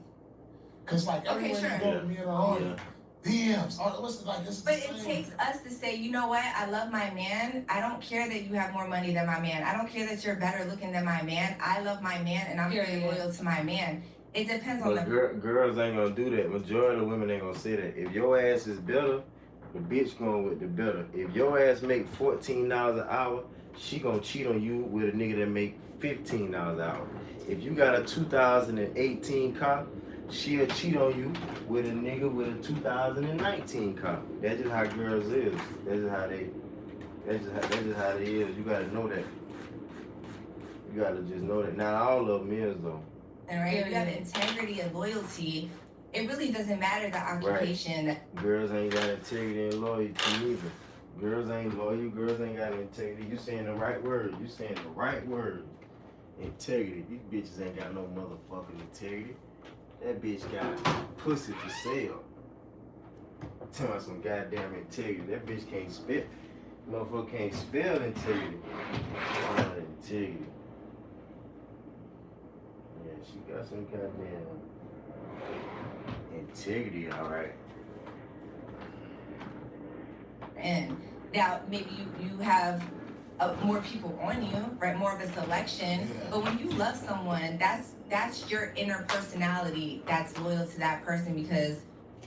because like everywhere you go, me and her DMs. But it takes us to say, you know what? I love my man. I don't care that you have more money than my man. I don't care that you're better looking than my man. I love my man, and I'm very loyal to my man. It depends on the girls ain't gonna do that. Majority of women ain't gonna say that. If your ass is better, the bitch going with the better. If your ass make $14 an hour, she gonna cheat on you with a nigga that make $15 an hour. If you got a 2018 car, she'll cheat on you with a nigga with a 2019 car. That's just how girls is. That's just how they is. You gotta know that. You gotta just know that not all of them is though. And right, if you have integrity and loyalty, it really doesn't matter the occupation. Right. Girls ain't got integrity and loyalty either. Girls ain't loyal. Girls ain't got integrity. You saying the right word. You saying the right word. Integrity. These bitches ain't got no motherfucking integrity. That bitch got pussy for sale. Tell me some goddamn integrity. That bitch can't spell. Motherfucker can't spell integrity. Integrity. Yeah, she got some goddamn integrity, alright. And now maybe you have more people on you, right? More of a selection. Yeah. But when you love someone, that's your inner personality that's loyal to that person because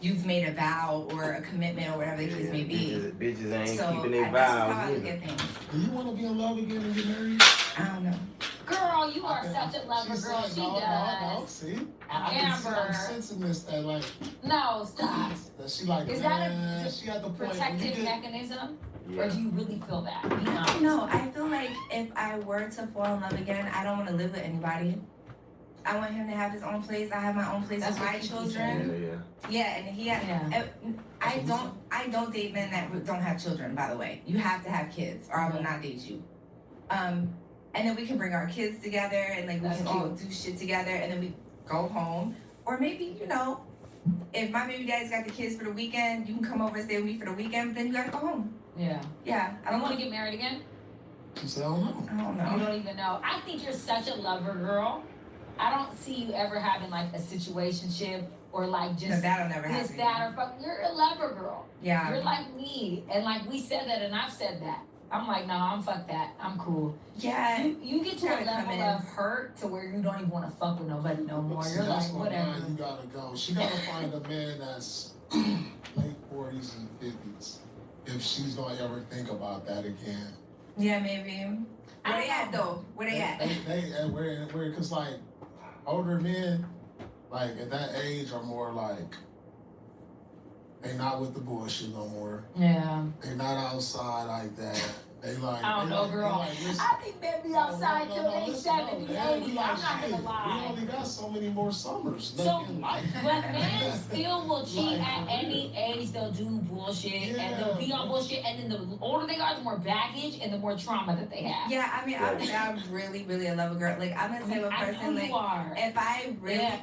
you've made a vow or a commitment or whatever the case may be. Bitches ain't So keeping their that's how vows I look either. at things. Do you want to be in love again and get married? I don't know. Girl, you are such a lover, girl. Said, She no, does. see? I'm sensing this that like. No, stop. That she like. Is that she at the point protective mechanism? Yeah. Or do you really feel that? Be honest. No, I feel like if I were to fall in love again, I don't want to live with anybody. I want him to have his own place. I have my own place with my children. Yeah, and he had. I don't date men that don't have children. By the way, you have to have kids, or I will not date you. And then we can bring our kids together, and like we can all do shit together, and then we go home. Or maybe if my baby daddy's got the kids for the weekend, you can come over and stay with me for the weekend. But then you gotta go home. Yeah. Yeah. I don't want to get married again. She said, I don't know. I don't know. You don't even know. I think you're such a lover, girl. I don't see you ever having like a situationship or like just that'll never this, happen. that, or fuck. You're a lover, girl. Yeah. You're like me, and like we said that, and I've said that. I'm like, no, I'm fuck that. I'm cool. Yeah. You get to a level of hurt to where you don't even want to fuck with nobody no more. See, You're that's like, why whatever. you gotta go. She gotta find a man that's late 40s and 50s. If she's gonna ever think about that again. Yeah, maybe. Where they at though? Where they at? Where, cause like older men, like at that age, are more like they not with the bullshit no more. Yeah. They not outside like that. They like. I don't know, girl. I think they'll be outside till they 70, 80. I'm not gonna lie. We only got so many more summers So, in life. but men still will cheat at any age. They'll do bullshit and they'll be on bullshit. And then the older they are, the more baggage and the more trauma that they have. Yeah, I mean, I'm really, really a lover girl. Like, I'm the type of person, like, if I really... Yeah.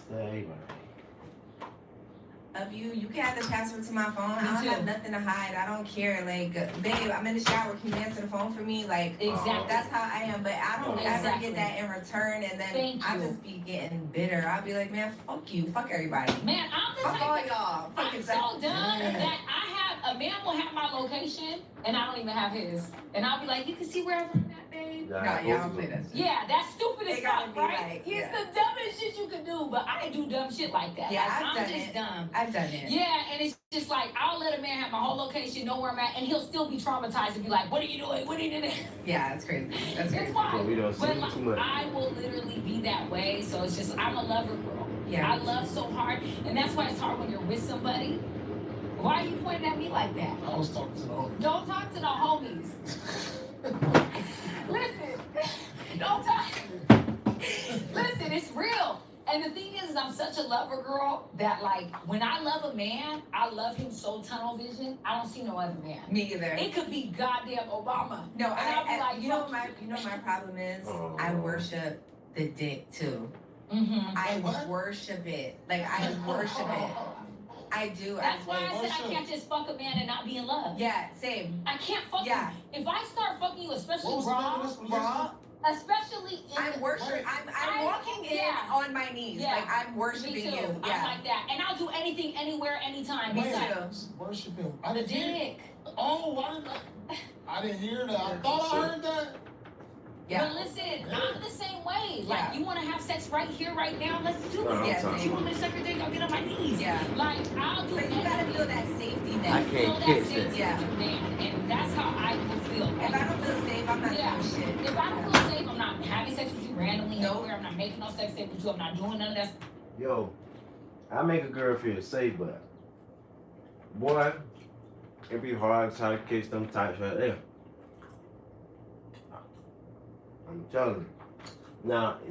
Say, Of you. You can have the password to my phone. I don't too. have nothing to hide. I don't care. Like, babe, I'm in the shower. Can you answer the phone for me? Like, Exactly. that's how I am. But I don't ever Exactly. get that in return, and then Thank I you. just be getting bitter. I'll be like, man, fuck you, fuck everybody. Man, I'm the Fuck type all of- y'all. Fuck I'm it. so done that I have a man will have my location and I don't even have his, and I'll be like, you can see where I'm at, babe. No, y'all don't play that shit. Yeah, that's stupid as It gotta fuck, be right? like, It's yeah. the dumbest shit you could do, but I do dumb shit like that. Yeah, Like, I've I'm done just it. dumb. I've done it. Yeah, and it's just like I'll let a man have my whole location, know where I'm at, and he'll still be traumatized and be like, "What are you doing? What are you doing?" Yeah, it's crazy. That's crazy. It's wild. We don't see But it like, too much. I will literally be that way. So it's just I'm a lover girl. Yeah. I love so hard, and that's why it's hard when you're with somebody. Why are you pointing at me like that? I was talking to the homie. Don't talk to the homies. Listen, don't talk. Listen, it's real. And the thing is, I'm such a lover girl that like when I love a man, I love him so tunnel vision. I don't see no other man. Me either. It could be goddamn Obama. No, And I'll be like, you know fuck what my problem is? Oh. I worship the dick too. Mm-hmm. I Wait, what? worship it. Like I worship it. I do. That's why I said worship. I can't just fuck a man and not be in love. Yeah, same. I can't fuck Yeah. you. If I start fucking you, especially What was the name of raw, this religion? Raw. especially in I'm worshiping. I'm walking in yeah. on my knees. Yeah. Like I'm me worshiping too. you. I'm Yeah. like that, and I'll do anything, anywhere, anytime. Me Wait, Besides too. worship him. I the didn't hear. dick. Oh, I didn't hear that. I thought I heard that. Yeah. But listen, I'm the same way. Like, Yeah. you want to have sex right here, right now? Let's do No, it. I'm Yeah, talking You want me to suck your dick? I'll get on my knees. Yeah. Like, I'll do But you gotta anything. feel that safety net. I Feel can't that catch safety that. Yeah. with your man, and that's how I will feel. If I don't feel safe, I'm not Yeah. doing shit. If I don't feel safe, I'm not having sex with you randomly Nope. nowhere. I'm not making no sex tape with you. I'm not doing none of that. Yo, I make a girl feel safe, but boy, it be hard trying to catch them types right there. I'm telling you.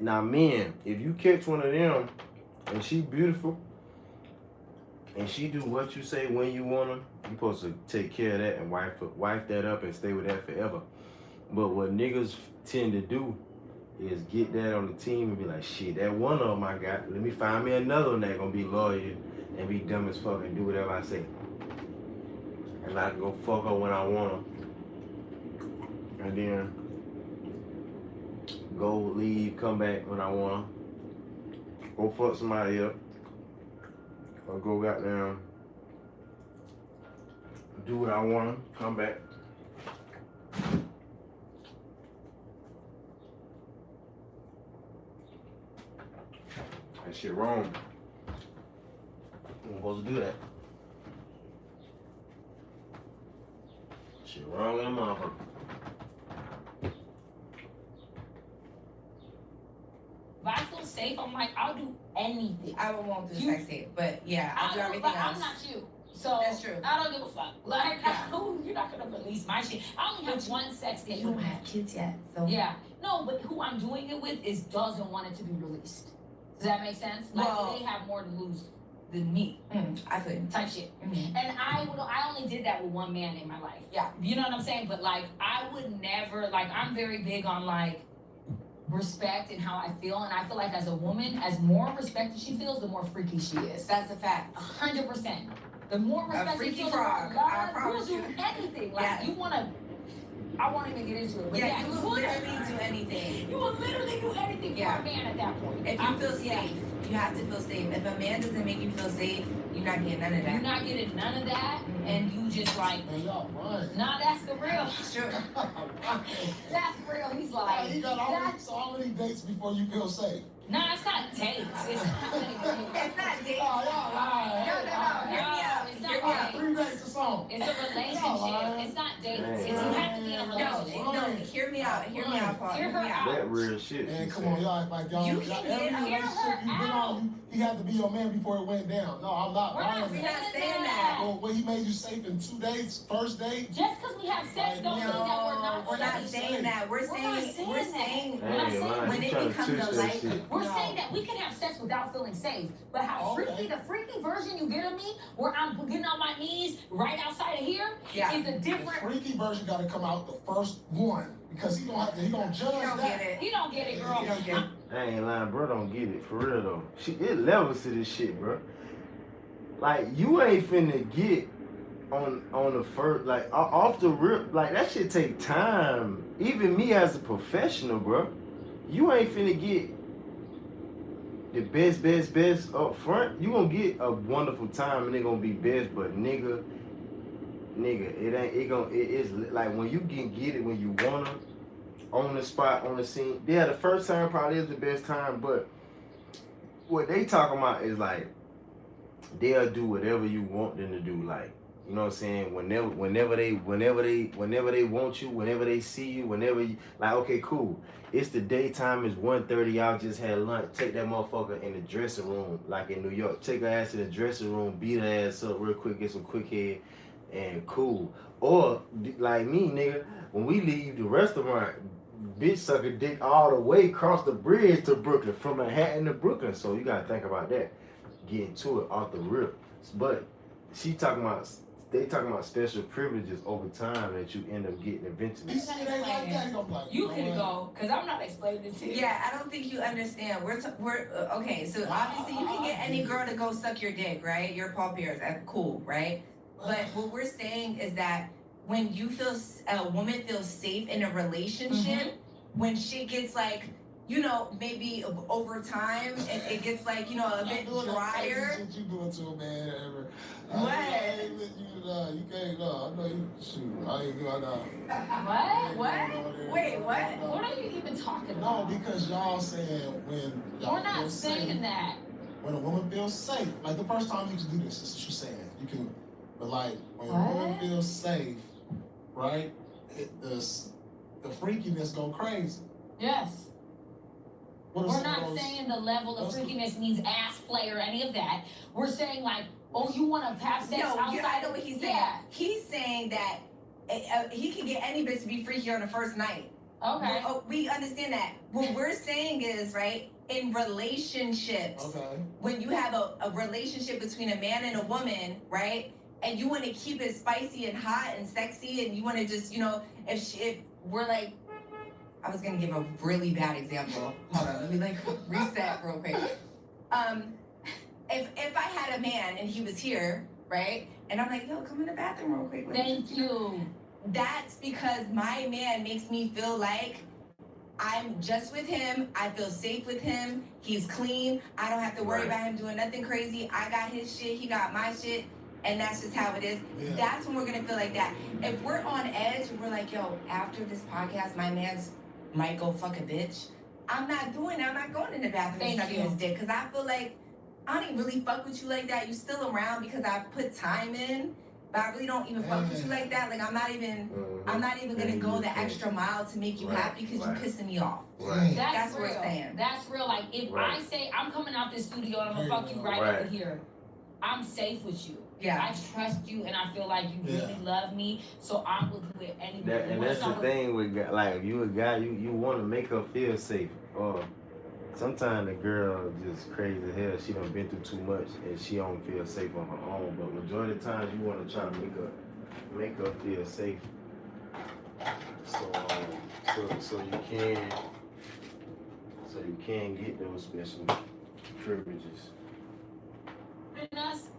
Now, men, if you catch one of them and she beautiful and she do what you say when you want her, you supposed to take care of that and wife that up and stay with that forever. But what niggas tend to do is get that on the team and be like, shit, that one of them I got, let me find me another one that gonna be loyal and be dumb as fuck and do whatever I say. And I can go fuck her when I want her. And then go leave, come back when I want her. Go fuck somebody up. Or go goddamn do what I want, come back. That shit wrong. I'm supposed to do that. Shit wrong in the motherfucker. If I feel safe, I'm like, I'll do anything. I won't do You- sex tape, but yeah, I'll do everything but else. I'm not you. So That's true. I don't give a fuck. Like, Yeah. you're not gonna release my shit. I only have one sex And tape. you don't have kids yet, so Yeah. No, but who I'm doing it with doesn't want it to be released. Does that make sense? Like Well- they have more to lose than me. I couldn't. Type shit. Mhm. And I only did that with one man in my life. Yeah. You know what I'm saying? But like I would never like I'm very big on like respect and how I feel, and I feel like as a woman, as more respected she feels, the more freaky she is. That's a fact. 100%. The more respect you freaky feel, frog, the more I love, promise you'll do you. anything. Like Yes. you wanna I won't even get into it. But Yeah, you will would. literally do anything. You will literally do anything for Yeah. a man at that point. If you I'm- feel safe, you have to feel safe. If a man doesn't make you feel safe, you're not getting none of You're that. not getting none of that, and you just like, Man, y'all run. nah, that's the real. Sure. That's real. He's Like, like, he got that's, how many dates before you feel safe? nah, it's not dates. It's not dates. It's not dating. Oh, y'all lying. No, hear me out. It's Hear me not out. dates. 3 dates or something. It's a relationship. It's not dates. It's, you have to be in a No, relationship. no, hear me out. Hear me out, Paul. Hear her out. That real shit. Man, she come said. on, y'all act like y'all. You y'all- can every get- hear relationship her you've been out. on, he had to be your man before it went down. No, I'm not We're not lying. We're saying not saying that. Well, when he made you safe in 2 dates, first date. Just because we have sex don't mean that No, we're not safe. saying that. We're We're not saying saying we're that. saying We're not Hey, saying lying. when You it trying to becomes twist a that life. shit. We're No. saying that we can have sex without feeling safe, but how Okay. the freaky version you get of me, where I'm getting on my knees right outside of here, Yeah. is a The different. freaky version got to come out the first one because he gonna judge You don't that. get it. You don't get it, girl. You don't get it. I ain't lying, bro. Don't get it for real though. It levels to this shit, bro. Like you ain't finna get on the first, like off the rip, like that shit take time. Even me as a professional, bro, you ain't finna get the best up front. You gonna get a wonderful time and it gonna be best, but nigga, it's like when you can get it when you wanna, on the spot, on the scene. Yeah, the first time probably is the best time, but what they talking about is like they'll do whatever you want them to do, like. You know what I'm saying? Whenever they want you, whenever they see you, whenever you like, okay, cool. It's the daytime, it's 1:30, y'all just had lunch. Take that motherfucker in the dressing room, like in New York. Take her ass to the dressing room, beat her ass up real quick, get some quick head, and cool. Or like me, nigga, when we leave the restaurant, bitch suck a dick all the way across the bridge to Brooklyn, from Manhattan to Brooklyn. So you gotta think about that. Getting to it off the rip. But they talking about special privileges over time that you end up getting eventually. You can go, because I'm not explaining it to you. Yeah, I don't think you understand. We're okay, so obviously you can get any girl to go suck your dick, right? Your Paul Pierce, cool, right? But what we're saying is that when you feel, a woman feels safe in a relationship, when shit gets like, you know, maybe over time, it gets like, you know, a bit drier. What you doing to a man ever? What? You can't go. I know you shoot. I ain't going What? Wait, what? What are you even talking about? No, because y'all saying when y'all We're not saying safe, that. when a woman feels safe, like the first time you can do this, is what you're saying. You can, but like when a woman feels safe, right? The freakiness go crazy. Yes. We're not saying the level of freakiness means ass play or any of that. We're saying like, oh, you want to have sex outside? I know what he's saying. Yeah. He's saying that he can get any bitch to be freaky on the first night. Okay. We understand that. What we're saying is, right, in relationships, when you have a relationship between a man and a woman, right, and you want to keep it spicy and hot and sexy, and you want to just, you know, if we're like, I was gonna give a really bad example. Hold on, let me like reset real quick. If I had a man and he was here, right, and I'm like, yo, come in the bathroom real quick. Thank you. That's because my man makes me feel like I'm just with him. I feel safe with him. He's clean. I don't have to worry about him doing nothing crazy. I got his shit. He got my shit. And that's just how it is. Yeah. That's when we're going to feel like that. If we're on edge and we're like, yo, after this podcast, my man's might go fuck a bitch. I'm not doing that. I'm not going in the bathroom and sucking his dick. Because I feel like I don't really fuck with you like that. You still around because I put time in. But I really don't even fuck with you like that. Like I'm not even gonna go the extra mile to make you happy because you pissing me off. That's what we're saying. That's real. Like if I say I'm coming out this studio and I'm gonna fuck you right over here, I'm safe with you. Yeah. I trust you and I feel like you really love me, so I'm with you at any moment. And that's the thing with like if you a guy, you want to make her feel safe. Or sometimes the girl just crazy as hell. She done been through too much and she don't feel safe on her own. But majority of the times you want to try to make her feel safe. So you can get those special privileges.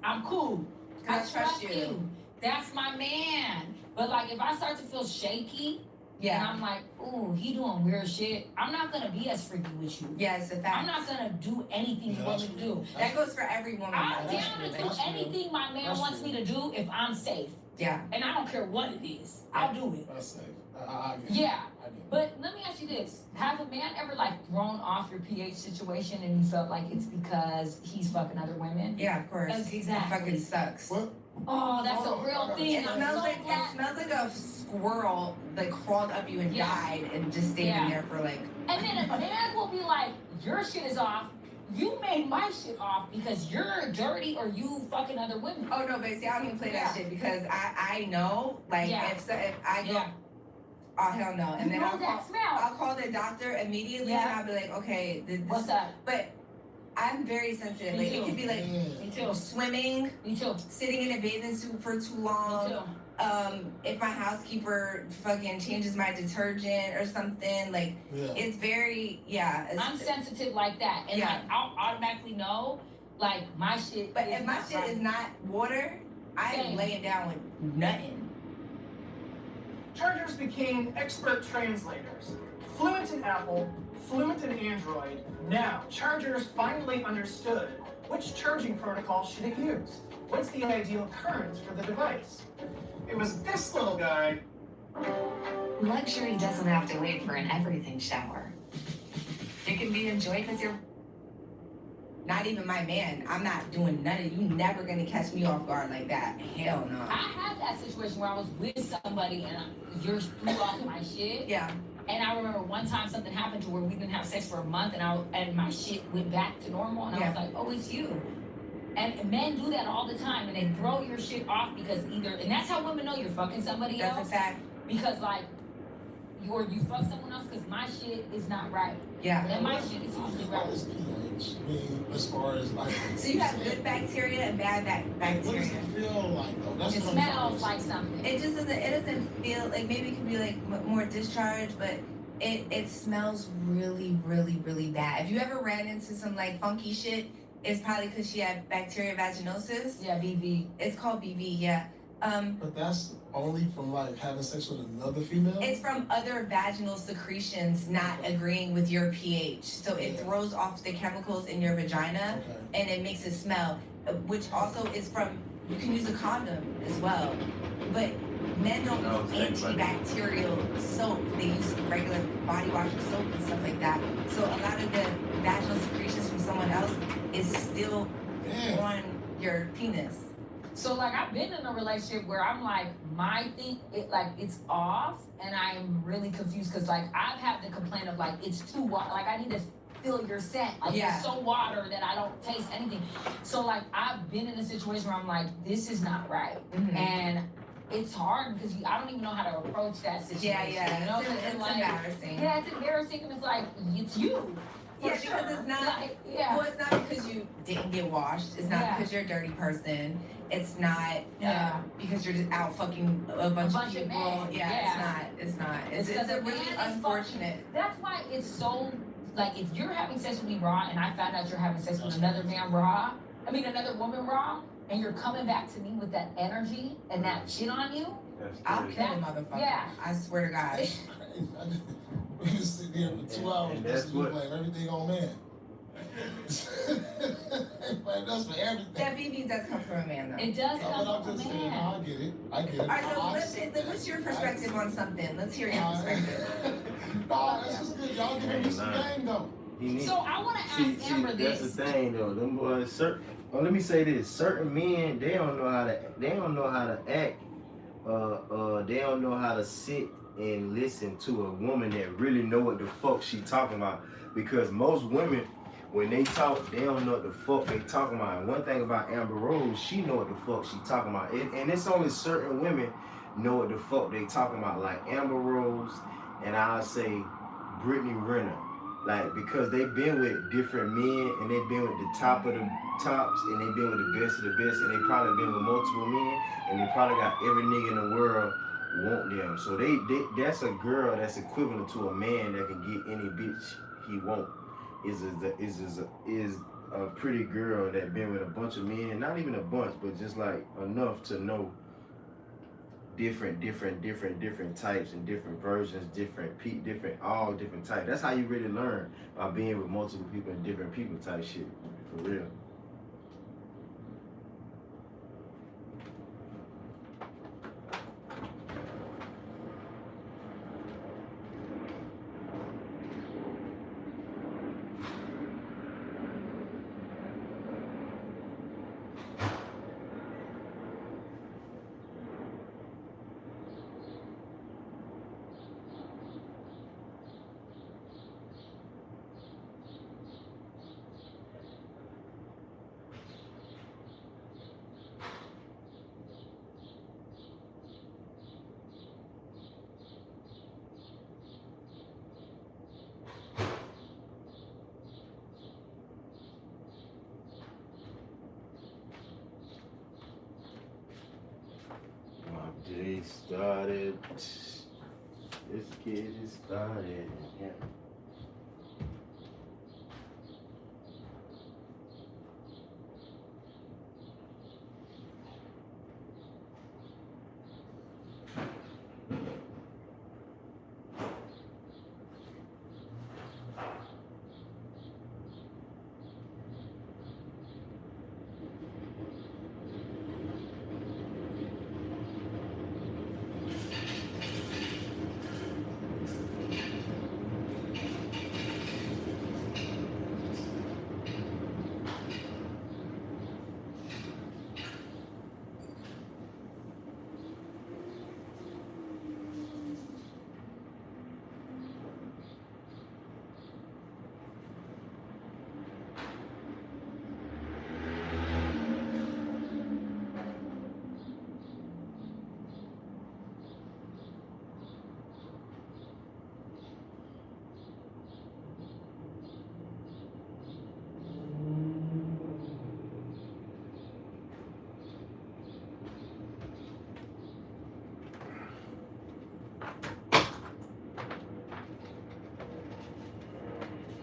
I'm cool. I trust you. That's my man. But like if I start to feel shaky, and I'm like, ooh, he doing weird shit, I'm not gonna be as freaky with you. Yeah, it's a fact. I'm not gonna do anything you want me to do. That goes for every woman. I'm down to do anything my man wants me to do if I'm safe. Yeah. And I don't care what it is. I'll do it. That's safe. But let me ask you this. Has a man ever like thrown off your pH situation and you felt like it's because he's fucking other women? Yeah, of course. Exactly. It fucking sucks. What? Oh, that's a real thing. It smells like a squirrel that crawled up you and died and just stayed in there for like. And then a man will be like, your shit is off. You made my shit off because you're dirty or you fucking other women. Oh no, but see, I don't even play that shit because I know like if I go. Oh hell no! And then I'll call the doctor immediately, and I'll be like, okay, what's up? But I'm very sensitive. Like it could be like me too. Swimming, me too. Sitting in a bathing suit for too long. Me too. If my housekeeper fucking changes my detergent or something, like it's very I'm sensitive like that, and like I'll automatically know like my shit. But if my shit is not water, I ain't laying down with nothing. Chargers became expert translators, fluent in Apple, fluent in Android. Now, chargers finally understood which charging protocol should it use. What's the ideal current for the device? It was this little guy. Luxury doesn't have to wait for an everything shower. It can be enjoyed with your... Not even my man. I'm not doing none of it. You never gonna catch me off guard like that. Hell no. I had that situation where I was with somebody and you're threw off my shit. Yeah. And I remember one time something happened to where we didn't have sex for a month and my shit went back to normal and I was like, oh, it's you. And men do that all the time and they throw your shit off because and that's how women know you're fucking somebody else. That's a fact. Because like, you fuck someone else because my shit is not right. Yeah. And my shit is usually right. I mean, as far as like... So you have good bacteria and bad bacteria. What does it feel like though? That's it smells like something. It just doesn't feel like, maybe it could be like more discharge, but it smells really, really, really bad. If you ever ran into some like funky shit, it's probably because she had bacteria vaginosis. Yeah, BV. It's called BV, yeah. But that's only from like having sex with another female? It's from other vaginal secretions not agreeing with your pH. So it throws off the chemicals in your vagina and it makes it smell, which also is from, you can use a condom as well. But men don't use antibacterial soap. They use regular body wash and soap and stuff like that. So a lot of the vaginal secretions from someone else is still on your penis. So like I've been in a relationship where I'm like my thing it's off and I'm really confused because like I've had the complaint of like it's too water, like I need to feel your scent, like it's so water that I don't taste anything. So like I've been in a situation where I'm like this is not right, and it's hard because I don't even know how to approach that situation. Yeah. You know? It's like, embarrassing. Yeah, it's embarrassing and it's like it's you. Yeah, because it's not. Like, well, it's not because you didn't get washed. It's not because you're a dirty person. It's not because you're just out fucking a bunch of people. It's not. It's a really unfortunate. That's why it's so like if you're having sex with me raw and I found out you're having sex with another man raw, another woman raw, and you're coming back to me with that energy and that shit on you, I'll kill a motherfucker. Yeah, I swear to God. We just sit there for 2 hours and just blame everything on man. That's for everything. That BB does come from a man, though. It does come from a man. I get it. All right, so what's your perspective on something? Let's hear your perspective. No, that's just good. Y'all give me some game, though. So I want to ask Amber this. That's the thing, though. Them boys, let me say this: certain men, they don't know how to act. They don't know how to sit and listen to a woman that really know what the fuck she talking about. Because most women, when they talk, they don't know what the fuck they talking about. And one thing about Amber Rose, she know what the fuck she talking about. And it's only certain women know what the fuck they talking about. Like Amber Rose, and I'll say Brittany Renner. Like, because they been with different men, and they been with the top of the tops, and they been with the best of the best, and they probably been with multiple men, and they probably got every nigga in the world want them. So that's a girl that's equivalent to a man that can get any bitch he want. Is a pretty girl that been with a bunch of men, not even a bunch, but just like enough to know different types and different versions, all different types. That's how you really learn, by being with multiple people and different people type shit, for real. They started. Let's get it started. Yeah.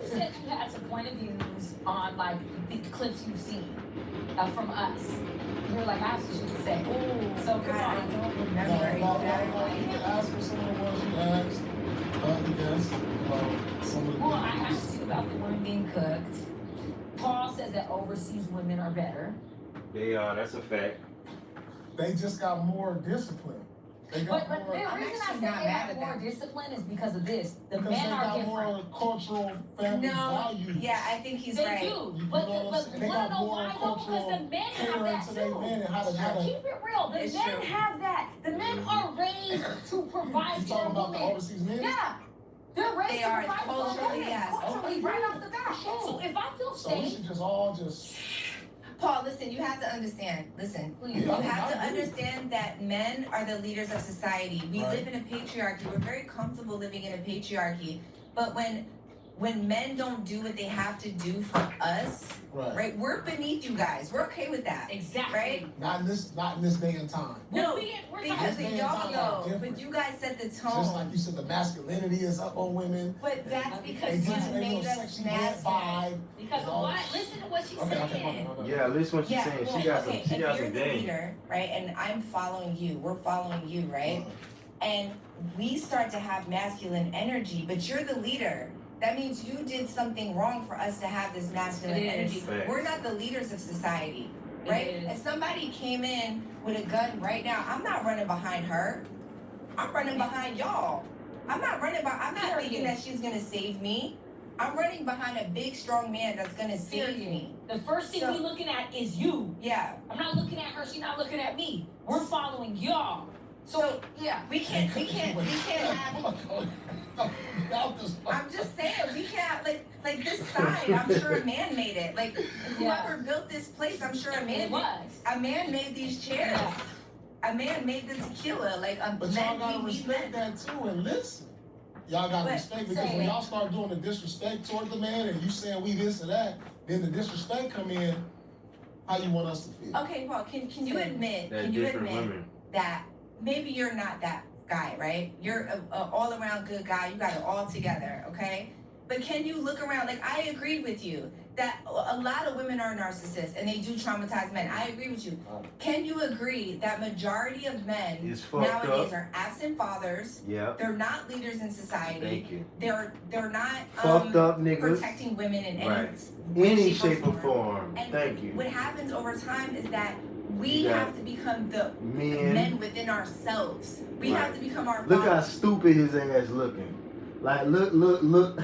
You said you had some point of views on like the clips you've seen from us. You were like, I asked you to say, oh, so come God, I on. don't No, remember exactly. you can ask her some of the ones you asked. The guests about some of the Well, I asked you about the women being cooked. Paul says that overseas women are better. They are. That's a fact. They just got more discipline. They got But the more. I'm reason I actually say not they mad have at more that. discipline is because of this. The Because men they are got different. more cultural family No, values. yeah, I think he's They right. do. You But know what I'm saying? They wanna got know more why though? Because cultural the men have catering that to their too. men and how to Keep it real. The It's men true. have that. The men are raised to provide You for their talking about the women. overseas men? Yeah. They're raised They to are provide for their culturally, women. yes. Culturally, Okay, right yeah, off the bat. for sure. So if I feel So we safe, should just all just. Paul, listen, you have to understand. Listen, please. you Yeah, have to I agree. understand that men are the leaders of society. We Right. live in a patriarchy. We're very comfortable living in a patriarchy. But when men don't do what they have to do for us, right? We're beneath you guys. We're okay with that. Exactly. Right? Not in this day and time. No, we're because This of day and y'all time are though. different. But you guys set the Just tone. like you said, the masculinity is up on women. But that's They because get you to their made little us sexy red masculine. vibe. Because of No. what? Listen to what she's Okay, saying. Yeah, listen what she's saying. well, She got okay, some. She got if you're some the game. leader, right, and I'm following you, we're following you, right? And we start to have masculine energy, but you're the leader. That means you did something wrong for us to have this masculine It is. energy. Facts. We're not the leaders of society, It right? is. If somebody came in with a gun right now, I'm not running behind her. I'm running behind y'all. I'm not thinking that she's gonna save me. I'm running behind a big, strong man that's gonna save me. The first thing So- we looking at is you. Yeah. I'm not looking at her. She's not looking at me. We're following y'all. So Yeah. we can't have. Out this I'm just saying, we can't like this side. I'm sure a man made it. Like whoever built this place, I'm sure a man It was. A man made these chairs. Yeah. A man made the tequila. Like a But man. y'all gotta we respect that too and listen. Y'all gotta But respect because say when it. y'all start doing the disrespect toward the man and you saying we this or that, then the disrespect come in. How you want us to feel? Okay, Paul. Can you admit? That Can you different admit women. that maybe you're not that guy, right? You're a all around good guy. You got it all together, okay? But can you look around? Like I agree with you that a lot of women are narcissists and they do traumatize men. I agree with you. Can you agree that majority of men It's fucked nowadays up. are absent fathers? Yeah. They're not leaders in society. Thank you. They're not Fucked up niggas. protecting women in any Right. way, Any shape or form. And Thank you. what happens over time is that we You got have to become the Men. men within ourselves. We Right. have to become our Look how fathers. stupid his ass looking. Like look.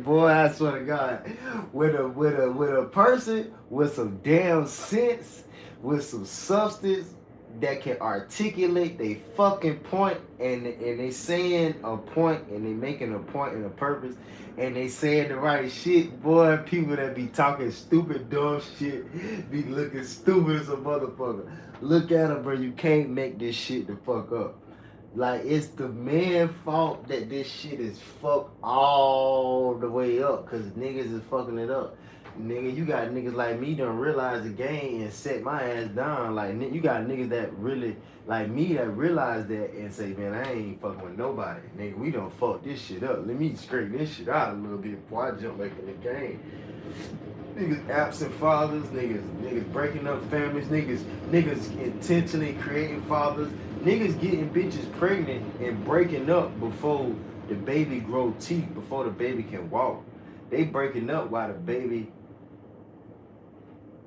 Boy, I swear to God, with a person with some damn sense, with some substance that can articulate they fucking point, and they saying a point, and they making a point and a purpose, and they saying the right shit. Boy, people that be talking stupid dumb shit be looking stupid as a motherfucker. Look at them, bro. You can't make this shit the fuck up. Like, it's the man's fault that this shit is fucked all the way up, because niggas is fucking it up. Nigga, you got niggas like me done realize the game and set my ass down. Like, you got niggas that really, like me, that realize that and say, man, I ain't fucking with nobody. Nigga, we done fucked this shit up. Let me straighten this shit out a little bit before I jump back in the game. Niggas absent fathers, niggas breaking up families, niggas intentionally creating fathers, niggas getting bitches pregnant and breaking up before the baby grow teeth, before the baby can walk. They breaking up while the baby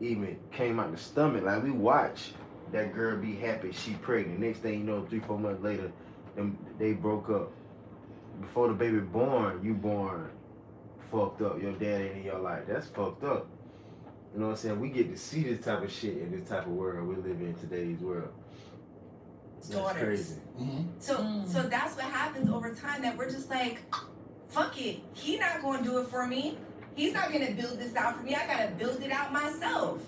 even came out the stomach. Like, we watch that girl be happy she pregnant. Next thing you know, 3-4 months later, they broke up. Before the baby born, you born fucked up. Your dad ain't in your life. That's fucked up. You know what I'm saying? We get to see this type of shit in this type of world we live in today's world. That's Daughters. crazy. So that's what happens over time, that we're just like, fuck it. He not going to do it for me. He's not going to build this out for me. I got to build it out myself.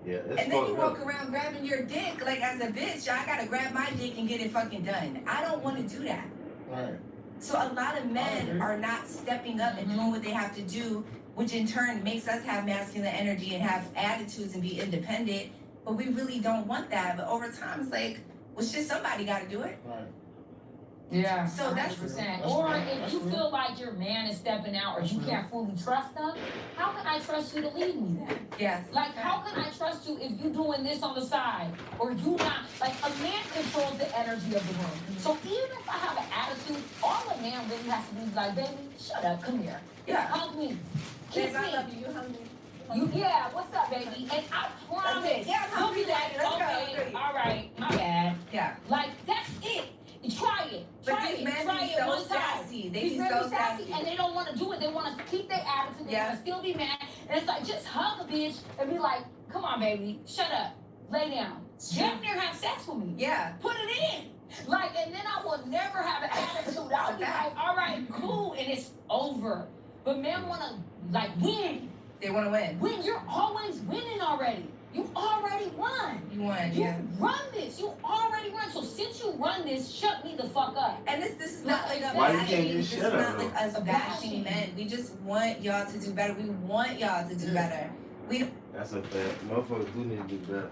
Yeah, that's And then you fucked walk up. around grabbing your dick like, as a bitch, I got to grab my dick and get it fucking done. I don't want to do that. Right. So a lot of men are not stepping up and doing what they have to do, which in turn makes us have masculine energy and have attitudes and be independent. But we really don't want that. But over time, it's like, well, shit, somebody got to do it. Right. Yeah, So that's 100%. That's Or real. if That's you real. feel like your man is stepping out or That's you real. can't fully trust them, how can I trust you to lead me then? Yes. Like, how can I trust you if you doing this on the side or you not? Like, a man controls the energy of the room. So even if I have an attitude, all a man really has to do is like, baby, shut up, come here. Yeah. Hug me. Kiss Babe, I me. love you. You hungry? Yeah, what's up, baby? And I promise, That's it. Yeah, I'm you'll be hungry, like, daddy. Let's go. okay, all right, my bad. Yeah. Like, that's it. Try it. But Try these it. men Try be it so one time. sassy. They These be men so be sassy, sassy. and they don't want to do it. They want to keep their attitude. They Yeah. want to still be mad. And it's like, just hug a bitch and be like, come on, baby, shut up, lay down. Damn near have sex with me. Yeah. Put it in. Like, and then I will never have an attitude. I'll be like, all right, cool, and it's over. But men want to, like, win. They want to win. Win. You're always winning already. You already won. You won, You yeah. run this. You already run. So since you run this, shut me the fuck up. And this is not like a Why you bashing. can't This just is shut up, not like though? us bashing men. We just want y'all to do better. We want y'all to do better. We don't. That's a fact. Motherfuckers do need to do better.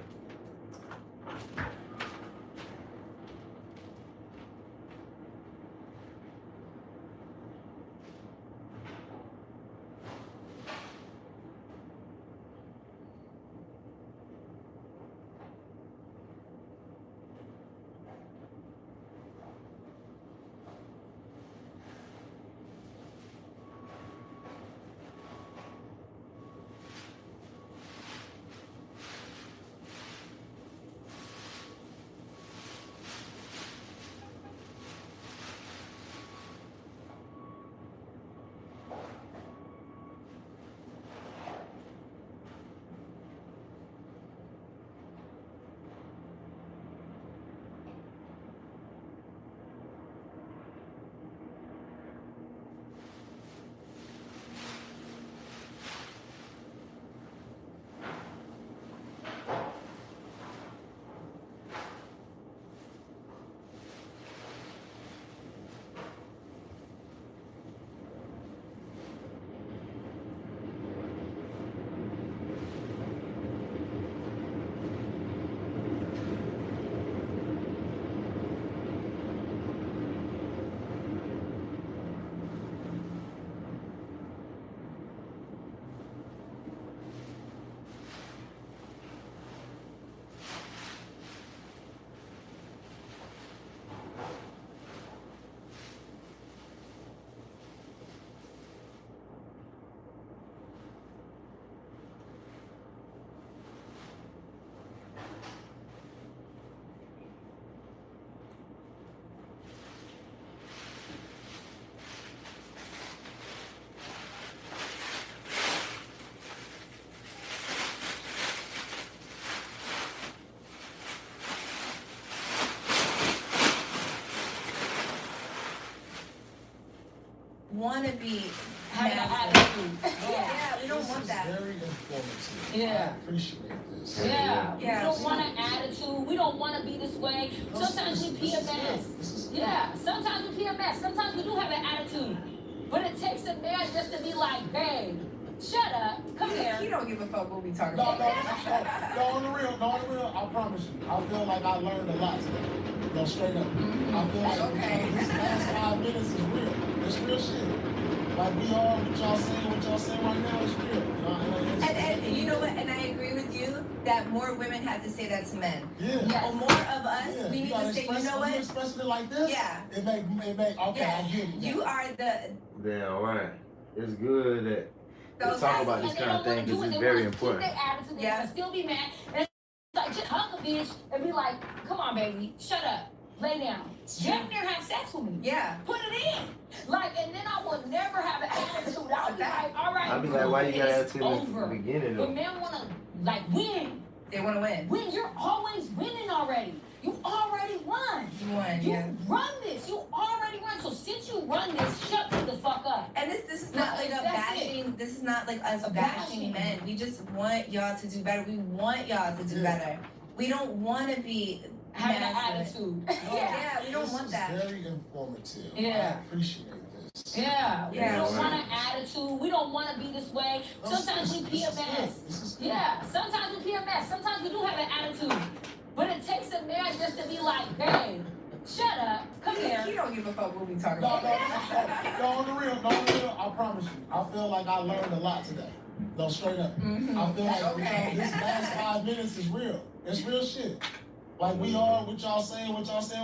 want to be Have an masculine. attitude. Yeah, we don't This want is that. very informative. Yeah. I appreciate this. Yeah. Yeah. We don't want an attitude. We don't want to be this way. Sometimes we PMS. This is good. Yeah. Sometimes we PMS. Sometimes we do have an attitude. But it takes a man just to be like, babe, Shut up. Come here. He don't give a fuck what we talking No, about. on the real, I promise you. I feel like I learned a lot today. No, straight up. I feel like Okay. this last 5 minutes is real. It's real shit. Like what y'all saying right now is real. You know, And you know what? And I agree with you that more women have to say that to men. Yeah. Yes. Or more of us, Yeah. we need to say, you know When you what? expressing it like this, Yeah. it make okay, Yes. I get it. You are the Damn right. It's good that we those talk about And this they kind of don't thing want to do because it. it's They very want to keep important. their attitude. They Yeah. want to still be mad. And it's like, just hug a bitch and be like, come on, baby, shut up. Lay down. Damn near have sex with me. yeah. Put it in. Like, and then I will never have an attitude. I'll be like, all right, I'll be like, why you got it's attitude in the over. beginning But though? men want to, like, win. They want to win. Win. You're always winning already. You already won. You won, You yeah. run this. You already run. So since you run this, shut me the fuck up. And this is not like a That's bashing. This is not like us A bashing bashing. men. We just want y'all to do better. We want y'all to do better. We don't want to be Having an masculine. attitude. Yeah, we don't This want is that. very informative. Yeah. I appreciate this. Yeah, we Yeah, don't right. want an attitude. We don't want to be this way. Sometimes we This is PMS. good. This is good. Yeah, sometimes we PMS. Sometimes we do have an attitude. But it takes a man just to be like, hey, shut up, come He here. don't give a fuck what we talking No, about. on the real, I promise you. I feel like I learned a lot today. No, straight up. Mhm. I feel like Okay. this last 5 minutes is real. It's real shit. Like what y'all saying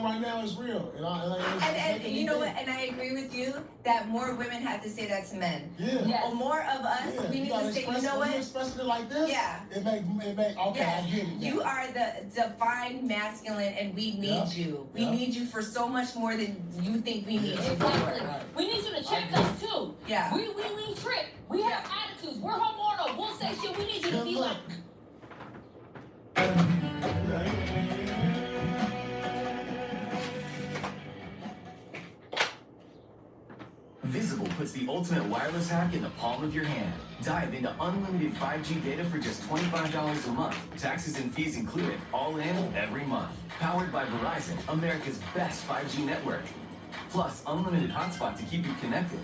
right now is real. You know, it's And making you me know think. what? And I agree with you that more women have to say that to men. Yeah. Yes. Or more of us, Yeah, we you need gotta to say, you express- know when you what? expressing it like this, Yeah. it make okay, Yes. I get it. now. You are the defined masculine, and we need Yeah. you. We Yeah. need you for so much more than you think we need you Exactly. for. Right. We need you to check us too. Yeah. We trick. We have attitudes. We're hormonal. We'll say shit. We need you to Good be look. like, Visible puts the ultimate wireless hack in the palm of your hand. Dive into unlimited 5G data for just $25 a month. Taxes and fees included, all in every month. Powered by Verizon, America's best 5G network. Plus, unlimited hotspot to keep you connected.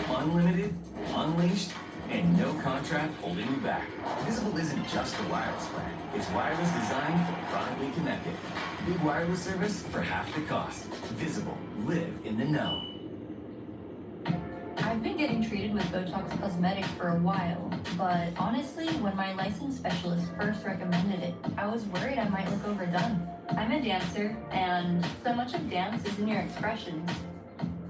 Unlimited, unleashed, and no contract holding you back. Visible isn't just a wireless plan. It's wireless designed for chronically connected. Big wireless service for half the cost. Visible. Live in the know. I've been getting treated with Botox Cosmetic for a while, but honestly, when my licensed specialist first recommended it, I was worried I might look overdone. I'm a dancer, and so much of dance is in your expressions.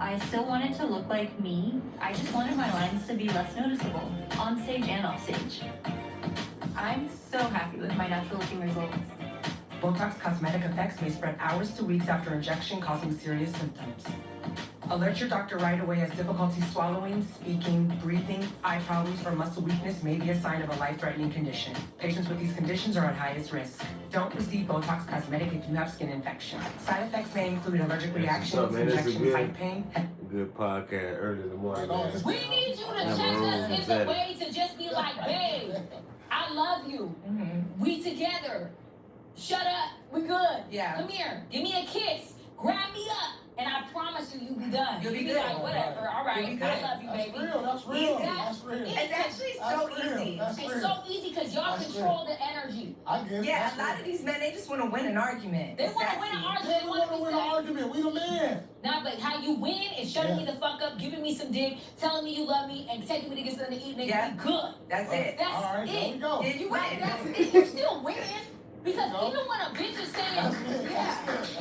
I still wanted to look like me. I just wanted my lines to be less noticeable, on stage and off stage. I'm so happy with my natural looking results. Botox cosmetic effects may spread hours to weeks after injection, causing serious symptoms. Alert your doctor right away as difficulty swallowing, speaking, breathing, eye problems, or muscle weakness may be a sign of a life-threatening condition. Patients with these conditions are at highest risk. Don't receive Botox cosmetic if you have skin infection. Side effects may include allergic reactions, up, man? This is injection good. site pain, Good podcast early in the morning, man. we need you to Yeah, check bro, us in exactly. the way to just be like, babe, I love you. We together. Shut up. We good. Yeah. Come here. Give me a kiss. Grab me up. And I promise you, you'll be done. You'll be You'll good. like, whatever. All right. You'll be I good. love you, That's baby. real. That's real. Easy. That's real. It's actually so That's real. easy. That's It's real. so easy because y'all That's control the energy. I get it. Yeah, That's a lot real. of these men, they just want to win an argument. They It's want to win an sexy. argument. They They want want to to win an argument. We the man. Nah, but how you win is shutting me Yeah. the fuck up, giving me some dick, telling me you love me, and taking me to get something to eat, and Yeah. be good. That's it. That's All right, there we it. go. Yeah, you Right, win. that's it. You're still winning. Because There you go. even when a bitch is saying, That's it. yeah,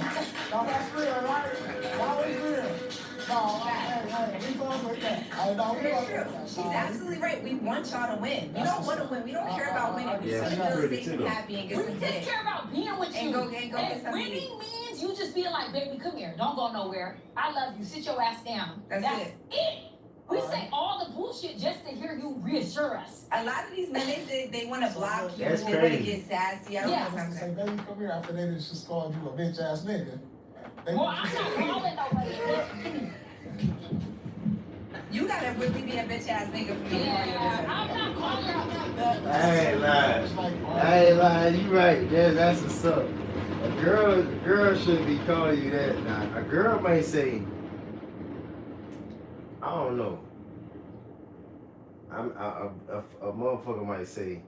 No, that's real, right? That was real. No, hey, we going with that. Hey, no, we Very going true. with that. She's No, absolutely right. We want y'all to win. We That's don't want to what's win. We don't care about winning. We Yeah, just she's want to pretty feel safe too, and though. happy and get we some just dick. care about being with And you. go get some winning dick. means you just being like, baby, come here. Don't go nowhere. I love you. Sit your ass down. That's it. We All right. say all the bullshit just to hear you reassure us. A lot of these men, they want to block you. That's They want to crazy. get sassy. I don't Yeah. know what I'm Say, saying. baby, come here after they just called you a bitch ass nigga. They- Well, I'm not calling nobody. bitch. You gotta really be a bitch ass nigga for me to call you a bitch Yeah, ass I'm nigga. not calling her. That- I ain't lying. It's like, I ain't lying. You right. That's what's up. A girl shouldn't be calling you that. Now, a girl may say, I don't know. a motherfucker might say,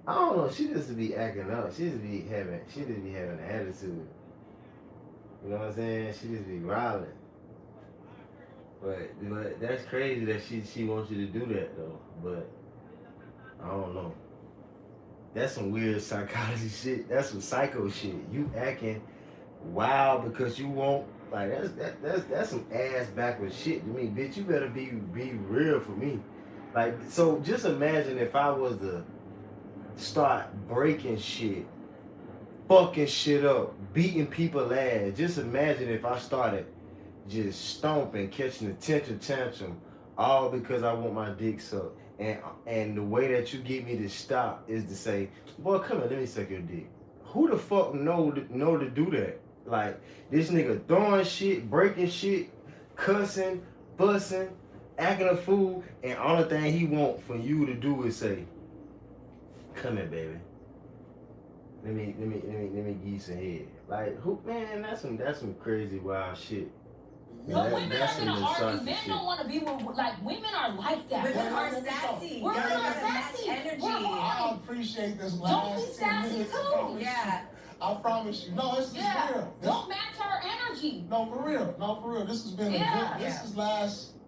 I don't know, she just be acting up. She just be having an attitude. You know what I'm saying? She just be violent. But that's crazy that she wants you to do that though. But I don't know. That's some weird psychology shit. That's some psycho shit. You acting wild because you won't like that's some ass backwards shit to me, bitch. You better be real for me. Like, so just imagine if I was to start breaking shit, fucking shit up, beating people ass. Just imagine if I started just stomping, catching a tantrum, all because I want my dick sucked. And the way that you get me to stop is to say, boy, come here, let me suck your dick. Who the fuck know to do that? Like, this nigga throwing shit, breaking shit, cussing, bussing, acting a fool, and only thing he want for you to do is say, come here, baby. Let me give you some head. Like, who, man, that's some crazy wild shit. But women are gonna argue. Men don't want to be with, like, women are like that. Women are sassy. We're not sassy. Energy. I appreciate this last Don't be sassy too. Yeah. I promise you. No, it's real. Don't match our energy. No, for real. This has been a good.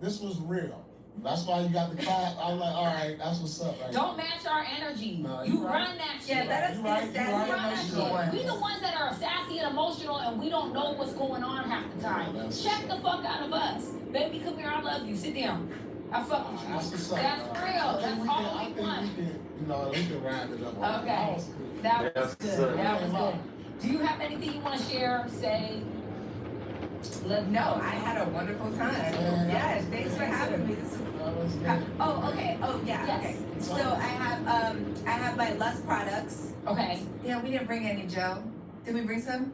This was real. That's why you got the clap. I'm like, all right, that's what's up. Right Don't match our energy. No, you right. run that shit. Yeah, let us be the sassy emotional ones. We the ones that are sassy and emotional, and we don't know what's going on half the time. Check the fuck out of us. Baby, come here, I love you. Sit down. I fuck with you. That's what's up. That's real. That's all we want. We can wrap it up. Okay. That was good. That was good. Do you have anything you want to share, say? No, I had a wonderful time. Yes, thanks for having me. This is, oh, okay. Oh, yeah. Yes. Okay. So I have my Lust products. Okay. Yeah, we didn't bring any, Joe. Did we bring some?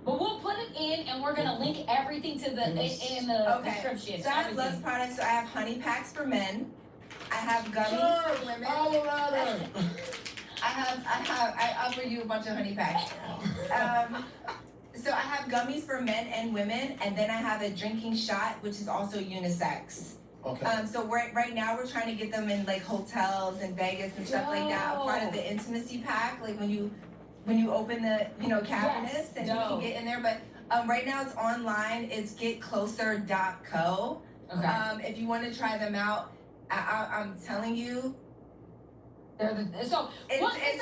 But we'll put it in, and we're gonna link everything to the in the description. So I have Lust products. So I have honey packs for men. I have gummies for women. I offer you a bunch of honey packs. So I have gummies for men and women, and then I have a drinking shot, which is also unisex. Okay. So right now we're trying to get them in like hotels and Vegas and stuff like that. Part of the intimacy pack, like when you open the cabinets and you can get in there. But right now it's online. It's getcloser.co. Okay. If you want to try them out, I'm telling you. It's fun.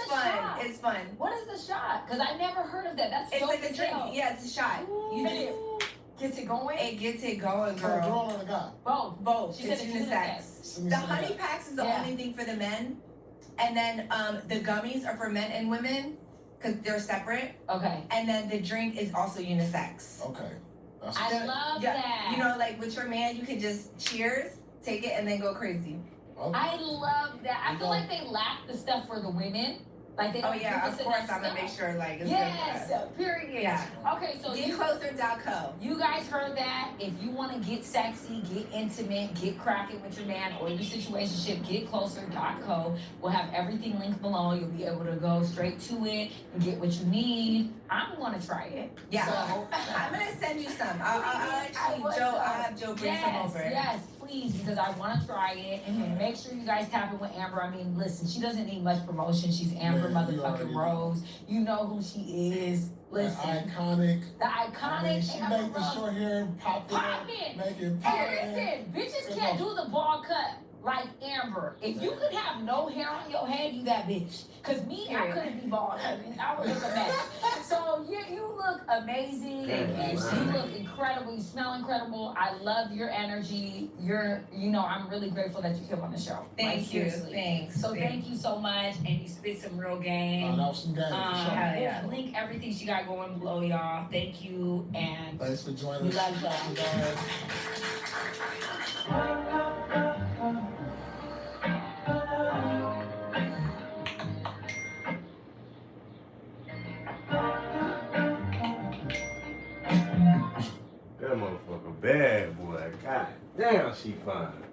Shot? It's fun. What is the shot? Because I never heard of that. That's it's like a drink. Yeah, it's a shot. You just gets it going. It gets it going, girl. Girl or the guy? Both. She said it's unisex. The honey packs is the only thing for the men, and then the gummies are for men and women because they're separate. Okay. And then the drink is also unisex. Okay. I love that. You know, like with your man, you can just cheers, take it, and then go crazy. Okay. I love that. I feel like they lack the stuff for the women. Like they don't of course, I'm gonna make sure like it's good. Period. Yeah. Okay, so getcloser.co. You guys heard that. If you want to get sexy, get intimate, get cracking with your man or your situationship, getcloser.co. We'll have everything linked below. You'll be able to go straight to it and get what you need. I'm gonna try it. Yeah. So, I'm gonna send you some. I'll have Joe bring some over. Yes, please, because I want to try it. And make sure you guys tap in with Amber. I mean, listen, she doesn't need much promotion. She's Amber motherfucking Rose. You know who she is. Listen. The iconic. I mean, she make the short hair popular. Make it pop. Hey, listen, bitches can't do the ball cut like Amber. If you could have no hair on your head, you that bitch. Cause me, I couldn't be bald. I mean, I would look a mess. So you look amazing. Thank you. You look incredible. You smell incredible. I love your energy. I'm really grateful that you came on the show. Thank you. Seriously. Thanks. So thank you so much, and you spit some real game. That was some game. We'll link everything she got going below, y'all. Thank you, and thanks for joining we us. love y'all. That motherfucker bad, boy. God damn, she fine.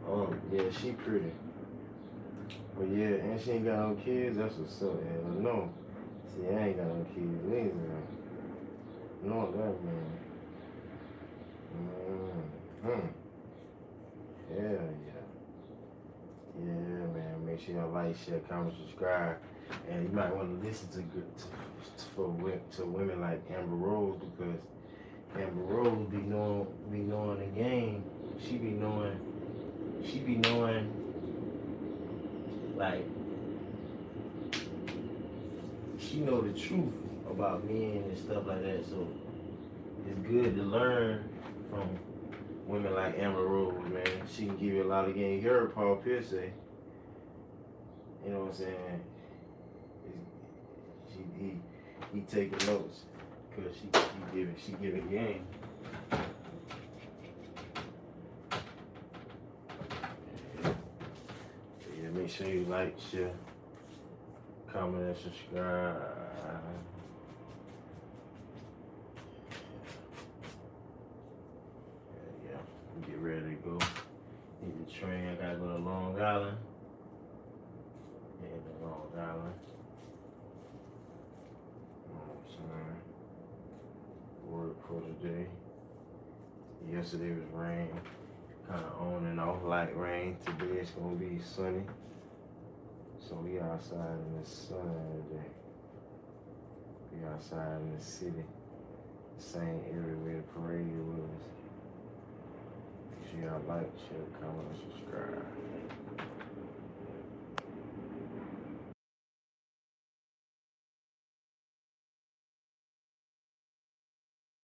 Oh, yeah, she pretty. But yeah, and she ain't got no kids. That's what's up. Hell no. See, I ain't got no kids neither. No, that man. Hell yeah. Yeah, man. Make sure y'all like, share, comment, subscribe. And you might want to listen to women like Amber Rose, because Amber Rose be knowing the game. She be knowing like she know the truth about men and stuff like that. So it's good to learn from women like Amber Rose, man. She can give you a lot of game. You heard Paul Pierce say, you know what I'm saying? He taking notes because she giving game. Yeah, make sure you like, share, comment, and subscribe. Yeah, get ready to go. Hit the train. I gotta go to Long Island. Yeah, Long Island. Work for today. Yesterday was rain, kind of on and off, light rain. Today it's gonna be sunny. So we outside in the sun today. We outside in the city, same area where the parade was. Make sure y'all like, share, comment, and subscribe.